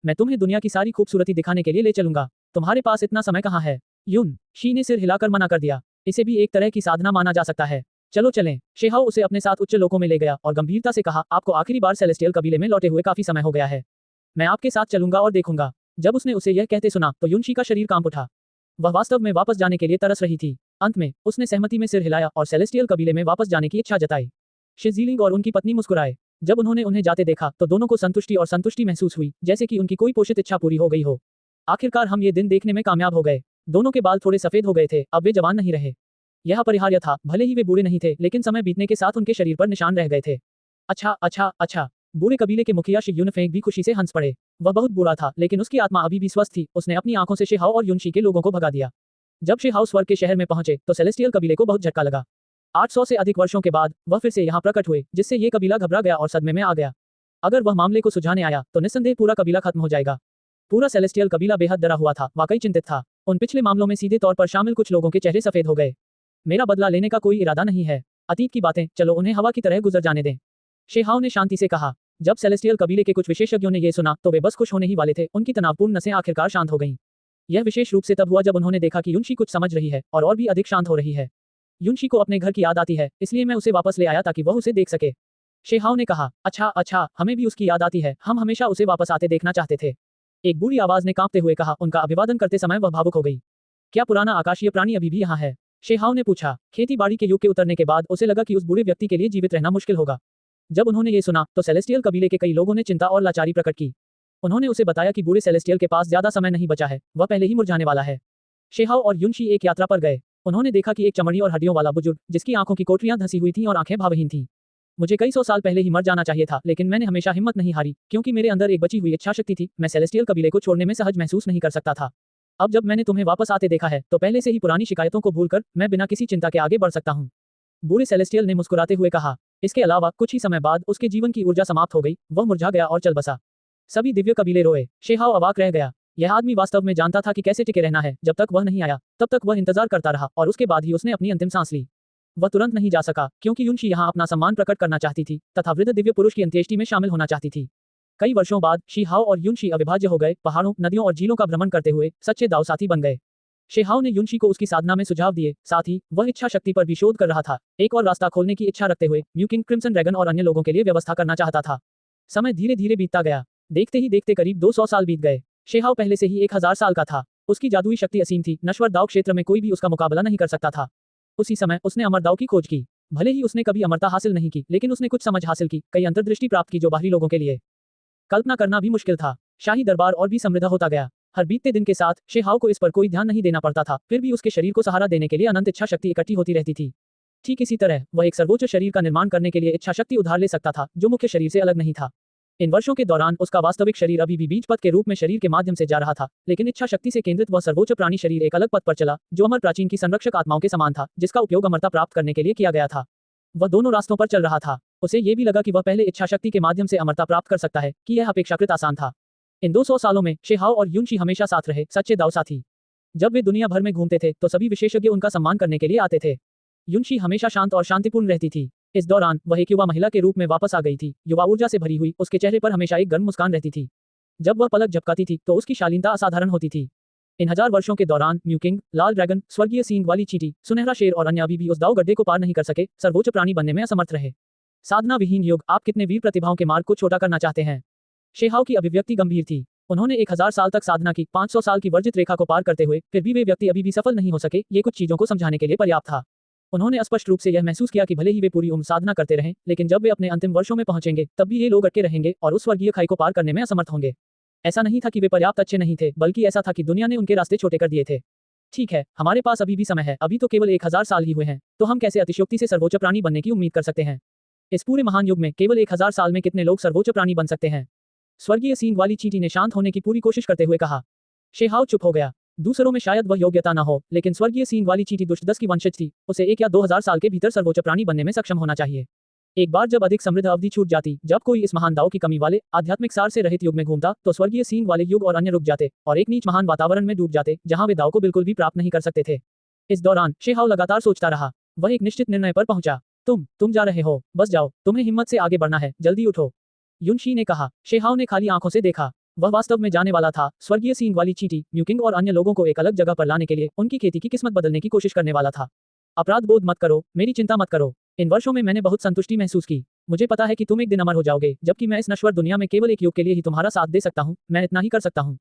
मैं तुम्हें दुनिया की सारी खूबसूरती दिखाने के लिए ले चलूंगा। तुम्हारे पास इतना समय कहाँ है? युन शी ने सिर हिलाकर मना कर दिया। इसे भी एक तरह की साधना माना जा सकता है। चलो चलें। शेहाओ उसे अपने साथ उच्च लोकों में ले गया और गंभीरता से कहा, आपको आखिरी बार सेलेस्टियल कबीले में लौटे हुए काफी समय हो गया है। मैं आपके साथ चलूंगा और देखूंगा। जब उसने उसे यह कहते सुना तो युनशी का शरीर कांप उठा। वह वास्तव में वापस जाने के लिए तरस रही थी। अंत में उसने सहमति में सिर हिलाया और सेलेस्टियल कबीले में वापस जाने की इच्छा जताई। शिजीलिंग और उनकी पत्नी मुस्कुराए। जब उन्होंने उन्हें जाते देखा तो दोनों को संतुष्टि महसूस हुई, जैसे कि उनकी कोई पोषित इच्छा पूरी हो गई हो। आखिरकार हम ये दिन देखने में कामयाब हो गए। दोनों के बाल थोड़े सफेद हो गए थे, अब वे जवान नहीं रहे। यह अपरिहार्य था। भले ही वे बूढ़े नहीं थे, लेकिन समय बीतने के साथ उनके शरीर पर निशान रह गए थे। अच्छा। बूढ़े कबीले के मुखिया शी युनफेंग भी खुशी से हंस पड़े। वह बहुत बूढ़ा था, लेकिन उसकी आत्मा अभी भी स्वस्थ थी। उसने अपनी आंखों से शेहाओ और युनशी के लोगों को भगा दिया। जब शेहाओ स्वर्ग के शहर में पहुंचे तो सेलेस्टियल कबीले को बहुत झटका लगा। 800 से अधिक वर्षों के बाद वह फिर से यहाँ प्रकट हुए, जिससे ये कबीला घबरा गया और सदमे में आ गया। अगर वह मामले को सुलझाने आया तो निस्संदेह पूरा कबीला खत्म हो जाएगा। पूरा सेलेस्टियल कबीला बेहद डरा हुआ था, वाकई चिंतित था। उन पिछले मामलों में सीधे तौर पर शामिल कुछ लोगों के चेहरे सफेद हो गए। मेरा बदला लेने का कोई इरादा नहीं है। अतीत की बातें, चलो उन्हें हवा की तरह गुजर जाने दें, शेहाओ ने शांति से कहा। जब सेलेस्टियल कबीले के कुछ विशेषज्ञों ने यह सुना तो वे बस खुश होने ही वाले थे। उनकी तनावपूर्ण नसें आखिरकार शांत हो गईं। यह विशेष रूप से तब हुआ जब उन्होंने देखा कि युनशी कुछ समझ रही है और भी अधिक शांत हो रही है। युनशी को अपने घर की याद आती है, इसलिए मैं उसे वापस ले आया ताकि वह उसे देख सके, शेहाओ ने कहा। अच्छा, हमें भी उसकी याद आती है। हम हमेशा उसे वापस आते देखना चाहते थे। एक बूढ़ी आवाज ने कांपते हुए कहा। उनका अभिवादन करते समय वह भावुक हो गई। क्या पुराना आकाशीय प्राणी अभी भी यहाँ है? शेहाव ने पूछा। खेती बाड़ी के युग के उतरने के बाद उसे लगा कि उस बूढ़े व्यक्ति के लिए जीवित रहना मुश्किल होगा। जब उन्होंने ये सुना तो सेलेस्टियल कबीले के कई लोगों ने चिंता और लाचारी प्रकट की। उन्होंने उसे बताया कि बूढ़े सेलेस्टियल के पास ज्यादा समय नहीं बचा है, वह पहले ही मुरझाने वाला है। शेहाव और युनशी एक यात्रा पर गए। उन्होंने देखा कि एक चमड़ी और हड्डियों वाला बुजुर्ग, जिसकी आंखों की कोठरियां धंसी हुई थीं और आंखें भावहीन थीं। मुझे कई सौ साल पहले ही मर जाना चाहिए था, लेकिन मैंने हमेशा हिम्मत नहीं हारी, क्योंकि मेरे अंदर एक बची हुई इच्छा शक्ति थी। मैं सेलेस्टियल कबीले को छोड़ने में सहज महसूस नहीं कर सकता था। अब जब मैंने तुम्हें वापस आते देखा है तो पहले से ही पुरानी शिकायतों को भूलकर मैं बिना किसी चिंता के आगे बढ़ सकता हूँ। बूढ़े सेलेस्टियल ने मुस्कुराते हुए कहा। इसके अलावा कुछ ही समय बाद उसके जीवन की ऊर्जा समाप्त हो गई, वह मुरझा गया और चल बसा। सभी दिव्य कबीले रोए। शेहाव अवाक रह गया। यह आदमी वास्तव में जानता था कि कैसे टिके रहना है। जब तक वह नहीं आया तब तक वह इंतजार करता रहा और उसके बाद ही उसने अपनी अंतिम सांस ली। वह तुरंत नहीं जा सका, क्योंकि युनशी यहाँ अपना सम्मान प्रकट करना चाहती थी तथा वृद्ध दिव्य पुरुष की अंत्येष्टि में शामिल होना चाहती थी। कई वर्षों बाद शेहाव और युनशी अविभाज्य हो गए, पहाड़ों, नदियों और झीलों का भ्रमण करते हुए सच्चे दाव साथी बन गए। शेहाव ने युनशी को उसकी साधना में सुझाव दिए, साथ ही वह इच्छा शक्ति पर भी शोध कर रहा था। एक और रास्ता खोलने की इच्छा रखते हुए म्यूकिंग, क्रिम्सन ड्रैगन और अन्य लोगों के लिए व्यवस्था करना चाहता था। समय धीरे धीरे बीतता गया। देखते ही देखते करीब 200 साल बीत गए। शेहाव पहले से ही 1000 साल का था। उसकी जादुई शक्ति असीम थी, नश्वर दाव क्षेत्र में कोई भी उसका मुकाबला नहीं कर सकता था। उसी समय उसने अमर दाव की खोज की। भले ही उसने कभी अमरता हासिल नहीं की, लेकिन उसने कुछ समझ हासिल की, कई अंतर्दृष्टि प्राप्त की जो बाहरी लोगों के लिए कल्पना करना भी मुश्किल था। शाही दरबार और भी समृद्ध होता गया। हर बीतते दिन के साथ शेहाव को इस पर कोई ध्यान नहीं देना पड़ता था, फिर भी उसके शरीर को सहारा देने के लिए अनंत इच्छा शक्ति इकट्ठी होती रहती थी। ठीक इसी तरह वह एक सर्वोच्च शरीर का निर्माण करने के लिए इच्छा शक्ति उधार ले सकता था, जो मुख्य शरीर से अलग नहीं था। इन वर्षों के दौरान उसका वास्तविक शरीर अभी भी बीज पथ के रूप में शरीर के माध्यम से जा रहा था, लेकिन इच्छा शक्ति से केंद्रित वह सर्वोच्च प्राणी शरीर एक अलग पथ पर चला, जो अमर प्राचीन की संरक्षक आत्माओं के समान था, जिसका उपयोग अमरता प्राप्त करने के लिए किया गया था। वह दोनों रास्तों पर चल रहा था। उसे ये भी लगा कि वह पहले इच्छा शक्ति के माध्यम से अमरता प्राप्त कर सकता है, कि यह अपेक्षाकृत आसान था। इन 200 सालों में शेहाव और युनशी हमेशा साथ रहे, सच्चे दाव साथी। जब वे दुनिया भर में घूमते थे तो सभी विशेषज्ञ उनका सम्मान करने के लिए आते थे। युनशी हमेशा शांत और शांतिपूर्ण रहती थी। इस दौरान वह एक युवा महिला के रूप में वापस आ गई थी, युवा ऊर्जा से भरी हुई। उसके चेहरे पर हमेशा एक गर्म मुस्कान रहती थी। जब वह पलक झपकाती थी तो उसकी शालीनता असाधारण होती थी। इन 1000 वर्षों के दौरान म्यूकिंग, लाल ड्रैगन, स्वर्गीय सींग वाली चींटी, सुनहरा शेर और अन्य अभी भी उस दाव गड्ढे को पार नहीं कर सके, सर्वोच्च प्राणी बनने में असमर्थ रहे। साधना विहीन युग, आप कितने वीर प्रतिभाओं के मार्ग को छोटा करना चाहते हैं? शेहाव की अभिव्यक्ति गंभीर थी। उन्होंने 1000 साल तक साधना की, 500 साल की वर्जित रेखा को पार करते हुए फिर भी वे व्यक्ति अभी भी सफल नहीं हो सके, ये कुछ चीजों को समझाने के लिए पर्याप्त था। उन्होंने स्पष्ट रूप से यह महसूस किया कि भले ही वे पूरी उम्र साधना करते रहें, लेकिन जब वे अपने अंतिम वर्षों में पहुंचेंगे तब भी ये लोग अटके रहेंगे और उस स्वर्गीय खाई को पार करने में असमर्थ होंगे। ऐसा नहीं था कि वे पर्याप्त अच्छे नहीं थे, बल्कि ऐसा था कि दुनिया ने उनके रास्ते छोटे कर दिए थे। ठीक है, हमारे पास अभी भी समय है, अभी तो केवल 1000 साल ही हुए हैं, तो हम कैसे अतिशयोक्ति से सर्वोच्च प्राणी बनने की उम्मीद कर सकते हैं? इस पूरे महान युग में केवल 1000 साल में कितने लोग सर्वोच्च प्राणी बन सकते हैं? स्वर्गीय सींग वाली चींटी ने शांत होने की पूरी कोशिश करते हुए कहा। शेहाव चुप हो गया। दूसरों में शायद वह योग्यता न हो, लेकिन स्वर्गीय सींग वाली चींटी दुष्टदस की वंशज थी। उसे 1 या 2000 साल के भीतर सर्वोच्च प्राणी बनने में सक्षम होना चाहिए। एक बार जब अधिक समृद्ध अवधि छूट जाती, जब कोई इस महान दाव की कमी वाले आध्यात्मिक सार से रहित युग में घूमता, तो स्वर्गीय सींग वाले युग और अन्य रुक जाते और एक नीच महान वातावरण में डूब जाते, जहां वे दाव को बिल्कुल भी प्राप्त नहीं कर सकते थे। इस दौरान शेहाव लगातार सोचता रहा। वह एक निश्चित निर्णय पर पहुंचा। तुम जा रहे हो, बस जाओ, तुम्हें हिम्मत से आगे बढ़ना है, जल्दी उठो, युनशी ने कहा। शेहाव ने खाली आंखों से देखा। वह वास्तव में जाने वाला था। स्वर्गीय सींग वाली चींटी, म्यूकिंग और अन्य लोगों को एक अलग जगह पर लाने के लिए उनकी खेती की किस्मत बदलने की कोशिश करने वाला था। अपराध बोध मत करो, मेरी चिंता मत करो। इन वर्षों में मैंने बहुत संतुष्टि महसूस की। मुझे पता है कि तुम एक दिन अमर हो जाओगे, जबकि मैं इस नश्वर दुनिया में केवल एक युग के लिए ही तुम्हारा साथ दे सकता हूँ। मैं इतना ही कर सकता हूँ।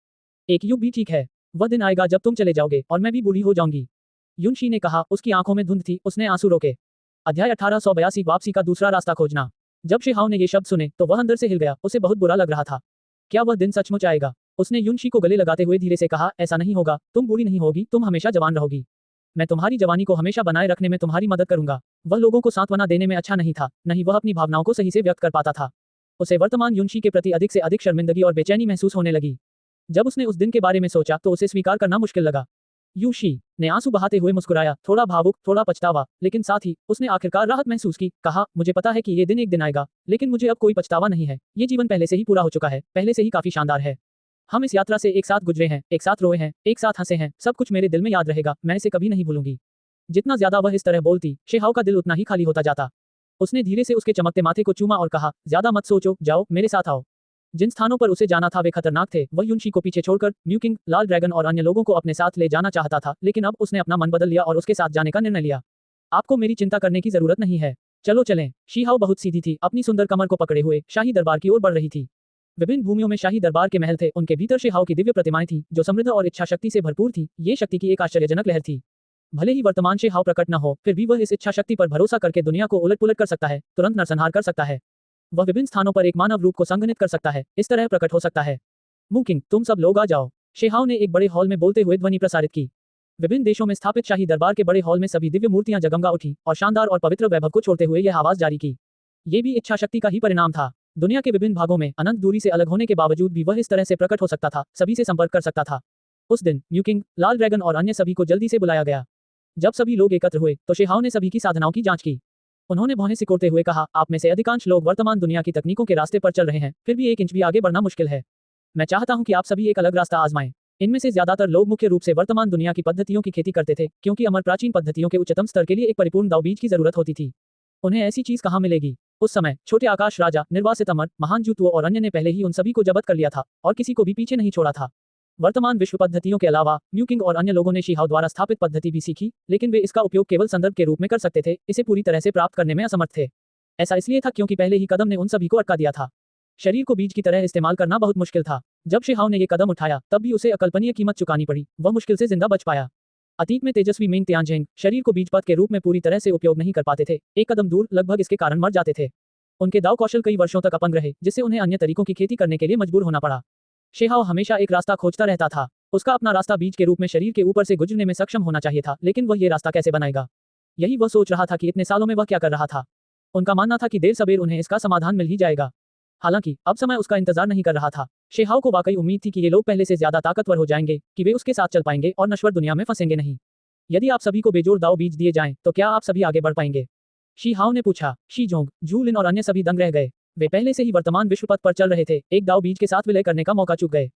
एक युग भी ठीक है। वह दिन आएगा जब तुम चले जाओगे और मैं भी बूढ़ी हो जाऊंगी, युनशी ने कहा। उसकी आंखों में धुंध थी, उसने आंसू रोके। अध्याय 1882 वापसी का दूसरा रास्ता खोजना। जब शेहाव ने ये शब्द सुने तो वह अंदर से हिल गया। उसे बहुत बुरा लग रहा था। क्या वह दिन सचमुच आएगा? उसने युनशी को गले लगाते हुए धीरे से कहा, ऐसा नहीं होगा, तुम बूढ़ी नहीं होगी, तुम हमेशा जवान रहोगी। मैं तुम्हारी जवानी को हमेशा बनाए रखने में तुम्हारी मदद करूंगा। वह लोगों को सांत्वना देने में अच्छा नहीं था, नहीं वह अपनी भावनाओं को सही से व्यक्त कर पाता था। उसे वर्तमान युनशी के प्रति अधिक से अधिक शर्मिंदगी और बेचैनी महसूस होने लगी। जब उसने उस दिन के बारे में सोचा तो उसे स्वीकार करना मुश्किल लगा। युनशी ने आंसू बहाते हुए मुस्कुराया, थोड़ा भावुक, थोड़ा पछतावा, लेकिन साथ ही उसने आखिरकार राहत महसूस की। कहा, मुझे पता है कि ये दिन एक दिन आएगा, लेकिन मुझे अब कोई पछतावा नहीं है। ये जीवन पहले से ही पूरा हो चुका है, पहले से ही काफी शानदार है। हम इस यात्रा से एक साथ गुजरे हैं, एक साथ रोए हैं, एक साथ हंसे हैं, सब कुछ मेरे दिल में याद रहेगा, मैं इसे कभी नहीं भूलूंगी। जितना ज्यादा वह इस तरह बोलती, शेहाव का दिल उतना ही खाली होता जाता। उसने धीरे से उसके चमकते माथे को चूमा और कहा, ज्यादा मत सोचो, जाओ, मेरे साथ आओ। जिन स्थानों पर उसे जाना था वे खतरनाक थे। वह युनशी को पीछे छोड़कर म्यूकिंग, लाल ड्रैगन और अन्य लोगों को अपने साथ ले जाना चाहता था, लेकिन अब उसने अपना मन बदल लिया और उसके साथ जाने का निर्णय लिया। आपको मेरी चिंता करने की जरूरत नहीं है, चलो चलें। शेहाव बहुत सीधी थी, अपनी सुंदर कमर को पकड़े हुए शाही दरबार की ओर बढ़ रही थी। विभिन्न भूमियों में शाही दरबार के महल थे, उनके भीतर शेहाओ की दिव्य प्रतिमाएं थी जो समृद्ध और इच्छा शक्ति से भरपूर थी। ये शक्ति की एक आश्चर्यजनक लहर थी। भले ही वर्तमान शेहाओ प्रकट न हो, फिर भी वह इस इच्छा शक्ति पर भरोसा करके दुनिया को उलट-पुलट कर सकता है, तुरंत नरसंहार कर सकता है। वह विभिन्न स्थानों पर एक मानव रूप को संघनित कर सकता है, इस तरह प्रकट हो सकता है। मुकिंग, तुम सब लोग आ जाओ। शेहाओ ने एक बड़े हॉल में बोलते हुए ध्वनि प्रसारित की। विभिन्न देशों में स्थापित शाही दरबार के बड़े हॉल में सभी दिव्य मूर्तियां जगमगा उठी और शानदार और पवित्र वैभव को छोड़ते हुए यह आवाज जारी की। ये भी इच्छा शक्ति का ही परिणाम था। दुनिया के विभिन्न भागों में अनंत दूरी से अलग होने के बावजूद भी वह इस तरह से प्रकट हो सकता था, सभी से संपर्क कर सकता था। उस दिन म्यूकिंग, लाल ड्रैगन और अन्य सभी को जल्दी से बुलाया गया। जब सभी लोग एकत्र हुए तो शेहाओ ने सभी की साधनाओं की जांच की। उन्होंने भौहें सिकोड़ते हुए कहा, आप में से अधिकांश लोग वर्तमान दुनिया की तकनीकों के रास्ते पर चल रहे हैं, फिर भी 1 इंच भी आगे बढ़ना मुश्किल है। मैं चाहता हूं कि आप सभी एक अलग रास्ता आजमाएं। इनमें से ज्यादातर लोग मुख्य रूप से वर्तमान दुनिया की पद्धतियों की खेती करते थे, क्योंकि अमर प्राचीन पद्धतियों के उच्चतम स्तर के लिए एक परिपूर्ण दाव बीज की जरूरत होती थी। उन्हें ऐसी चीज कहां मिलेगी? उस समय छोटे आकाश राजा, निर्वासित अमर, महान जूतुओं और अन्य ने पहले ही उन सभी को जब्त कर लिया था और किसी को भी पीछे नहीं छोड़ा था। वर्तमान विश्व पद्धतियों के अलावा म्यूकिंग और अन्य लोगों ने शीहाओ द्वारा स्थापित पद्धति भी सीखी, लेकिन वे इसका उपयोग केवल संदर्भ के रूप में कर सकते थे, इसे पूरी तरह से प्राप्त करने में असमर्थ थे। ऐसा इसलिए था क्योंकि पहले ही कदम ने उन सभी को अटका दिया था। शरीर को बीज की तरह इस्तेमाल करना बहुत मुश्किल था। जब शेहाओ ने ये कदम उठाया तब भी उसे अकल्पनीय कीमत चुकानी पड़ी, वह मुश्किल से जिंदा बच पाया। अतीत में तेजस्वी मेंग तियानझेंग शरीर को बीज पथ के रूप में पूरी तरह से उपयोग नहीं कर पाते थे, एक कदम दूर लगभग इसके कारण मर जाते थे। उनके दाव कौशल कई वर्षों तक अपंग रहे, जिससे उन्हें अन्य तरीकों की खेती करने के लिए मजबूर होना पड़ा। शेहाओ हमेशा एक रास्ता खोजता रहता था। उसका अपना रास्ता बीज के रूप में शरीर के ऊपर से गुजरने में सक्षम होना चाहिए था, लेकिन वह ये रास्ता कैसे बनाएगा? यही वह सोच रहा था कि इतने सालों में वह क्या कर रहा था। उनका मानना था कि देर सबेर उन्हें इसका समाधान मिल ही जाएगा। हालांकि अब समय उसका इंतजार नहीं कर रहा था। शेहाओ को वाकई उम्मीद थी कि ये लोग पहले से ज्यादा ताकतवर हो जाएंगे, कि वे उसके साथ चल पाएंगे और नश्वर दुनिया में फंसेंगे नहीं। यदि आप सभी को बेजोड़ दाव बीज दिए जाएं, तो क्या आप सभी आगे बढ़ पाएंगे? शीहाओ ने पूछा। शीजोंग, झू लिन और अन्य सभी दंग रह गए। वे पहले से ही वर्तमान विश्व पथ पर चल रहे थे, एक दाव बीज के साथ विलय करने का मौका चूक गए।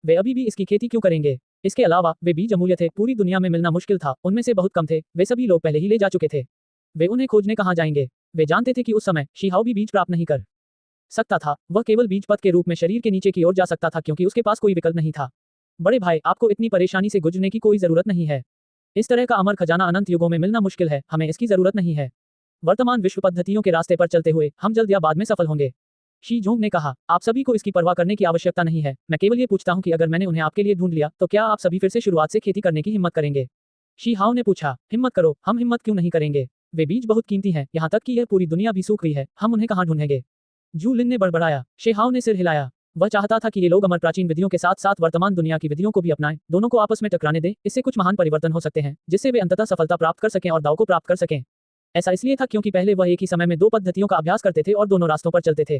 वे अभी भी इसकी खेती क्यों करेंगे? इसके अलावा वे बीज अमूल्य थे, पूरी दुनिया में मिलना मुश्किल था, उनमें से बहुत कम थे, वे सभी लोग पहले ही ले जा चुके थे। वे उन्हें खोजने कहाँ जाएंगे? वे जानते थे कि उस समय शीहाओ भी बीज प्राप्त नहीं कर सकता था, वह केवल बीज पथ के रूप में शरीर के नीचे की ओर जा सकता था क्योंकि उसके पास कोई विकल्प नहीं था। बड़े भाई, आपको इतनी परेशानी से गुजरने की कोई जरूरत नहीं है। इस तरह का अमर खजाना अनंत युगों में मिलना मुश्किल है, हमें इसकी जरूरत नहीं है। वर्तमान विश्व पद्धतियों के रास्ते पर चलते हुए हम जल्द या बाद में सफल होंगे। शी जोंग ने कहा, आप सभी को इसकी परवाह करने की आवश्यकता नहीं है, मैं केवल ये पूछता हूँ कि अगर मैंने उन्हें आपके लिए ढूंढ लिया तो क्या आप सभी फिर से शुरुआत से खेती करने की हिम्मत करेंगे? शी हाओ ने पूछा। हिम्मत करो, हम हिम्मत क्यों नहीं करेंगे? वे बीज बहुत कीमती हैं, यहाँ तक कि यह पूरी दुनिया भी सूख रही है, हम उन्हें कहाँ ढूंढेंगे? जू लिन ने बड़बड़ाया। शेहाओ ने सिर हिलाया। वह चाहता था कि ये लोग अमर प्राचीन विधियों के साथ साथ वर्तमान दुनिया की विधियों को भी अपनाएं, दोनों को आपस में टकराने दें, इससे कुछ महान परिवर्तन हो सकते हैं, जिससे वे अंततः सफलता प्राप्त कर सकें और दाव को प्राप्त कर सकें। ऐसा इसलिए था क्योंकि पहले वह एक ही समय में 2 पद्धतियों का अभ्यास करते थे और दोनों रास्तों पर चलते थे।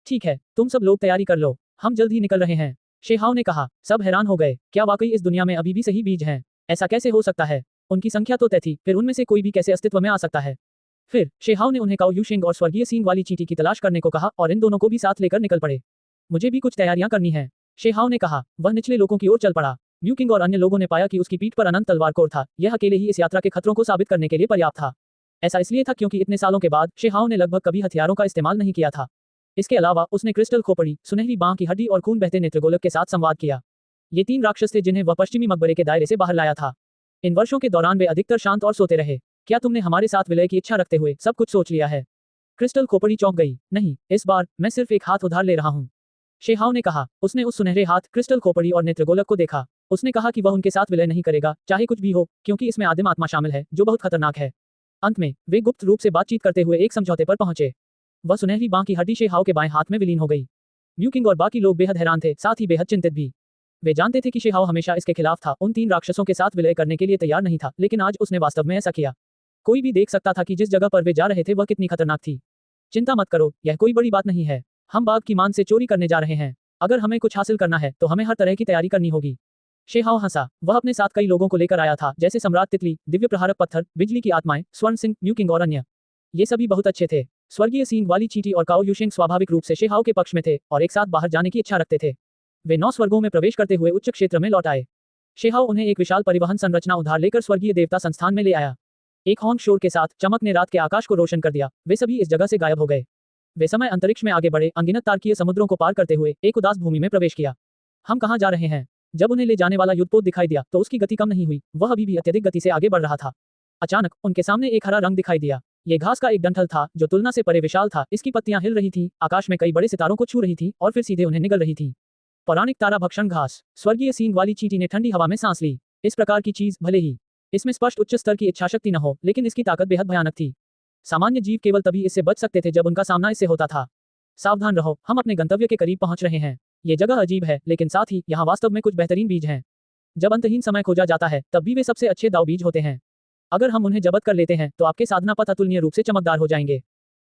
ठीक है, तुम सब लोग तैयारी कर लो, हम जल्द ही निकल रहे हैं, शेहाओ ने कहा। सब हैरान हो गए, क्या वाकई इस दुनिया में अभी भी सही बीज हैं? ऐसा कैसे हो सकता है? उनकी संख्या तो तय थी, फिर उनमें से कोई भी कैसे अस्तित्व में आ सकता है? फिर शेहाओ ने उन्हें काओ यूशिंग और स्वर्गीय सींग वाली चींटी की तलाश करने को कहा और इन दोनों को भी साथ लेकर निकल पड़े। मुझे भी कुछ तैयारियां करनी है, शेहाओ ने कहा। वह निचले लोगों की ओर चल पड़ा। म्यूकिंग और अन्य लोगों ने पाया कि उसकी पीठ पर अनंत तलवार कोर था, यह अकेले ही इस यात्रा के खतरों को साबित करने के लिए पर्याप्त था। ऐसा इसलिए था क्योंकि इतने सालों के बाद शेहाओ ने लगभग कभी हथियारों का इस्तेमाल नहीं किया था। इसके अलावा उसने क्रिस्टल खोपड़ी, सुनहरी बांह की हड्डी और खून बहते नेत्रगोलक के साथ संवाद किया। ये 3 राक्षस थे जिन्हें वह पश्चिमी मकबरे के दायरे से बाहर लाया था। इन वर्षों के दौरान वे अधिकतर शांत और सोते रहे। क्या तुमने हमारे साथ विलय की इच्छा रखते हुए सब कुछ सोच लिया है? क्रिस्टल खोपड़ी चौंक गई। नहीं, इस बार मैं सिर्फ एक हाथ उधार ले रहा हूँ, शेहाओ ने कहा। उसने उस सुनहरे हाथ, क्रिस्टल खोपड़ी और नेत्रगोलक को देखा। उसने कहा कि वह उनके साथ विलय नहीं करेगा, चाहे कुछ भी हो, क्योंकि इसमें आदिम आत्मा शामिल है, जो बहुत खतरनाक है। अंत में वे गुप्त रूप से बातचीत करते हुए एक समझौते पर पहुंचे। वह सुनहरी बांह की हड्डी शेहाओ के बाएं हाथ में विलीन हो गई। म्यूकिंग और बाकी लोग बेहद हैरान थे, साथ ही बेहद चिंतित भी। वे जानते थे कि शेहाओ हमेशा इसके खिलाफ था, उन 3 राक्षसों के साथ विलय करने के लिए तैयार नहीं था, लेकिन आज उसने वास्तव में ऐसा किया। कोई भी देख सकता था कि जिस जगह पर वे जा रहे थे वह कितनी खतरनाक थी। चिंता मत करो, यह कोई बड़ी बात नहीं है। हम बाग की मान से चोरी करने जा रहे हैं। अगर हमें कुछ हासिल करना है तो हमें हर तरह की तैयारी करनी होगी। शेहाओ हंसा। वह अपने साथ कई लोगों को लेकर आया था, जैसे सम्राट तितली, दिव्य प्रहारक पत्थर, बिजली की आत्माएं, स्वर्ण सिंह, म्यूकिंग और अन्य। ये सभी बहुत अच्छे थे। स्वर्गीय सींग वाली चींटी और काओ यूशिंग स्वाभाविक रूप से शेहाओ के पक्ष में थे और एक साथ बाहर जाने की इच्छा रखते थे। वे 9 स्वर्गों में प्रवेश करते हुए उच्च क्षेत्र में लौट आए। शेहाओ उन्हें एक विशाल परिवहन संरचना उधार लेकर स्वर्गीय देवता संस्थान में ले आया। एक हॉर्न शोर के साथ चमक ने रात के आकाश को रोशन कर दिया। वे सभी इस जगह से गायब हो गए। वे समय अंतरिक्ष में आगे बढ़े, अनगिनत तारकीय समुद्रों को पार करते हुए एक उदास भूमि में प्रवेश किया। हम कहाँ जा रहे हैं? जब उन्हें ले जाने वाला युद्धपोत दिखाई दिया तो उसकी गति कम नहीं हुई, वह अभी भी अत्यधिक गति से आगे बढ़ रहा था। अचानक उनके सामने एक हरा रंग दिखाई दिया। ये घास का एक डंठल था जो तुलना से परे विशाल था। इसकी पत्तियां हिल रही थी, आकाश में कई बड़े सितारों को छू रही थी और फिर सीधे उन्हें निगल रही थी। पौराणिक तारा भक्षण घास। स्वर्गीय सींग वाली चींटी ने ठंडी हवा में सांस ली। इस प्रकार की चीज भले ही इसमें स्पष्ट उच्च स्तर की इच्छाशक्ति न हो, लेकिन इसकी ताकत बेहद भयानक थी। सामान्य जीव केवल तभी इससे बच सकते थे जब उनका सामना इससे होता था। सावधान रहो, हम अपने गंतव्य के करीब पहुंच रहे हैं। ये जगह अजीब है, लेकिन साथ ही यहाँ वास्तव में कुछ बेहतरीन बीज हैं। जब अंतहीन समय खोजा जाता है तब भी वे सबसे अच्छे दाव बीज होते हैं। अगर हम उन्हें जब्त कर लेते हैं तो आपके साधना पथ अतुलनीय रूप से चमकदार हो जाएंगे।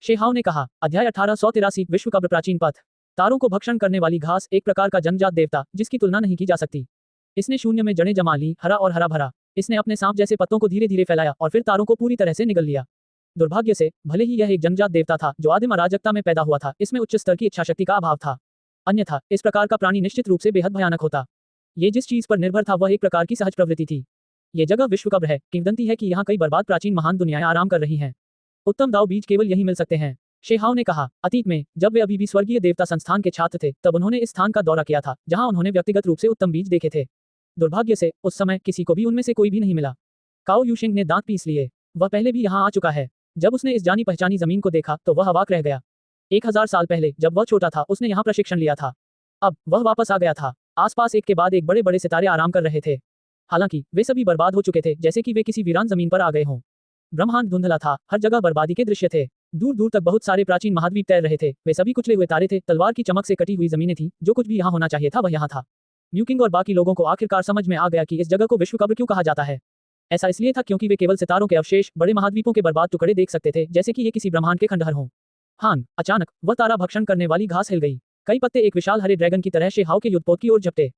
शेहाव ने कहा। अध्याय 1883 विश्व का प्राचीन पथ। तारों को भक्षण करने वाली घास एक प्रकार का जन्मजात देवता जिसकी तुलना नहीं की जा सकती। इसने शून्य में जड़ें जमा ली, हरा और हरा भरा। इसने अपने सांप जैसे पत्तों को धीरे धीरे फैलाया और फिर तारों को पूरी तरह से निगल लिया। दुर्भाग्य से भले ही यह एक जन्मजात देवता था जो आदिम अराजकता में पैदा हुआ था, इसमें उच्च स्तर की इच्छाशक्ति का अभाव था। अन्यथा इस प्रकार का प्राणी निश्चित रूप से बेहद भयानक होता। ये जिस चीज पर निर्भर था वह एक प्रकार की सहज प्रवृत्ति थी। ये जगह विश्व कब्र है। किंवदंती है कि यहाँ कई बर्बाद प्राचीन महान दुनियाएं आराम कर रही हैं। उत्तम दाव बीज केवल यही मिल सकते हैं। शेहाव ने कहा। अतीत में जब वे अभी भी स्वर्गीय देवता संस्थान के छात्र थे तब उन्होंने इस स्थान का दौरा किया था जहां उन्होंने व्यक्तिगत रूप से उत्तम बीज देखे थे। दुर्भाग्य से उस समय किसी को भी उनमें से कोई भी नहीं मिला। काओ यूशिंग ने दांत पीस लिए। वह पहले भी यहाँ आ चुका है। जब उसने इस जानी पहचानी जमीन को देखा तो वह अवाक रह गया। 1000 साल पहले जब वह छोटा था उसने यहाँ प्रशिक्षण लिया था। अब वह वापस आ गया था। आसपास एक के बाद एक बड़े बड़े सितारे आराम कर रहे थे। हालांकि वे सभी बर्बाद हो चुके थे, जैसे कि वे किसी वीरान जमीन पर आ गए हों। ब्रह्मांड धुंधला था, हर जगह बर्बादी के दृश्य थे। दूर दूर तक बहुत सारे प्राचीन महाद्वीप तैर रहे थे। वे सभी कुचले हुए तारे थे, तलवार की चमक से कटी हुई जमीनें थी। जो कुछ भी यहाँ होना चाहिए था वह यहाँ था। म्यूकिंग और बाकी लोगों को आखिरकार समझ में आ गया कि इस जगह को विश्व कब्र क्यों कहा जाता है। ऐसा इसलिए था क्योंकि वे केवल सितारों के अवशेष, बड़े महाद्वीपों के बर्बाद टुकड़े देख सकते थे, जैसे कि ये किसी ब्रह्मांड के खंडहर हों। हान, अचानक वह तारा भक्षण करने वाली घास हिल गई। कई पत्ते एक विशाल हरे ड्रैगन की तरह शेहाव के युद्धपोत की ओर झपटे।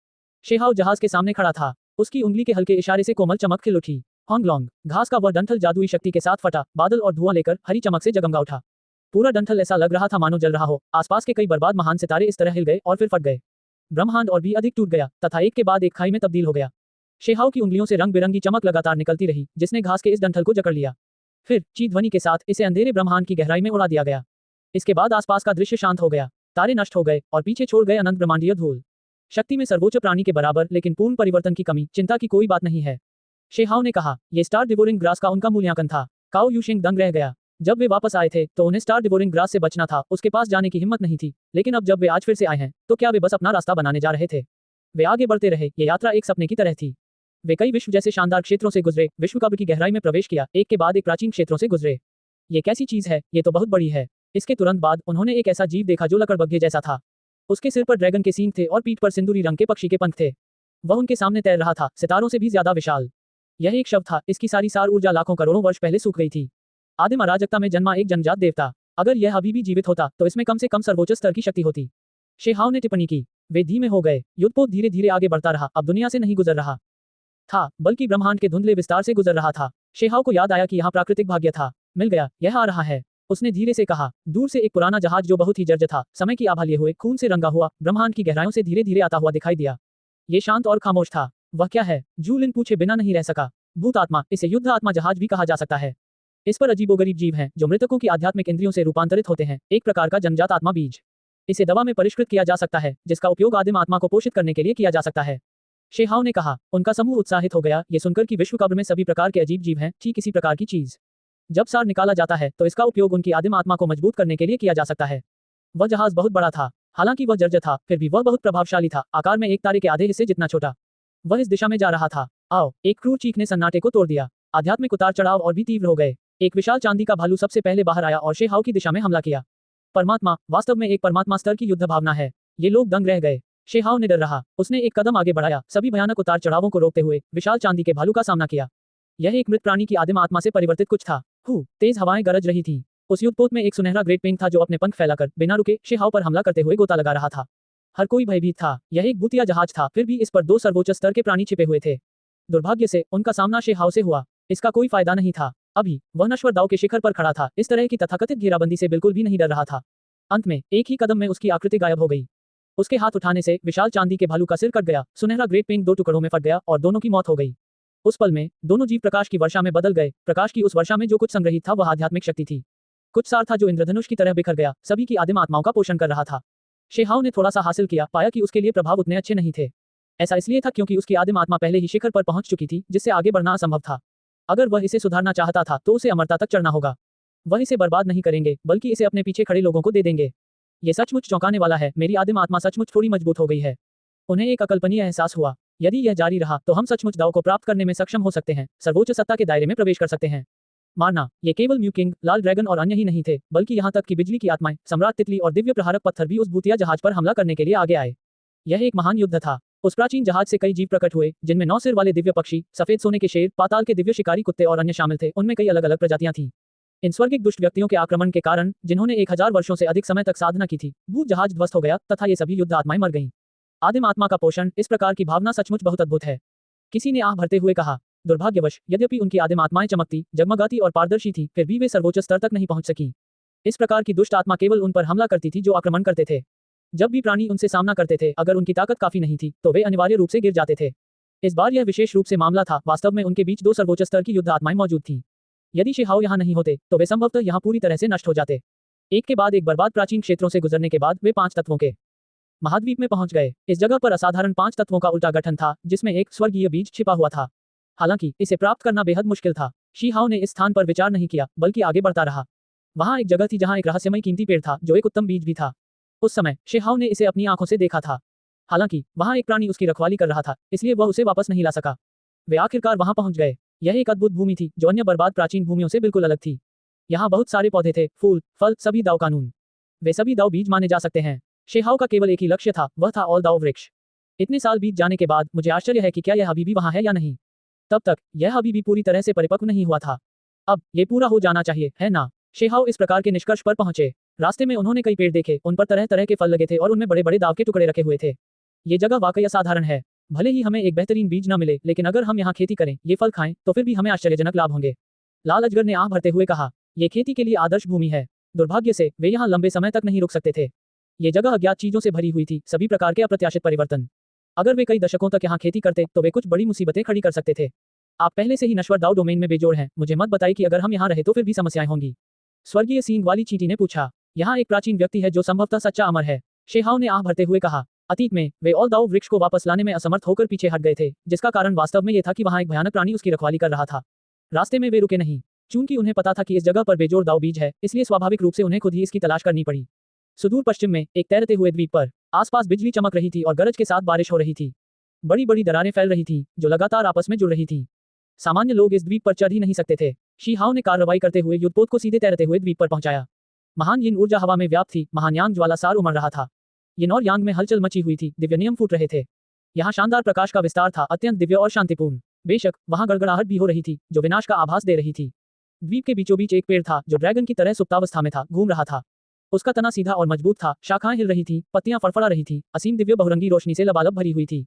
शेहाव जहाज के सामने खड़ा था। उसकी उंगली के हल्के इशारे से कोमल चमक खिल उठी। होंगलोंग, घास का वह डंठल जादुई शक्ति के साथ फटा, बादल और धुआं लेकर हरी चमक से जगमगा उठा। पूरा डंठल ऐसा लग रहा था मानो जल रहा हो। आसपास के कई बर्बाद महान सितारे इस तरह हिल गए और फिर फट गए। ब्रह्मांड और भी अधिक टूट गया तथा एक के बाद एक खाई में तब्दील हो गया। शेहाव की उंगलियों से रंग बिरंगी चमक लगातार निकलती रही, जिसने घास के इस डंठल को जकड़ लिया। फिर ची ध्वनि के साथ इसे अंधेरे ब्रह्मांड की गहराई में उड़ा दिया गया। इसके बाद आसपास का दृश्य शांत हो गया। तारे नष्ट हो गए और पीछे छोड़ गए अनंत ब्रह्मांडीय धूल। शक्ति में सर्वोच्च प्राणी के बराबर, लेकिन पूर्ण परिवर्तन की कमी, चिंता की कोई बात नहीं है। शेहाव ने कहा। यह स्टार डिवोरिंग ग्रास का उनका मूल्यांकन था। काओ यूशिंग दंग रह गया। जब वे वापस आए थे तो उन्हें स्टार डिवोरिंग ग्रास से बचना था, उसके पास जाने की हिम्मत नहीं थी। लेकिन अब जब वे आज फिर से आए हैं तो क्या वे बस अपना रास्ता बनाने जा रहे थे? वे आगे बढ़ते रहे। ये यात्रा एक सपने की तरह थी। वे कई विश्व जैसे शानदार क्षेत्रों से गुजरे, विश्व कब्र की गहराई में प्रवेश किया, एक के बाद एक प्राचीन क्षेत्रों से गुजरे। ये कैसी चीज है? ये तो बहुत बड़ी है। इसके तुरंत बाद उन्होंने एक ऐसा जीव देखा जो लकड़बग्घे जैसा था। उसके सिर पर ड्रैगन के सींग थे और पीठ पर सिंदूरी रंग के पक्षी के पंख थे। वह उनके सामने तैर रहा था, सितारों से भी ज्यादा विशाल। यह एक शव था। इसकी सारी सार ऊर्जा लाखों करोड़ों वर्ष पहले सूख गई थी। आदिम अराजकता में जन्मा एक जन्मजात देवता। अगर यह अभी भी जीवित होता तो इसमें कम से कम सर्वोच्च स्तर की शक्ति होती। शेहाव ने टिप्पणी की। वे धीमे हो गए। युद्धपोत धीरे धीरे आगे बढ़ता रहा, अब दुनिया से नहीं गुजर रहा था बल्कि ब्रह्मांड के धुंधले विस्तार से गुजर रहा था। शेहाव को याद आया कि यहाँ प्राकृतिक भाग्य था। मिल गया, यह आ रहा है, उसने धीरे से कहा। दूर से एक पुराना जहाज जो बहुत ही जर्जर था, समय की आभा लिए हुए, खून से रंगा हुआ, ब्रह्मांड की गहराइयों से धीरे धीरे आता हुआ दिखाई दिया। ये शांत और खामोश था। वह क्या है? जू लिन पूछे बिना नहीं रह सका। भूत आत्मा, इसे युद्ध आत्मा जहाज भी कहा जा सकता है। इस पर अजीबोगरीब जीव हैं जो मृतकों की आध्यात्मिक इंद्रियों से रूपांतरित होते हैं, एक प्रकार का जन्मजात आत्मा बीज। इसे दवा में परिष्कृत किया जा सकता है, जिसका उपयोग आदिम आत्मा को पोषित करने के लिए किया जा सकता है। शेहाव ने कहा। उनका समूह उत्साहित हो गया, ये सुनकर कि विश्व कब्र में सभी प्रकार के अजीब जीव हैं, ठीक इसी प्रकार की चीज। जब सार निकाला जाता है तो इसका उपयोग उनकी आदिम आत्मा को मजबूत करने के लिए किया जा सकता है। वह जहाज बहुत बड़ा था। हालांकि वह जर्जर था, फिर भी वह बहुत प्रभावशाली था, आकार में एक तारे के आधे हिस्से जितना छोटा। वह इस दिशा में जा रहा था। आओ, एक क्रूर चीख ने सन्नाटे को तोड़ दिया। आध्यात्मिक उतार चढ़ाव और भी तीव्र हो गए। एक विशाल चांदी का भालू सबसे पहले बाहर आया और शेहाव की दिशा में हमला किया। परमात्मा, वास्तव में एक परमात्मा स्तर की युद्ध भावना है। ये लोग दंग रह गए। शेहाव ने डर रहा। उसने एक कदम आगे बढ़ाया, सभी भयानक उतार चढ़ावों को रोकते हुए विशाल चांदी के भालू का सामना किया। यह एक मृत प्राणी की आदिम आत्मा से परिवर्तित कुछ था। तेज हवाएं गरज रही थी। उस युद्धपोत में एक सुनहरा ग्रेट पेंग था जो अपने पंख फैलाकर बिना रुके शेहाव पर हमला करते हुए गोता लगा रहा था। हर कोई भयभीत था। यह एक भूतिया जहाज था, फिर भी इस पर 2 सर्वोच्च स्तर के प्राणी छिपे हुए थे। दुर्भाग्य से उनका सामना शेहाव से हुआ। इसका कोई फायदा नहीं था। अभी वह नश्वर दाव के शिखर पर खड़ा था, इस तरह की तथाकथित घेराबंदी से बिल्कुल भी नहीं डर रहा था। अंत में एक ही कदम में उसकी आकृति गायब हो गई। उसके हाथ उठाने से विशाल चांदी के भालू का सिर कट गया। सुनहरा ग्रेट पेंग 2 टुकड़ों में फट गया और दोनों की मौत हो गई। उस पल में दोनों जीव प्रकाश की वर्षा में बदल गए। प्रकाश की उस वर्षा में जो कुछ संग्रहित था वह आध्यात्मिक शक्ति थी। कुछ सार था जो इंद्रधनुष की तरह बिखर गया, सभी की आदिम आत्माओं का पोषण कर रहा था। शेहाव ने थोड़ा सा हासिल किया, पाया कि उसके लिए प्रभाव उतने अच्छे नहीं थे। ऐसा इसलिए था क्योंकि उसकी आदिम आत्मा पहले ही शिखर पर पहुंच चुकी थी, जिससे आगे बढ़ना असंभव था। अगर वह इसे सुधारना चाहता था तो उसे अमरता तक चढ़ना होगा। वह इसे बर्बाद नहीं करेंगे बल्कि इसे अपने पीछे खड़े लोगों को दे देंगे। ये सचमुच चौंकाने वाला है। मेरी आदिम आत्मा सचमुच थोड़ी मजबूत हो गई है। उन्हें एक अकल्पनीय एहसास हुआ। यदि यह जारी रहा तो हम सचमुच दाव को प्राप्त करने में सक्षम हो सकते हैं, सर्वोच्च सत्ता के दायरे में प्रवेश कर सकते हैं। मारना, ये केवल म्यू किंग, लाल ड्रैगन और अन्य ही नहीं थे, बल्कि यहाँ तक कि बिजली की आत्माएं, सम्राट तितली और दिव्य प्रहारक पत्थर भी उस भूतिया जहाज पर हमला करने के लिए आगे आए। यह एक महान युद्ध था। उस प्राचीन जहाज से कई जीव प्रकट हुए, जिनमें 9 सिर वाले दिव्य पक्षी, सफेद सोने के शेर, पाताल के दिव्य शिकारी कुत्ते और अन्य शामिल थे। उनमें कई अलग अलग प्रजातियां थीं। इन स्वर्गिक दुष्ट व्यक्तियों के आक्रमण के कारण, जिन्होंने 1000 वर्षों से अधिक समय तक साधना की थी, भूत जहाज ध्वस्त हो गया तथा ये सभी युद्ध आत्माएं मर गईं। आदिम आत्मा का पोषण, इस प्रकार की भावना सचमुच बहुत अद्भुत है। किसी ने आह भरते हुए कहा। दुर्भाग्यवश, यद्यपि उनकी आदिम आत्माएं चमकती, जगमगाती और पारदर्शी थी, फिर भी वे सर्वोच्च स्तर तक नहीं पहुंच सकी। इस प्रकार की दुष्ट आत्मा केवल उन पर हमला करती थी जो आक्रमण करते थे। जब भी प्राणी उनसे सामना करते थे, अगर उनकी ताकत काफी नहीं थी, तो वे अनिवार्य रूप से गिर जाते थे। इस बार यह विशेष रूप से मामला था। वास्तव में उनके बीच 2 सर्वोच्च स्तर की युद्ध आत्माएं मौजूद थीं। यदि शिहाओ यहाँ नहीं होते, तो वे संभवतः यहाँ पूरी तरह से नष्ट हो जाते। एक के बाद एक बर्बाद प्राचीन क्षेत्रों से गुजरने के बाद वे 5 तत्वों के महाद्वीप में पहुंच गए। इस जगह पर असाधारण 5 तत्वों का उल्टा गठन था, जिसमें एक स्वर्गीय बीज छिपा हुआ था। हालांकि इसे प्राप्त करना बेहद मुश्किल था। शिहाओ ने इस स्थान पर विचार नहीं किया, बल्कि आगे बढ़ता रहा। वहां एक जगह थी जहां एक रहस्यमय कीमती पेड़ था, जो एक उत्तम बीज भी था। उस समय शिहाओ ने इसे अपनी आंखों से देखा था। हालांकि वहां एक प्राणी उसकी रखवाली कर रहा था, इसलिए वह उसे वापस नहीं ला सका। वे आखिरकार वहां पहुंच गए। यह एक अद्भुत भूमि थी, जो अन्य बर्बाद प्राचीन भूमियों से बिल्कुल अलग थी। यहाँ बहुत सारे पौधे थे, फूल, फल, सभी दाव कानून। वे सभी दाव बीज माने जा सकते हैं। शिहाओ का केवल एक ही लक्ष्य था, वह था ऑल दाव वृक्ष। इतने साल बीत जाने के बाद मुझे आश्चर्य है कि क्या यह अभी भी वहां है या नहीं। तब तक यह अभी भी पूरी तरह से परिपक्व नहीं हुआ था। अब ये पूरा हो जाना चाहिए, है ना? शिहाओ इस प्रकार के निष्कर्ष पर पहुंचे। रास्ते में उन्होंने कई पेड़ देखे, उन पर तरह तरह के फल लगे थे और उनमें बड़े बड़े दाव के टुकड़े रखे हुए थे। ये जगह वाकई असाधारण है। भले ही हमें एक बेहतरीन बीज न मिले, लेकिन अगर हम यहाँ खेती करें, ये फल खाएं, तो फिर भी हमें आश्चर्यजनक लाभ होंगे। लाल अजगर ने आह भरते हुए कहा। ये खेती के लिए आदर्श भूमि है। दुर्भाग्य से वे यहाँ लंबे समय तक नहीं रुक सकते थे। ये जगह अज्ञात चीजों से भरी हुई थी, सभी प्रकार के अप्रत्याशित परिवर्तन। अगर वे कई दशकों तक यहाँ खेती करते, तो वे कुछ बड़ी मुसीबतें खड़ी कर सकते थे। आप पहले से ही नश्वर दाव डोमेन में बेजोड़ हैं, मुझे मत बताइए कि अगर हम यहाँ रहे तो फिर भी समस्याएं होंगी। स्वर्गीय सींग वाली चींटी ने पूछा। यहाँ एक प्राचीन व्यक्ति है जो संभवतः सच्चा अमर है, शिहाओ ने आह भरते हुए कहा। अतीत में वे ऑल दाव वृक्ष को वापस लाने में असमर्थ होकर पीछे हट गए थे, जिसका कारण वास्तव में यह था कि वहाँ एक भयानक प्राणी उसकी रखवाली कर रहा था। रास्ते में वे रुके नहीं। चूंकि उन्हें पता था कि इस जगह पर बेजोड़ दाव बीज है, इसलिए स्वाभाविक रूप से उन्हें खुद ही इसकी तलाश करनी पड़ी। सुदूर पश्चिम में एक तैरते हुए द्वीप पर आसपास बिजली चमक रही थी और गरज के साथ बारिश हो रही थी। बड़ी बड़ी दरारें फैल रही थी, जो लगातार आपस में जुड़ रही थी। सामान्य लोग इस द्वीप पर चढ़ ही नहीं सकते थे। शिहाओ ने कार्रवाई करते हुए युद्धपोत को सीधे तैरते हुए द्वीप पर पहुंचाया। महान यिन ऊर्जा हवा में व्याप्त थी, महान यांग ज्वाला सार उमड़ रहा था। यिन और यांग में हलचल मची हुई थी, दिव्य नियम फूट रहे थे। यहाँ शानदार प्रकाश का विस्तार था, अत्यंत दिव्य और शांतिपूर्ण। बेशक वहाँ गड़गड़ाहट भी हो रही थी, जो विनाश का आभास दे रही थी। द्वीप के बीचों बीच एक पेड़ था, जो ड्रैगन की तरह सुप्तावस्था में था, घूम रहा था। उसका तना सीधा और मजबूत था, शाखाएं हिल रही थीं, पत्तियां फड़फड़ा रही थीं, असीम दिव्य बहुरंगी रोशनी से लबालब भरी हुई थी।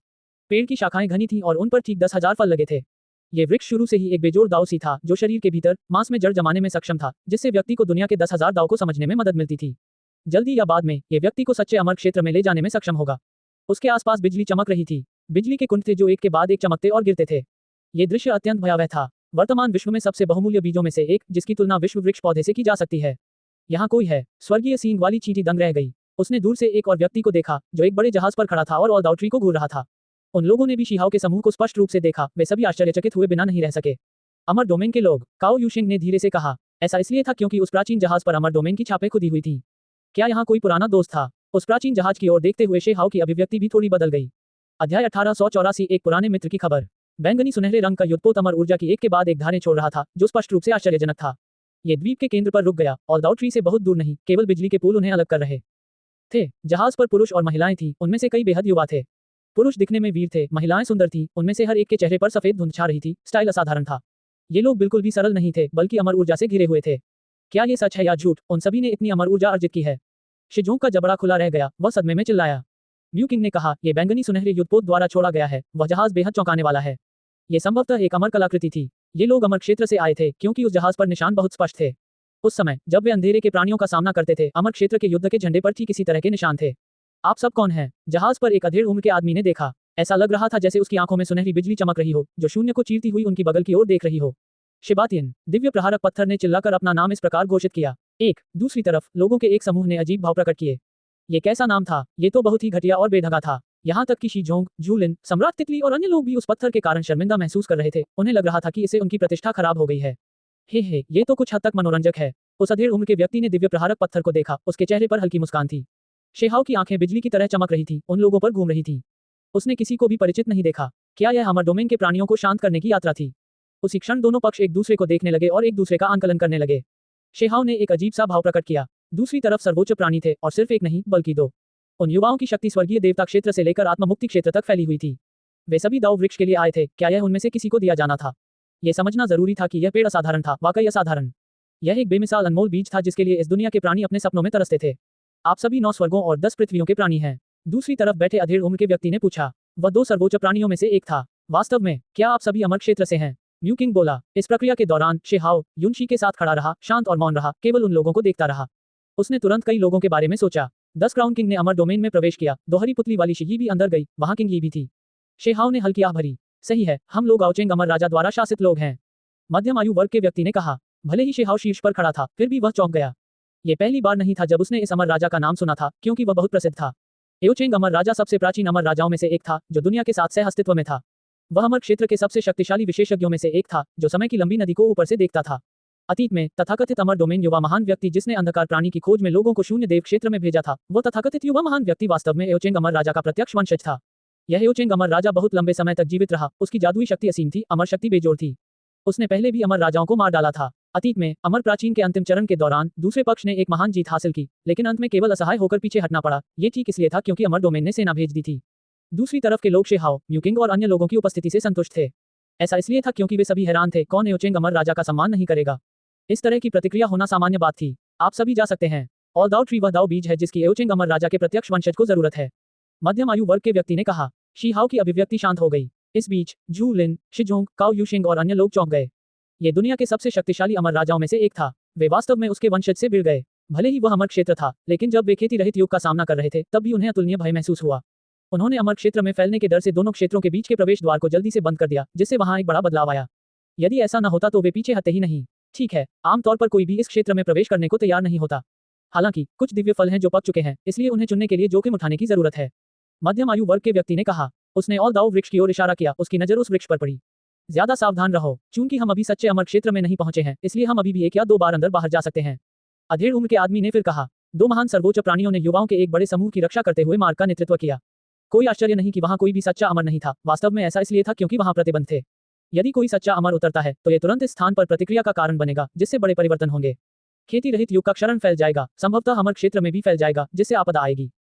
पेड़ की शाखाएं घनी थीं और उन पर ठीक 10,000 फल लगे थे। ये वृक्ष शुरू से ही एक बेजोड़ दाव सी था, जो शरीर के भीतर मांस में जड़ जमाने में सक्षम था, जिससे व्यक्ति को दुनिया के 10,000 दाव को समझने में मदद मिलती थी। जल्दी या बाद में ये व्यक्ति को सच्चे अमर क्षेत्र में ले जाने में सक्षम होगा। उसके आसपास बिजली चमक रही थी। बिजली के कुंड थे जो एक के बाद एक चमकते और गिरते थे। ये दृश्य अत्यंत भयावह था। वर्तमान विश्व में सबसे बहुमूल्य बीजों में से एक, जिसकी तुलना विश्व वृक्ष पौधे से की जा सकती है। यहाँ कोई है। स्वर्गीय सींग वाली चींटी दंग रह गई। उसने दूर से एक और व्यक्ति को देखा, जो एक बड़े जहाज पर खड़ा था और ऑल दाव ट्री को घूर रहा था। उन लोगों ने भी शिहाओ के समूह को स्पष्ट रूप से देखा। वे सभी आश्चर्यचकित हुए बिना नहीं रह सके। अमर डोमेन के लोग, काओ यूशिंग ने धीरे से कहा। ऐसा इसलिए था क्योंकि उस प्राचीन जहाज पर अमर डोमेन की छापें खुदी हुई थी। क्या यहाँ कोई पुराना दोस्त था? उस प्राचीन जहाज की ओर देखते हुए शिहाओ की अभिव्यक्ति भी थोड़ी बदल गई। अध्याय 1884। एक पुराने मित्र की खबर। बैंगनी सुनहरे रंग का युद्धपोत अमर ऊर्जा की एक के बाद एक धारें छोड़ रहा था, जो स्पष्ट रूप से आश्चर्यजनक था। ये द्वीप के केंद्र पर रुक गया। ऑल दाव ट्री से बहुत दूर नहीं, केवल बिजली के पुल उन्हें अलग कर रहे थे। जहाज पर पुरुष और महिलाएं थीं, उनमें से कई बेहद युवा थे। पुरुष दिखने में वीर थे, महिलाएं सुंदर थीं, उनमें से हर एक के चेहरे पर सफेद धुंध छा रही थी, स्टाइल असाधारण था। ये लोग बिल्कुल भी सरल नहीं थे, बल्कि अमर ऊर्जा से घिरे हुए थे। क्या ये सच है या झूठ? उन सभी ने इतनी अमर ऊर्जा अर्जित की है। शिजोंग का जबड़ा खुला रह गया, वह सदमे में चिल्लाया। म्यू किंग ने कहा, यह बैंगनी सुनहरे युद्धपोत द्वारा छोड़ा गया है। वह जहाज बेहद चौंकाने वाला है। ये संभवतः एक अमर कलाकृति थी। ये लोग अमर क्षेत्र से आए थे, क्योंकि उस जहाज पर निशान बहुत स्पष्ट थे। उस समय जब वे अंधेरे के प्राणियों का सामना करते थे, अमर क्षेत्र के युद्ध के झंडे पर ठीक इसी तरह के निशान थे। आप सब कौन हैं? जहाज पर एक अधेड़ उम्र के आदमी ने देखा। ऐसा लग रहा था जैसे उसकी आंखों में सुनहरी बिजली चमक रही हो, जो शून्य को चीरती हुई उनकी बगल की ओर देख रही हो। शिबातियन, दिव्य प्रहारक पत्थर ने चिल्लाकर अपना नाम इस प्रकार घोषित किया। एक दूसरी तरफ लोगों के एक समूह ने अजीब भाव प्रकट किए। ये कैसा नाम था? ये तो बहुत ही घटिया और बेढंगा था। यहाँ तक कि शीजोंग, जूलिन, सम्राट तितली और अन्य लोग भी उस पत्थर के कारण शर्मिंदा महसूस कर रहे थे। उन्हें लग रहा था कि इससे उनकी प्रतिष्ठा खराब हो गई है। हे, ये तो कुछ हद तक मनोरंजक है। उस अधेड़ उम्र के व्यक्ति ने दिव्य प्रहारक पत्थर को देखा, उसके चेहरे पर हल्की मुस्कान थी। शेहाव की आंखें बिजली की तरह चमक रही थी, उन लोगों पर घूम रही थी। उसने किसी को भी परिचित नहीं देखा। क्या यह हमर डोमेन के प्राणियों को शांत करने की यात्रा थी? उसी क्षण दोनों पक्ष एक दूसरे को देखने लगे और एक दूसरे का आंकलन करने लगे। शेहाव ने एक अजीब सा भाव प्रकट किया। दूसरी तरफ सर्वोच्च प्राणी थे, और सिर्फ एक नहीं बल्कि दो। उन युवाओं की शक्ति स्वर्गीय देवता क्षेत्र से लेकर आत्ममुक्ति क्षेत्र तक फैली हुई थी। वे सभी दाव वृक्ष के लिए आए थे। क्या यह उनमें से किसी को दिया जाना था? यह समझना जरूरी था कि यह पेड़ असाधारण था, वाकई असाधारण। यह एक बेमिसाल अनमोल बीज था जिसके लिए इस दुनिया के प्राणी अपने सपनों में तरसते थे। आप सभी 9 स्वर्गों और 10 पृथ्वियों के प्राणी हैं। दूसरी तरफ बैठे अधेड़ उम्र के व्यक्ति ने पूछा। वह 2 सर्वोच्च प्राणियों में से एक था। वास्तव में क्या आप सभी अमर क्षेत्र से हैं? म्यू किंग बोला। इस प्रक्रिया के दौरान शेहाव युनशी के साथ खड़ा रहा, शांत और मौन रहा, केवल उन लोगों को देखता रहा। उसने तुरंत कई लोगों के बारे में सोचा। 10 क्राउन किंग ने अमर डोमेन में प्रवेश किया। दोहरी पुतली वाली शिगी भी अंदर गई, वहां किंग यी भी थी। शेहाव ने हल्की आह भरी। सही है, हम लोग आउचेंग अमर राजा द्वारा शासित लोग हैं। मध्यम आयु वर्ग के व्यक्ति ने कहा। भले ही शेहाव शीर्ष पर खड़ा था, फिर भी वह चौंक गया। ये पहली बार नहीं था जब उसने इस अमर राजा का नाम सुना था, क्योंकि वह बहुत प्रसिद्ध था। एओचेंग अमर राजा सबसे प्राचीन अमर राजाओं में से एक था, जो दुनिया के साथ सह अस्तित्व में था। वह अमर क्षेत्र के सबसे शक्तिशाली विशेषज्ञों में से एक था, जो समय की लंबी नदी को ऊपर से देखता था। अतीत में तथाकथित अमर डोमेन युवा महान व्यक्ति जिसने अंधकार प्राणी की खोज में लोगों को शून्य देव क्षेत्र में भेजा था, वह तथाकथित युवा महान व्यक्ति वास्तव में एओचेंग अमर राजा का प्रत्यक्ष वंशज था। यह एओचेंग अमर राजा बहुत लंबे समय तक जीवित रहा, उसकी जादुई शक्ति असीम थी, अमर शक्ति बेजोड़ थी। उसने पहले भी अमर राजाओं को मार डाला था। अतीत में अमर प्राचीन के अंतिम चरण के दौरान दूसरे पक्ष ने एक महान जीत हासिल की, लेकिन अंत में केवल असहाय होकर पीछे हटना पड़ा। ये ठीक इसलिए था क्योंकि अमर डोमेन ने सेना भेज दी थी। दूसरी तरफ के लोग शेहाव, म्यू किंग और अन्य लोगों की उपस्थिति से संतुष्ट थे। ऐसा इसलिए था क्योंकि वे सभी हैरान थे, कौन एओचेंग अमर राजा का सम्मान नहीं करेगा। इस तरह की प्रतिक्रिया होना सामान्य बात थी। आप सभी जा सकते हैं। ऑल दाओ ट्री वह दाओ बीज है जिसकी एओचेंग अमर राजा के प्रत्यक्ष वंशज को जरूरत है। मध्यम आयु वर्ग के व्यक्ति ने कहा। शीहाव की अभिव्यक्ति शांत हो गई। इस बीच जू लिन, शिजोंग, काओ यूशिंग और अन्य लोग चौंक गए। ये दुनिया के सबसे शक्तिशाली अमर राजाओं में से एक था। वे वास्तव में उसके वंशज से भिड़ गए। भले ही वह अमर क्षेत्र था, लेकिन जब वे खेती रहित युग का सामना कर रहे थे, तब भी उन्हें अतुलनीय भय महसूस हुआ। उन्होंने अमर क्षेत्र में फैलने के डर से दोनों क्षेत्रों के बीच के प्रवेश द्वार को जल्दी से बंद कर दिया, जिससे वहां एक बड़ा बदलाव आया। यदि ऐसा न होता तो वे पीछे हटते ही नहीं। ठीक है, आमतौर पर कोई भी इस क्षेत्र में प्रवेश करने को तैयार नहीं होता। हालांकि कुछ दिव्य फल हैं जो पक चुके हैं, इसलिए उन्हें चुनने के लिए जोखिम उठाने की जरूरत है। मध्यम आयु वर्ग के व्यक्ति ने कहा। उसने ऑल दाओ वृक्ष की ओर इशारा किया, उसकी नजर उस वृक्ष पर पड़ी। ज्यादा सावधान रहो, चूंकि हम अभी सच्चे अमर क्षेत्र में नहीं पहुंचे हैं, इसलिए हम अभी भी 1 या 2 बार अंदर बाहर जा सकते हैं। अधेड़ उम्र के आदमी ने फिर कहा। 2 महान सर्वोच्च प्राणियों ने युवाओं के एक बड़े समूह की रक्षा करते हुए मार्ग का नेतृत्व किया। कोई आश्चर्य नहीं कि वहां कोई भी सच्चा अमर नहीं था। वास्तव में ऐसा इसलिए था क्योंकि वहां प्रतिबंध थे। यदि कोई सच्चा अमर उतरता है तो यह तुरंत इस स्थान पर प्रतिक्रिया का कारण बनेगा, जिससे बड़े परिवर्तन होंगे। खेती रहित युग का क्षरण फैल जाएगा, संभवतः अमर क्षेत्र में भी फैल जाएगा, जिससे आपदा आएगी।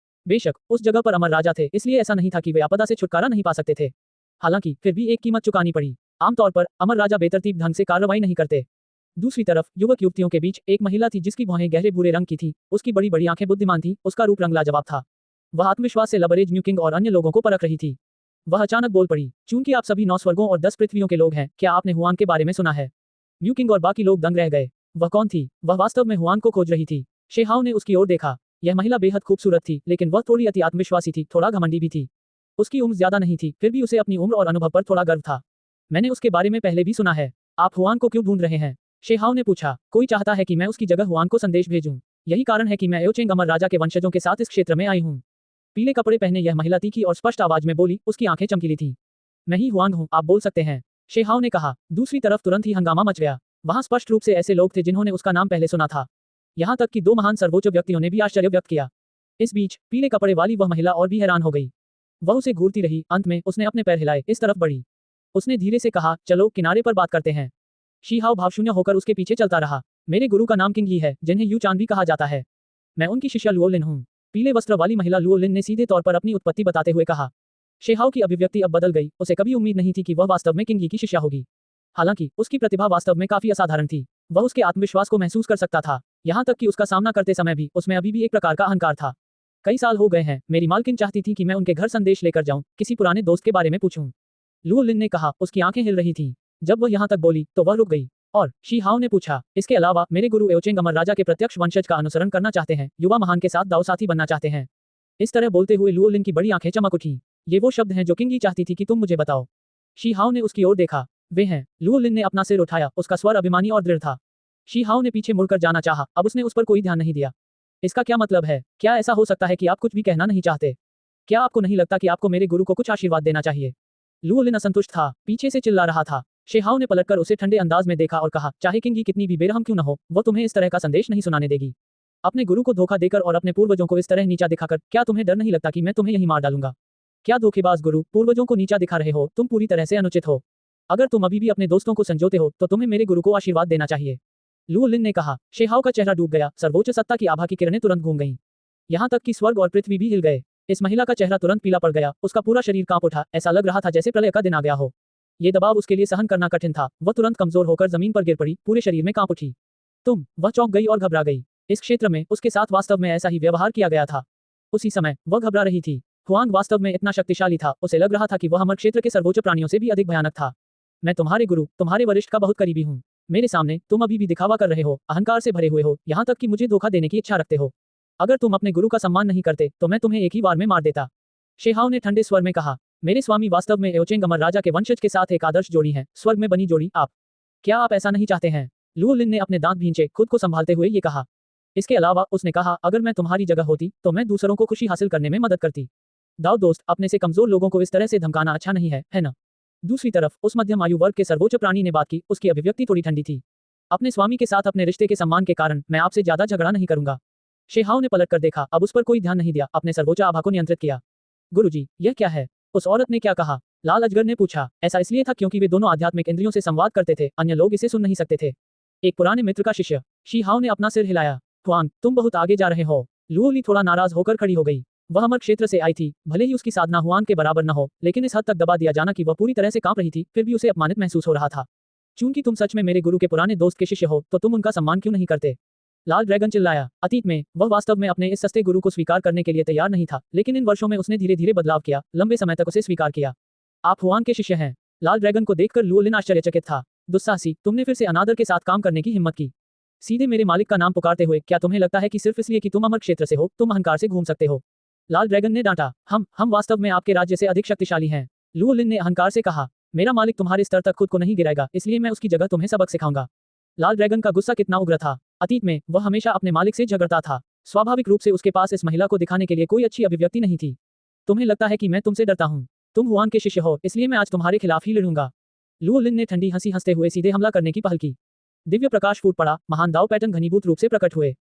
बेशक उस जगह पर अमर राजा थे, इसलिए ऐसा नहीं था कि वे आपदा से छुटकारा नहीं पा सकते थे। हालांकि फिर भी एक कीमत चुकानी पड़ी। आमतौर पर अमर राजा बेतरतीब ढंग से कार्रवाई नहीं करते। दूसरी तरफ युवक युवतियों के बीच एक महिला थी जिसकी भौहें गहरे भूरे रंग की थी, उसकी बड़ी बड़ी आंखें बुद्धिमान थी, उसका रूप रंग लाजवाब था। वह आत्मविश्वास से लबरेज म्यू किंग और अन्य लोगों को परख रही थी। वह अचानक बोल पड़ी। चूंकि आप सभी 9 स्वर्गों और 10 पृथ्वियों के लोग हैं, क्या आपने हुआन के बारे में सुना है? म्यू किंग और बाकी लोग दंग रह गए। वह कौन थी? वह वास्तव में हुआन को खोज रही थी। शेहाव ने उसकी ओर देखा। यह महिला बेहद खूबसूरत थी, लेकिन वह थोड़ी अति आत्मविश्वासी थी, थोड़ा घमंडी भी थी। उसकी उम्र ज्यादा नहीं थी, फिर भी उसे अपनी उम्र और अनुभव पर थोड़ा गर्व था। मैंने उसके बारे में पहले भी सुना है। आप हुआन को क्यों ढूंढ रहे हैं? शेहाव ने पूछा। कोई चाहता है कि मैं उसकी जगह हुआन को संदेश भेजूं। यही कारण है कि मैं एओचेंग अमर राजा के वंशजों के साथ इस क्षेत्र में आई हूँ। पीले कपड़े पहने यह महिला तीखी और स्पष्ट आवाज में बोली, उसकी आंखें चमकीली थीं। मैं ही हुआन हूँ, आप बोल सकते हैं, शेहाव ने कहा। दूसरी तरफ तुरंत ही हंगामा मच गया। वहां स्पष्ट रूप से ऐसे लोग थे जिन्होंने उसका नाम पहले सुना था। यहाँ तक कि 2 महान सर्वोच्च व्यक्तियों ने भी आश्चर्य व्यक्त किया। इस बीच पीले कपड़े वाली वह महिला और भी हैरान हो गई। वह उसे घूरती रही। अंत में उसने अपने पैर हिलाए, इस तरफ बढ़ी। उसने धीरे से कहा, चलो किनारे पर बात करते हैं। शीहाव भावशून्य होकर उसके पीछे चलता रहा। मेरे गुरु का नाम किंग यी है, जिन्हें यू चांद भी कहा जाता है। मैं उनकी शिष्या लुओ लिन हूँ। पीले वस्त्र वाली महिला लुओ लिन ने सीधे तौर पर अपनी उत्पत्ति बताते हुए कहा। शेहाव की अभिव्यक्ति अब बदल गई। उसे कभी उम्मीद नहीं थी कि वह वास्तव में किंग यी की शिष्या होगी। हालांकि उसकी प्रतिभा वास्तव में काफी असाधारण थी। वह उसके आत्मविश्वास को महसूस कर सकता था। यहाँ तक कि उसका सामना करते समय भी उसमें अभी भी एक प्रकार का अहंकार था। कई साल हो गए हैं, मेरी मालकिन चाहती थी कि मैं उनके घर संदेश लेकर जाऊं, किसी पुराने दोस्त के बारे में पूछूं। लुओ लिन ने कहा। उसकी आंखें हिल रही थीं। जब वह यहाँ तक बोली तो वह रुक गई। और शीहाव ने पूछा, इसके अलावा मेरे गुरु एओचेंग अमर राजा के प्रत्यक्ष वंशज का अनुसरण करना चाहते हैं, युवा महान के साथ दाव साथी बनना चाहते हैं। इस तरह बोलते हुए लुओ लिन की बड़ी आंखें चमक उठी। ये वो शब्द हैं जो किंग यी चाहती थी कि तुम मुझे बताओ। शीहाव ने उसकी ओर देखा। वे हैं। लुओ लिन ने अपना सिर उठाया, उसका स्वर अभिमानी और दृढ़ था। शीहाव ने पीछे मुड़कर जाना चाहा, अब उसने उस पर कोई ध्यान नहीं दिया। इसका क्या मतलब है? क्या ऐसा हो सकता है कि आप कुछ भी कहना नहीं चाहते? क्या आपको नहीं लगता कि आपको मेरे गुरु को कुछ आशीर्वाद देना चाहिए? लुओ लिन असंतुष्ट था, पीछे से चिल्ला रहा था। शेहाओ ने पलटकर उसे ठंडे अंदाज में देखा और कहा, चाहे किंग कितनी भी बेरहम क्यों न हो, वो तुम्हें इस तरह का संदेश नहीं सुनाने देगी। अपने गुरु को धोखा देकर और अपने पूर्वजों को इस तरह नीचा दिखाकर क्या तुम्हें डर नहीं लगता कि मैं तुम्हें यहीं मार डालूंगा? क्या धोखेबाज गुरु, पूर्वजों को नीचा दिखा रहे हो, तुम पूरी तरह से अनुचित हो। अगर तुम अभी भी अपने दोस्तों को संजोते हो तो तुम्हें मेरे गुरु को आशीर्वाद देना चाहिए। लू लिन ने कहा। शेहाओ का चेहरा डूब गया, सर्वोच्च सत्ता की आभा की किरणें तुरंत घूम गईं। यहाँ तक कि स्वर्ग और पृथ्वी भी हिल गए। इस महिला का चेहरा तुरंत पीला पड़ गया, उसका पूरा शरीर कांप उठा, ऐसा लग रहा था जैसे प्रलय का दिन आ गया हो। ये दबाव उसके लिए सहन करना कठिन था, वह तुरंत कमजोर होकर जमीन पर गिर पड़ी, पूरे शरीर में कांप उठी। वह चौंक गई और घबरा गई। इस क्षेत्र में उसके साथ वास्तव में ऐसा ही व्यवहार किया गया था। उसी समय वह घबरा रही थी। हुआंग वास्तव में इतना शक्तिशाली था, उसे लग रहा था कि वह अमर क्षेत्र के सर्वोच्च प्राणियों से भी अधिक भयानक था। मैं तुम्हारे गुरु, तुम्हारे वरिष्ठ का बहुत करीबी हूँ। मेरे सामने तुम अभी भी दिखावा कर रहे हो, अहंकार से भरे हुए हो, यहाँ तक कि मुझे धोखा देने की इच्छा रखते हो। अगर तुम अपने गुरु का सम्मान नहीं करते तो मैं तुम्हें एक ही वार में मार देता। शेहाओ ने ठंडे स्वर में कहा। मेरे स्वामी वास्तव में एओचेंग अमर राजा के वंशज के साथ एक आदर्श जोड़ी है, स्वर्ग में बनी जोड़ी। क्या आप ऐसा नहीं चाहते हैं? लू लिन ने अपने दांत भींचे, खुद को संभालते हुए ये कहा। इसके अलावा उसने कहा, अगर मैं तुम्हारी जगह होती तो मैं दूसरों को खुशी हासिल करने में मदद करती। दाऊ दोस्त, अपने से कमजोर लोगों को इस तरह से धमकाना अच्छा नहीं है ना? दूसरी तरफ उस मध्यम आयु वर्ग के सर्वोच्च प्राणी ने बात की, उसकी अभिव्यक्ति थोड़ी ठंडी थी। अपने स्वामी के साथ अपने रिश्ते के सम्मान के कारण मैं आपसे ज्यादा झगड़ा नहीं करूंगा। शेहाओ ने पलटकर देखा, अब उस पर कोई ध्यान नहीं दिया, अपने सर्वोच्च आभा को नियंत्रित किया। गुरुजी, यह क्या है? उस औरत ने क्या कहा? लाल अजगर ने पूछा। ऐसा इसलिए था क्योंकि वे दोनों आध्यात्मिक इंद्रियों से संवाद करते थे, अन्य लोग इसे सुन नहीं सकते थे। एक पुराने मित्र का शिष्य। शीहाओ ने अपना सिर हिलाया। हुआंग, तुम बहुत आगे जा रहे हो। लुओली थोड़ा नाराज होकर खड़ी हो गई। वह अमर क्षेत्र से आई थी, भले ही उसकी साधना हुआंग के बराबर न हो, लेकिन इस हद तक दबा दिया जाना कि वह पूरी तरह से कांप रही थी, फिर भी उसे अपमानित महसूस हो रहा था। चूंकि तुम सच में मेरे गुरु के पुराने दोस्त के शिष्य हो तो तुम उनका सम्मान क्यों नहीं करते? लाल ड्रैगन चिल्लाया। अतीत में वह वास्तव में अपने इस सस्ते गुरु को स्वीकार करने के लिए तैयार नहीं था, लेकिन इन वर्षों में उसने धीरे धीरे बदलाव किया, लंबे समय तक उसे स्वीकार किया। आप हुआंग के शिष्य हैं? लाल ड्रैगन को देखकर लुओलिन आश्चर्यचकित था। दुस्साहसी, तुमने फिर से अनादर के साथ काम करने की हिम्मत की। सीधे मेरे मालिक का नाम पुकारते हुए क्या तुम्हें लगता है कि सिर्फ इसलिए कि तुम अमर क्षेत्र से हो तुम अहंकार से घूम सकते हो? लाल ड्रैगन ने डांटा। हम वास्तव में आपके राज्य से अधिक शक्तिशाली हैं। लुओलिन ने अहंकार से कहा। मेरा मालिक तुम्हारे स्तर तक खुद को नहीं गिराएगा, इसलिए मैं उसकी जगह तुम्हें सबक सिखाऊंगा। लाल ड्रैगन का गुस्सा कितना उग्र था। अतीत में वह हमेशा अपने मालिक से झगड़ता था। स्वाभाविक रूप से उसके पास इस महिला को दिखाने के लिए कोई अच्छी अभिव्यक्ति नहीं थी। तुम्हें लगता है कि मैं तुमसे डरता हूँ? तुम हुआंग के शिष्य हो, इसलिए मैं आज तुम्हारे खिलाफ ही लड़ूंगा। लुओलिन ने ठंडी हंसी हंसते हुए सीधे हमला करने की पहल की। दिव्य प्रकाश फूट पड़ा, महान दाव पैटर्न घनीभूत रूप से प्रकट हुए।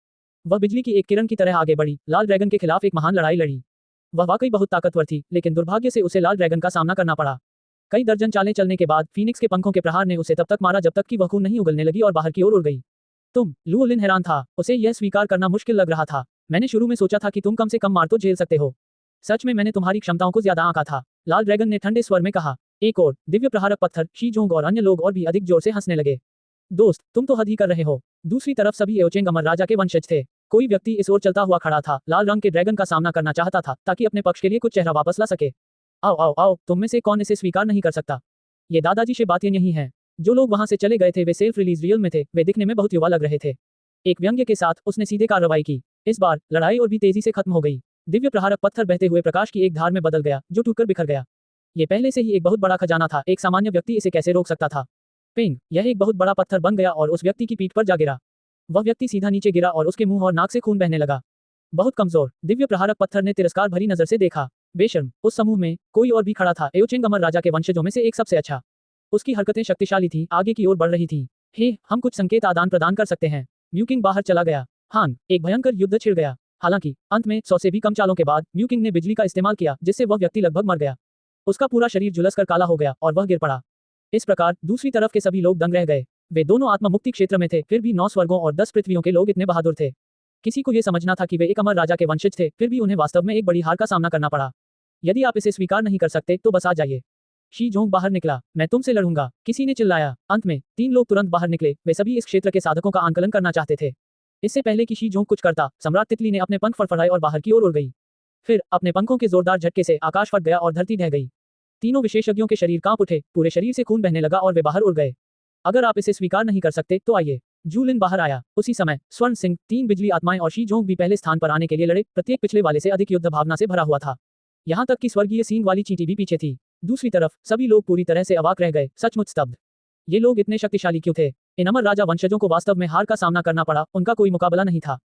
वह बिजली की एक किरण की तरह आगे बढ़ी, लाल ड्रैगन के खिलाफ एक महान लड़ाई लड़ी। वह वाकई बहुत ताकतवर थी, लेकिन दुर्भाग्य से उसे लाल ड्रैगन का सामना करना पड़ा। कई दर्जन चालें चलने के बाद फीनिक्स के पंखों के प्रहार ने उसे तब तक मारा जब तक कि वह खून नहीं उगलने लगी और बाहर की ओर उड़ गई। लुओलिन हैरान था, उसे यह स्वीकार करना मुश्किल लग रहा था। मैंने शुरू में सोचा था कि तुम कम से कम मार तो झेल सकते हो। सच में मैंने तुम्हारी क्षमताओं को ज्यादा आंका था। लाल ड्रैगन ने ठंडे स्वर में कहा। एक और दिव्य प्रहारक पत्थर, शी जोंग और अन्य लोग और भी अधिक जोर से हंसने लगे। दोस्त, तुम तो हद ही कर रहे हो। दूसरी तरफ सभी एओचेंग अमर राजा के वंशज थे। कोई व्यक्ति इस ओर चलता हुआ खड़ा था, लाल रंग के ड्रैगन का सामना करना चाहता था ताकि अपने पक्ष के लिए कुछ चेहरा वापस ला सके। आओ आओ आओ, तुम में से कौन इसे स्वीकार नहीं कर सकता? ये दादाजी से बातें यही हैं। जो लोग वहां से चले गए थे वे सेल्फ रिलीज रियल में थे, वे दिखने में बहुत युवा लग रहे थे। एक व्यंग्य के साथ उसने सीधे कार्रवाई की। इस बार लड़ाई और भी तेजी से खत्म हो गई। दिव्य प्रहारक पत्थर बहते हुए प्रकाश की एक धार में बदल गया, जो टूटकर बिखर गया। ये पहले से ही एक बहुत बड़ा खजाना था, एक सामान्य व्यक्ति इसे कैसे रोक सकता था? पिंग, यह एक बहुत बड़ा पत्थर बन गया और उस व्यक्ति की पीठ पर जा गिरा। वह व्यक्ति सीधा नीचे गिरा और उसके मुंह और नाक से खून बहने लगा। बहुत कमजोर। दिव्य प्रहारक पत्थर ने तिरस्कार भरी नजर से देखा। बेशर्म, उस समूह में कोई और भी खड़ा था, एओचेंग अमर राजा के वंशजों में से एक सबसे अच्छा। उसकी हरकतें शक्तिशाली थी, आगे की ओर बढ़ रही थी। हे, हम कुछ संकेत आदान प्रदान कर सकते हैं। म्यूकिंग बाहर चला गया। हान, एक भयंकर युद्ध छिड़ गया। हालांकि अंत में 100 से भी कम चालों के बाद म्यूकिंग ने बिजली का इस्तेमाल किया, जिससे वह व्यक्ति लगभग मर गया। उसका पूरा शरीर झुलसकर काला हो गया और वह गिर पड़ा। इस प्रकार दूसरी तरफ के सभी लोग दंग रह गए। वे दोनों आत्मा मुक्ति क्षेत्र में थे, फिर भी 9 स्वर्गों और 10 पृथ्वियों के लोग इतने बहादुर थे। किसी को यह समझना था कि वे एक अमर राजा के वंशज थे, फिर भी उन्हें वास्तव में एक बड़ी हार का सामना करना पड़ा। यदि आप इसे स्वीकार नहीं कर सकते तो बस आ जाइए। शी जोंग बाहर निकला। मैं तुमसे लड़ूंगा, किसी ने चिल्लाया। अंत में 3 लोग तुरंत बाहर निकले, वे सभी इस क्षेत्र के साधकों का आंकलन करना चाहते थे। इससे पहले कि शी जोंग कुछ करता, सम्राट तितली ने अपने पंख फड़फड़ाए और बाहर की ओर उड़ गई। फिर अपने पंखों के जोरदार झटके से आकाश फट गया और धरती ढह गई। तीनों विशेषज्ञों के शरीर कांप उठे, पूरे शरीर से खून बहने लगा और वे बाहर उड़ गए। अगर आप इसे स्वीकार नहीं कर सकते तो आइए। जूलिन बाहर आया। उसी समय स्वर्ण सिंह, 3 बिजली आत्माएं और शी जोंग भी पहले स्थान पर आने के लिए लड़े, प्रत्येक पिछले वाले से अधिक युद्ध भावना से भरा हुआ था। यहाँ तक कि स्वर्गीय सींग वाली चींटी भी पीछे थी। दूसरी तरफ सभी लोग पूरी तरह से अवाक रह गए, सचमुच स्तब्ध। ये लोग इतने शक्तिशाली क्यों थे? इन अमर राजा वंशजों को वास्तव में हार का सामना करना पड़ा, उनका कोई मुकाबला नहीं था।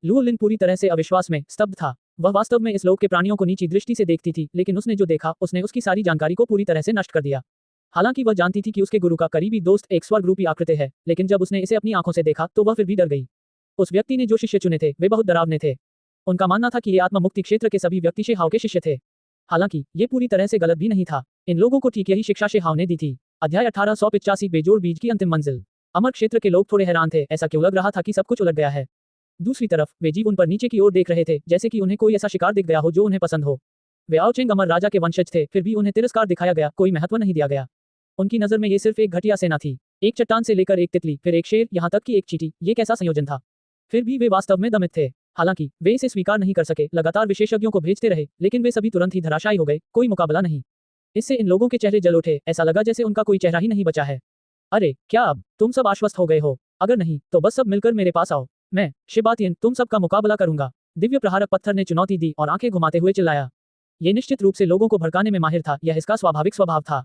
लुओलिन पूरी तरह से अविश्वास में स्तब्ध था। वह वास्तव में इस लोक के प्राणियों को नीची दृष्टि से देखती थी, लेकिन उसने जो देखा उसने उसकी सारी जानकारी को पूरी तरह से नष्ट कर दिया। हालांकि वह जानती थी कि उसके गुरु का करीबी दोस्त एक स्वर्ग रूपी आकृति है, लेकिन जब उसने इसे अपनी आंखों से देखा तो वह फिर भी डर गई। उस व्यक्ति ने जो शिष्य चुने थे वे बहुत डरावने थे। उनका मानना था कि ये आत्मा मुक्ति क्षेत्र के सभी व्यक्ति शेहाव के शिष्य थे। हालांकि ये पूरी तरह से गलत भी नहीं था। इन लोगों को ठीक यही शिक्षा शेहाव ने दी थी। अध्याय 1885 बेजोड़ बीज की अंतिम मंजिल। अमर क्षेत्र के लोग थोड़े हैरान थे, ऐसा क्यों लग रहा था कि सब कुछ उलट गया है। दूसरी तरफ वे जीव उन पर नीचे की ओर देख रहे थे, जैसे कि उन्हें कोई ऐसा शिकार दिख गया हो जो उन्हें पसंद हो। वे आओचेंग अमर राजा के वंशज थे, फिर भी उन्हें तिरस्कार दिखाया गया, कोई महत्व नहीं दिया गया। उनकी नजर में ये सिर्फ एक घटिया सेना थी। एक चट्टान से लेकर एक तितली, फिर एक शेर, यहाँ तक कि एक चींटी, ये कैसा संयोजन था। फिर भी वे वास्तव में दमित थे। हालांकि वे इसे स्वीकार नहीं कर सके, लगातार विशेषज्ञों को भेजते रहे, लेकिन वे सभी तुरंत ही धराशायी हो गए, कोई मुकाबला नहीं। इससे इन लोगों के चेहरे जल उठे, ऐसा लगा जैसे उनका कोई चेहरा ही नहीं बचा है। अरे क्या अब तुम सब आश्वस्त हो गए हो? अगर नहीं तो बस सब मिलकर मेरे पास आओ, मैं शिबातियन तुम सबका मुकाबला करूंगा। दिव्य प्रहारक पत्थर ने चुनौती दी और आंखें घुमाते हुए चिल्लाया। ये निश्चित रूप से लोगों को भड़काने में माहिर था, यह इसका स्वाभाविक स्वभाव था।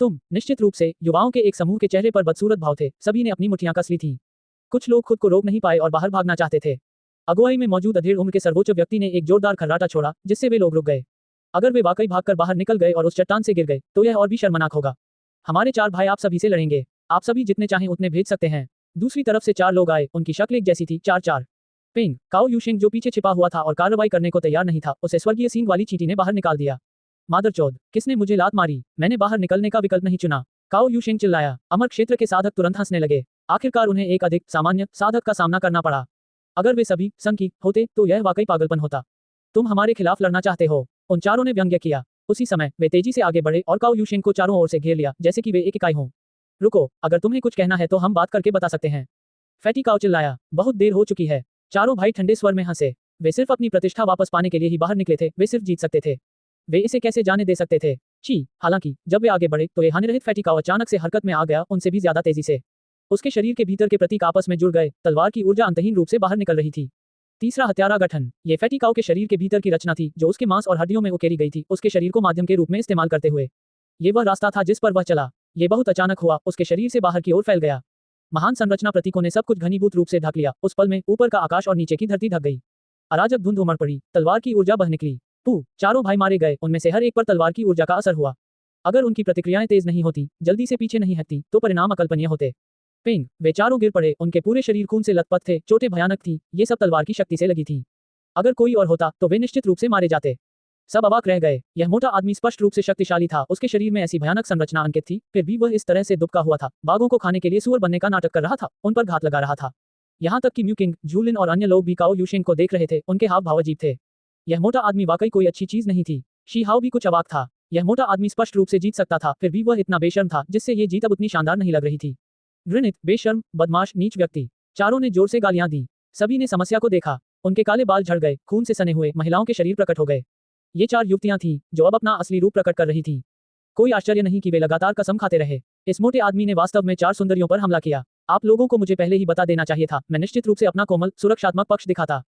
तुम निश्चित रूप से युवाओं के एक समूह के चेहरे पर बदसूरत भाव थे, सभी ने अपनी मुठ्ठियां कस ली थीं। कुछ लोग खुद को रोक नहीं पाए और बाहर भागना चाहते थे। अगुवाई में मौजूद अधेड़ उम्र के सर्वोच्च व्यक्ति ने एक जोरदार खर्राटा छोड़ा, जिससे वे लोग रुक गए। अगर वे वाकई भागकर बाहर निकल गए और उस चट्टान से गिर गए तो यह और भी शर्मनाक होगा। हमारे 4 भाई आप सभी से लड़ेंगे, आप सभी जितने चाहें उतने भेज सकते हैं। दूसरी तरफ से 4 लोग आए, उनकी शक्ल एक जैसी थी, 4-4। पेंग काओ यूशिंग जो पीछे छिपा हुआ था और कार्रवाई करने को तैयार नहीं था, उसे स्वर्गीय सींग वाली चींटी ने बाहर निकाल दिया। मादरचोद, किसने मुझे लात मारी? मैंने बाहर निकलने का विकल्प नहीं चुना, काओ यूशिंग चिल्लाया। अमर क्षेत्र के साधक तुरंत हंसने लगे। आखिरकार उन्हें एक अधिक सामान्य साधक का सामना करना पड़ा। अगर वे सभी संघ की होते तो यह वाकई पागलपन होता। तुम हमारे खिलाफ लड़ना चाहते हो? उन चारों ने व्यंग्य किया। उसी समय वे तेजी से आगे बढ़े और काओ यूशिंग को चारों ओर से घेर लिया, जैसे कि वे एक इकाई हों। रुको, अगर तुम्हें कुछ कहना है तो हम बात करके बता सकते हैं, फैटी काओ चिल्लाया। बहुत देर हो चुकी है। चारों भाई ठंडे स्वर में हंसे। वे सिर्फ अपनी प्रतिष्ठा वापस पाने के लिए ही बाहर निकले थे, वे सिर्फ जीत सकते थे। वे इसे कैसे जाने दे सकते थे? ची, हालांकि जब वे आगे बढ़े तो ये हानिरहित फैटी काओ अचानक से हरकत में आ गया, उनसे भी ज्यादा तेजी से। उसके शरीर के भीतर के प्रतीक आपस में जुड़ गए, तलवार की ऊर्जा अंतहीन रूप से बाहर निकल रही थी। तीसरा हत्यारा गठन। ये फैटी काओ के शरीर के भीतर की रचना थी, जो उसके मांस और हड्डियों में उकेरी गई थी, उसके शरीर को माध्यम के रूप में इस्तेमाल करते हुए। ये वह रास्ता था जिस पर वह चला। ये बहुत अचानक हुआ, उसके शरीर से बाहर की ओर फैल गया। महान संरचना प्रतीकों ने सब कुछ घनीभूत रूप से ढक लिया। उस पल में ऊपर का आकाश और नीचे की धरती ढक गई। अराजक धुंध उमड़ पड़ी, तलवार की ऊर्जा बह निकली। चारों भाई मारे गए, उनमें से हर एक पर तलवार की ऊर्जा का असर हुआ। अगर उनकी प्रतिक्रियाएं तेज नहीं होती, जल्दी से पीछे नहीं हटती, तो परिणाम अकल्पनीय होते। पेंग, वे चारों गिर पड़े, उनके पूरे शरीर खून से लथपथ थे, चोटें भयानक थी, ये सब तलवार की शक्ति से लगी थी। अगर कोई और होता तो वे निश्चित रूप से मारे जाते। सब अवाक रह गए। यह मोटा आदमी स्पष्ट रूप से शक्तिशाली था, उसके शरीर में ऐसी भयानक संरचना अंकित थी, फिर भी वह इस तरह से दुबका हुआ था, बाघों को खाने के लिए सूअर बनने का नाटक कर रहा था, उन पर घात लगा रहा था। यहाँ तक कि म्यूकिंग, जूलिन और अन्य लोग भी काओ यूशिंग को देख रहे थे, उनके हाव भाव अजीब थे। यह मोटा आदमी वाकई कोई अच्छी चीज नहीं थी। शी हाओ भी कुछ अवाक था। यह मोटा आदमी स्पष्ट रूप से जीत सकता था, फिर भी वह इतना बेशर्म था, जिससे ये जीत अब उतनी शानदार नहीं लग रही थी। घृणित, बेशर्म, बदमाश, नीच व्यक्ति। चारों ने जोर से गालियां दी। सभी ने समस्या को देखा। उनके काले बाल झड़ गए, खून से सने हुए महिलाओं के शरीर प्रकट हो गए। ये 4 युवतियां थीं, जो अब अपना असली रूप प्रकट कर रही थीं। कोई आश्चर्य नहीं कि वे लगातार कसम खाते रहे। इस मोटे आदमी ने वास्तव में 4 सुंदरियों पर हमला किया। आप लोगों को मुझे पहले ही बता देना चाहिए था, मैं निश्चित रूप से अपना कोमल, सुरक्षात्मक पक्ष दिखाता।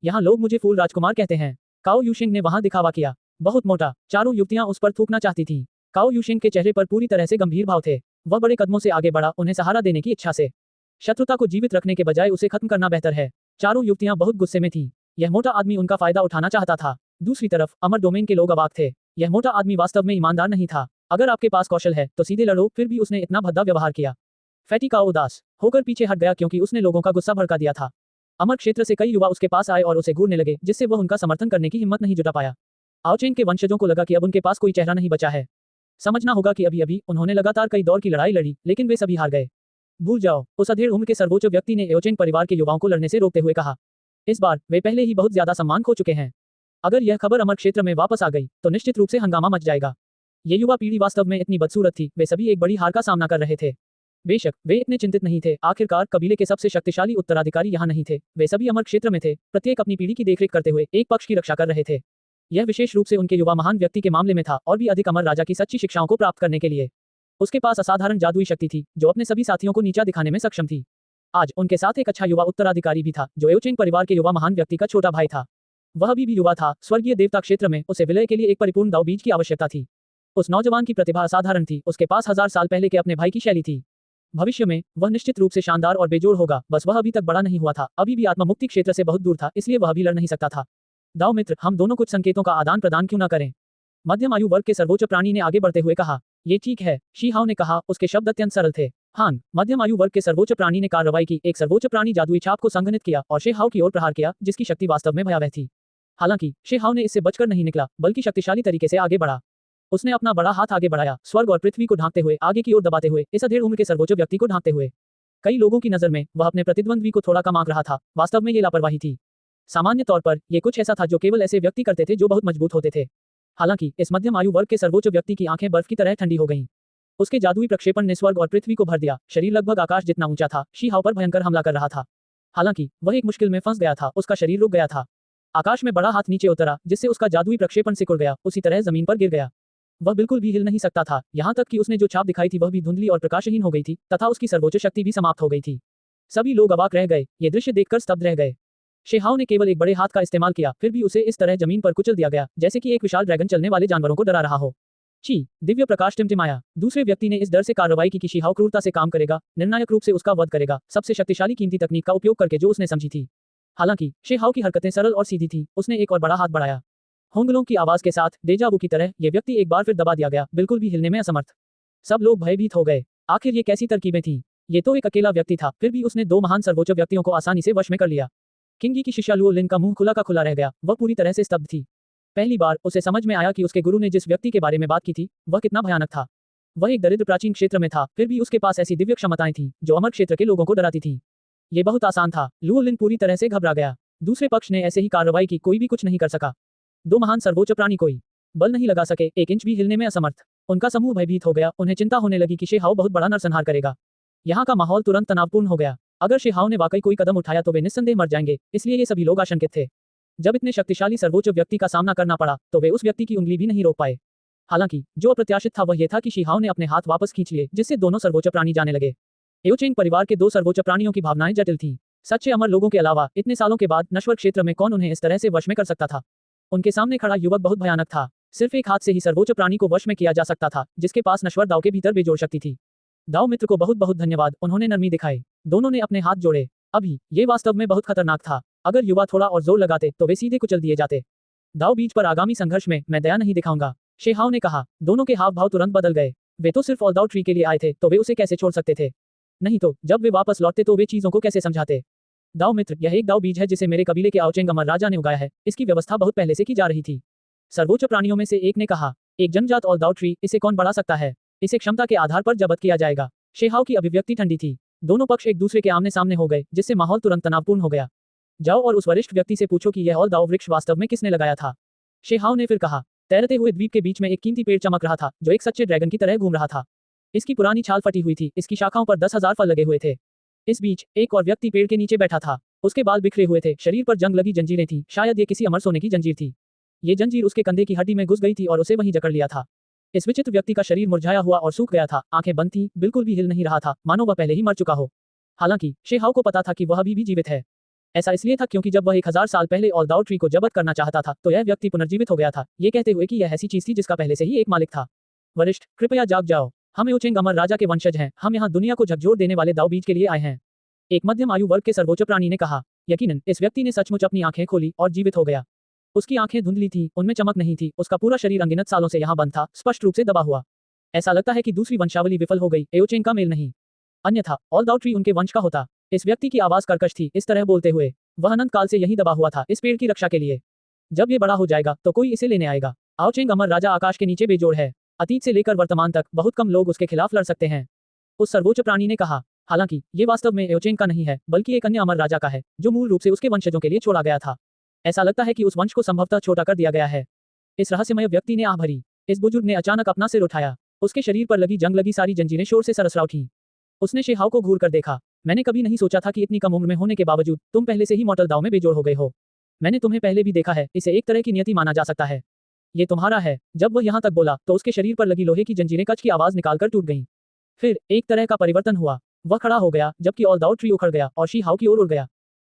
यहाँ लोग मुझे फूल राजकुमार कहते हैं। काओ यूशिंग ने वहां दिखावा किया। बहुत मोटा। चारों युवतियां उस पर थूकना चाहती थीं। काओ यूशिंग के चेहरे पर पूरी तरह से गंभीर भाव थे। वह बड़े कदमों से आगे बढ़ा, उन्हें सहारा देने की इच्छा से। शत्रुता को जीवित रखने के बजाय उसे खत्म करना बेहतर है। चारों युवतियां बहुत गुस्से में थीं। यह मोटा आदमी उनका फायदा उठाना चाहता था। दूसरी तरफ अमर डोमेन के लोग अवाक थे। यह मोटा आदमी वास्तव में ईमानदार नहीं था। अगर आपके पास कौशल है तो सीधे लड़ो, फिर भी उसने इतना भद्दा व्यवहार किया। फैटी काओ उदास होकर पीछे हट गया, क्योंकि उसने लोगों का गुस्सा भड़का दिया था। अमर क्षेत्र से कई युवा उसके पास आए और उसे घूरने लगे, जिससे वह उनका समर्थन करने की हिम्मत नहीं जुटा पाया। आओचेंग के वंशजों को लगा कि अब उनके पास कोई चेहरा नहीं बचा है। समझना होगा कि अभी अभी उन्होंने लगातार कई दौर की लड़ाई लड़ी, लेकिन वे सभी हार गए। भूल जाओ, उस अधेड़ उम्र के सर्वोच्च व्यक्ति ने एओचेंग परिवार के युवाओं को लड़ने से रोकते हुए कहा। इस बार वे पहले ही बहुत ज्यादा सम्मान खो चुके हैं। अगर यह खबर अमर क्षेत्र में वापस आ गई तो निश्चित रूप से हंगामा मच जाएगा। ये युवा पीढ़ी वास्तव में इतनी बदसूरत थी, वे सभी एक बड़ी हार का सामना कर रहे थे। बेशक वे इतने चिंतित नहीं थे, आखिरकार कबीले के सबसे शक्तिशाली उत्तराधिकारी यहाँ नहीं थे। वे सभी अमर क्षेत्र में थे, प्रत्येक अपनी पीढ़ी की देखरेख करते हुए एक पक्ष की रक्षा कर रहे थे। यह विशेष रूप से उनके युवा महान व्यक्ति के मामले में था, और भी अधिक अमर राजा की सच्ची शिक्षाओं को प्राप्त करने के लिए। उसके पास असाधारण जादुई शक्ति थी, जो अपने सभी साथियों को नीचा दिखाने में सक्षम थी। आज उनके साथ एक अच्छा युवा उत्तराधिकारी भी था, जो एओचेंग परिवार के युवा महान व्यक्ति का छोटा भाई था। वह भी युवा था। स्वर्गीय देवता क्षेत्र में उसे विलय के लिए एक परिपूर्ण दाव बीज की आवश्यकता थी। उस नौजवान की प्रतिभा असाधारण थी, उसके पास 1000 साल पहले के अपने भाई की शैली थी। भविष्य में वह निश्चित रूप से शानदार और बेजोड़ होगा, बस वह अभी तक बड़ा नहीं हुआ था, अभी भी आत्मा मुक्ति क्षेत्र से बहुत दूर था, इसलिए वह भी लड़ नहीं सकता था। दाव मित्र, हम दोनों कुछ संकेतों का आदान प्रदान क्यों न करें? मध्यम आयु वर्ग के सर्वोच्च प्राणी ने आगे बढ़ते हुए कहा। ये ठीक है, शी हाओ ने कहा, उसके शब्द अत्यंत सरल थे। हान, मध्यम आयु वर्ग के सर्वोच्च प्राणी ने कार्रवाई की, एक सर्वोच्च प्राणी जादुई छाप को संघनित किया और शे हाओ की ओर प्रहार किया, जिसकी शक्ति वास्तव में भयावह थी। हालांकि शे हाओ ने इससे बचकर नहीं निकला, बल्कि शक्तिशाली तरीके से आगे बढ़ा। उसने अपना बड़ा हाथ आगे बढ़ाया, स्वर्ग और पृथ्वी को ढांकते हुए आगे की ओर दबाते हुए, इस अधेड़ उम्र के सर्वोच्च व्यक्ति को ढांकते हुए। कई लोगों की नजर में वह अपने प्रतिद्वंद्वी को थोड़ा कम आंक रहा था, वास्तव में ये लापरवाही थी। सामान्य तौर पर ये कुछ ऐसा था जो केवल ऐसे व्यक्ति करते थे जो बहुत मजबूत होते थे। हालांकि इस मध्यम आयु वर्ग के सर्वोच्च व्यक्ति की आंखें बर्फ की तरह ठंडी हो गईं। उसके जादुई प्रक्षेपण ने स्वर्ग और पृथ्वी को भर दिया, शरीर लगभग आकाश जितना ऊंचा था, शी हाओ पर भयंकर हमला कर रहा था। हालांकि वह एक मुश्किल में फंस गया था, उसका शरीर रुक गया था। आकाश में बड़ा हाथ नीचे उतरा, जिससे उसका जादुई प्रक्षेपण सिकुड़ गया, उसी तरह जमीन पर गिर गया। वह बिल्कुल भी हिल नहीं सकता था, यहाँ तक कि उसने जो छाप दिखाई थी वह भी धुंधली और प्रकाशहीन हो गई थी, तथा उसकी सर्वोच्च शक्ति भी समाप्त हो गई थी। सभी लोग अवाक रह गए, ये दृश्य देखकर स्तब्ध रह गए। शे हाओ ने केवल एक बड़े हाथ का इस्तेमाल किया, फिर भी उसे इस तरह जमीन पर कुचल दिया गया, जैसे कि एक विशाल ड्रैगन चलने वाले जानवरों को डरा रहा हो। ची, दिव्य प्रकाश टिमटिमाया। दूसरे व्यक्ति ने इस डर से कार्रवाई की कि शी हाओ क्रूरता से काम करेगा, निर्णायक रूप से उसका वध करेगा, सबसे शक्तिशाली कीमती तकनीक का उपयोग करके जो उसने समझी थी। हालांकि शे हाओ की हरकतें सरल और सीधी थी, उसने एक और बड़ा हाथ बढ़ाया। होंगलों की आवाज के साथ, डेजा वू की तरह, ये व्यक्ति एक बार फिर दबा दिया गया, बिल्कुल भी हिलने में असमर्थ। सब लोग भयभीत हो गए। आखिर ये कैसी तरकीबें थीं? ये तो एक अकेला व्यक्ति था, फिर भी उसने दो महान सर्वोच्च व्यक्तियों को आसानी से वश में कर लिया। किंगी की शिष्या लुओ लिन का मुंह खुला का खुला रह गया, वह पूरी तरह से स्तब्ध थी। पहली बार उसे समझ में आया कि उसके गुरु ने जिस व्यक्ति के बारे में बात की थी, वह कितना भयानक था। वह एक दरिद्र प्राचीन क्षेत्र में था, फिर भी उसके पास ऐसी दिव्य क्षमताएं थीं, जो अमर क्षेत्र के लोगों को डराती थीं। ये बहुत आसान था, लुओ लिन पूरी तरह से घबरा गया। दूसरे पक्ष ने ऐसे ही कार्रवाई की, कोई भी कुछ नहीं कर सका। दो महान सर्वोच्च प्राणी कोई बल नहीं लगा सके, एक इंच भी हिलने में असमर्थ। उनका समूह भयभीत हो गया, उन्हें चिंता होने लगी कि शे हाओ बहुत बड़ा नरसंहार करेगा। यहाँ का माहौल तुरंत तनावपूर्ण हो गया। अगर शे हाओ ने वाकई कोई कदम उठाया तो वे निस्संदेह मर जाएंगे, इसलिए ये सभी लोग आशंकित थे। जब इतने शक्तिशाली सर्वोच्च व्यक्ति का सामना करना पड़ा, तो वे उस व्यक्ति की उंगली भी नहीं रोक पाए। हालांकि जो अप्रत्याशित था वह यह था कि शी हाओ ने अपने हाथ वापस खींच लिए, जिससे दोनों सर्वोच्च प्राणी जाने लगे। एओचेंग परिवार के दो सर्वोच्च प्राणियों की भावनाएं जटिल थीं। सच्चे अमर लोगों के अलावा इतने सालों के बाद नश्वर क्षेत्र में कौन उन्हें इस तरह से वश में कर सकता था? उनके सामने खड़ा युवक बहुत भयानक था। सिर्फ एक हाथ से ही सर्वोच्च प्राणी को वश में किया जा सकता था, जिसके पास नश्वर दाव के भीतर बेजोड़ शक्ति थी। दाव मित्र को बहुत बहुत धन्यवाद, उन्होंने नरमी दिखाई। दोनों ने अपने हाथ जोड़े। अभी ये वास्तव में बहुत खतरनाक था। अगर युवा थोड़ा और जोर लगाते तो वे सीधे कुचल दिए जाते। दाव बीच पर आगामी संघर्ष में मैं दया नहीं दिखाऊंगा, शे हाओ ने कहा। दोनों के हाव भाव तुरंत बदल गए। वे तो सिर्फ ऑल दाव ट्री के लिए आए थे, तो वे उसे कैसे छोड़ सकते थे? नहीं तो जब वे वापस लौटते तो वे चीजों को कैसे समझाते? दाव मित्र, यह एक दाव बीज है जिसे मेरे कबीले के आओचेंग अमर राजा ने उगाया है। इसकी व्यवस्था बहुत पहले से की जा रही थी। सर्वोच्च प्राणियों में से एक ने कहा। एक जन्मजात ऑल दाव ट्री, इसे कौन बढ़ा सकता है? इसे क्षमता के आधार पर जब्त किया जाएगा। शे हाओ की अभिव्यक्ति ठंडी थी। दोनों पक्ष एक दूसरे के आमने सामने हो गए, जिससे माहौल तुरंत तनावपूर्ण हो गया। जाओ और उस वरिष्ठ व्यक्ति से पूछो कि यह ऑल दाव वृक्ष वास्तव में किसने लगाया था। शे हाओ ने फिर कहा। तैरते हुए द्वीप के बीच में एक कीमती पेड़ चमक रहा था, जो एक सच्चे ड्रैगन की तरह घूम रहा था। इसकी पुरानी छाल फटी हुई थी, इसकी शाखाओं पर 10,000 फल लगे हुए थे। इस बीच एक और व्यक्ति पेड़ के नीचे बैठा था। उसके बाल बिखरे हुए थे, शरीर पर जंग लगी जंजीरें थी, शायद ये किसी अमर सोने की जंजीर थी। ये जंजीर उसके कंधे की हड्डी में घुस गई थी और उसे वहीं जकड़ लिया था। इस विचित्र व्यक्ति का शरीर मुरझाया हुआ और सूख गया था, आंखें बंद थीं, बिल्कुल भी हिल नहीं रहा था, मानो वह पहले ही मर चुका हो। हालांकि शे हाओ को पता था कि वह अभी भी जीवित है। ऐसा इसलिए था क्योंकि जब वह 1000 साल पहले ऑल दाव ट्री को जब्त करना चाहता था, तो यह व्यक्ति पुनर्जीवित हो गया था, ये कहते हुए कि यह ऐसी चीज थी जिसका पहले से ही एक मालिक था। वरिष्ठ, कृपया जाग जाओ। हम एओचेंग अमर राजा के वंशज हैं, हम यहाँ दुनिया को झकझोर देने वाले दाव बीज के लिए आए हैं। एक मध्यम आयु वर्ग के सर्वोच्च प्राणी ने कहा। यकीनन इस व्यक्ति ने सचमुच अपनी आंखें खोली और जीवित हो गया। उसकी आंखें धुंधली थीं, उनमें चमक नहीं थी, उसका पूरा शरीर अनगिनत सालों से यहाँ बंद था, स्पष्ट रूप से दबा हुआ। ऐसा लगता है कि दूसरी वंशावली विफल हो गई, एओचेंग का मेल नहीं। अन्यथा ऑल दाव ट्री उनके वंश का होता। इस व्यक्ति की आवाज कर्कश थी, इस तरह बोलते हुए वह अनंत काल से यहीं दबा हुआ था, इस पेड़ की रक्षा के लिए। जब ये बड़ा हो जाएगा तो कोई इसे लेने आएगा। आओचेंग अमर राजा आकाश के नीचे बेजोड़ है। अतीत से लेकर वर्तमान तक बहुत कम लोग उसके खिलाफ लड़ सकते हैं, उस सर्वोच्च प्राणी ने कहा। हालांकि ये वास्तव में एओचेंग का नहीं है, बल्कि एक अन्य अमर राजा का है, जो मूल रूप से उसके वंशजों के लिए छोड़ा गया था। ऐसा लगता है कि उस वंश को संभवतः छोटा कर दिया गया है। इस रहस्यमय व्यक्ति ने आह भरी। इस बुजुर्ग ने अचानक अपना सिर उठाया। उसके शरीर पर लगी जंग लगी सारी जंजीरें शोर से सरसरा उठी। उसने शे हाओ को घूर कर देखा। मैंने कभी नहीं सोचा था कि इतनी कम उम्र में होने के बावजूद तुम पहले से ही मॉर्टल दाव में बेजोड़ हो गए हो। मैंने तुम्हें पहले भी देखा है, इसे एक तरह की नियति माना जा सकता है। ये तुम्हारा है। जब वह यहाँ तक बोला तो उसके शरीर पर लगी लोहे की जंजीरें कच की आवाज निकालकर टूट गईं। फिर एक तरह का परिवर्तन हुआ। वह खड़ा हो गया, जबकि ऑल दाव ट्री उखड़ गया और शी हाओ की ओर उड़ गया।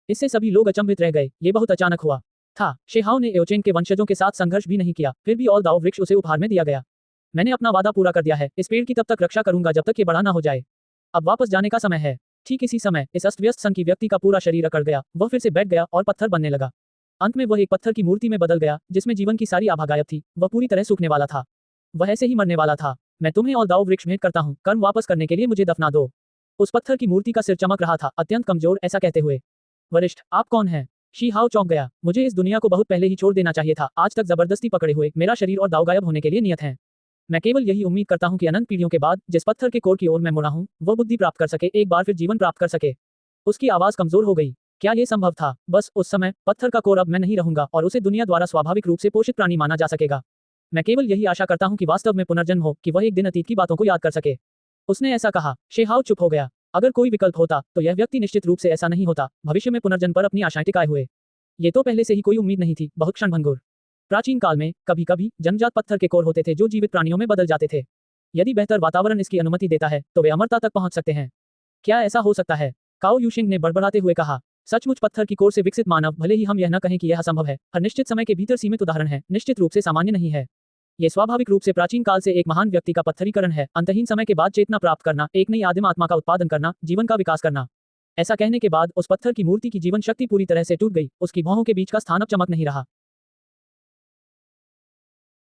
इससे सभी लोग अचंभित रह गए, ये बहुत अचानक हुआ था। शे हाओ ने एओचेंग के वंशजों के साथ संघर्ष भी नहीं किया, फिर भी ऑल दाव वृक्ष उसे उपहार में दिया गया। मैंने अपना वादा पूरा कर दिया है, इस पेड़ की तब तक रक्षा करूंगा जब तक ये बड़ा ना हो जाए। अब वापस जाने का समय है। ठीक इसी समय इस अस्त व्यस्त सन की व्यक्ति का पूरा शरीर अकड़ गया, वह फिर से बैठ गया और पत्थर बनने लगा। अंत में वह एक पत्थर की मूर्ति में बदल गया, जिसमें जीवन की सारी आभा गायब थी। वह पूरी तरह सूखने वाला था, वह ऐसे ही मरने वाला था। मैं तुम्हें और दाओ वृक्ष भेंट करता हूँ, कर्म वापस करने के लिए मुझे दफना दो। उस पत्थर की मूर्ति का सिर चमक रहा था, अत्यंत कमजोर, ऐसा कहते हुए। वरिष्ठ, आप कौन हैं? शी हाओ चौंक गया। मुझे इस दुनिया को बहुत पहले ही छोड़ देना चाहिए था, आज तक जबरदस्ती पकड़े हुए मेरा शरीर और दाव गायब होने के लिए नियत हैं। मैं केवल यही उम्मीद करता हूँ कि अनंत पीढ़ियों के बाद जिस पत्थर के कोर की ओर मैं मुड़ा हूँ, वो बुद्धि प्राप्त कर सके, एक बार फिर जीवन प्राप्त कर सके। उसकी आवाज कमजोर हो गई। क्या ये संभव था? बस उस समय पत्थर का कोर अब मैं नहीं रहूंगा और उसे दुनिया द्वारा स्वाभाविक रूप से पोषित प्राणी माना जा सकेगा। मैं केवल यही आशा करता हूँ कि वास्तव में पुनर्जन्म हो, कि वह एक दिन अतीत की बातों को याद कर सके। उसने ऐसा कहा। शेहाव चुप हो गया। अगर कोई विकल्प होता तो यह व्यक्ति निश्चित रूप से ऐसा नहीं होता, भविष्य में पुनर्जन्म पर अपनी आशाएं टिकाए हुए। ये तो पहले से ही कोई उम्मीद नहीं थी, बहुत क्षणभंगुर। प्राचीन काल में कभी कभी जन्मजात पत्थर के कोर होते थे जो जीवित प्राणियों में बदल जाते थे। यदि बेहतर वातावरण इसकी अनुमति देता है तो वे अमरता तक पहुंच सकते हैं। क्या ऐसा हो सकता है? काओ यूशिंग ने बड़बड़ाते हुए कहा। सचमुच पत्थर की कोर से विकसित मानव, भले ही हम यह न कहें कि यह असंभव है, हर निश्चित समय के भीतर सीमित उदाहरण है, निश्चित रूप से सामान्य नहीं है। ये स्वाभाविक रूप से प्राचीन काल से एक महान व्यक्ति का पत्थरीकरण है, अंतहीन समय के बाद चेतना प्राप्त करना, एक नई आदिम आत्मा का उत्पादन करना, जीवन का विकास करना। ऐसा कहने के बाद उस पत्थर की मूर्ति की जीवन शक्ति पूरी तरह से टूट गई, उसकी भौहों के बीच का स्थान अब चमक नहीं रहा।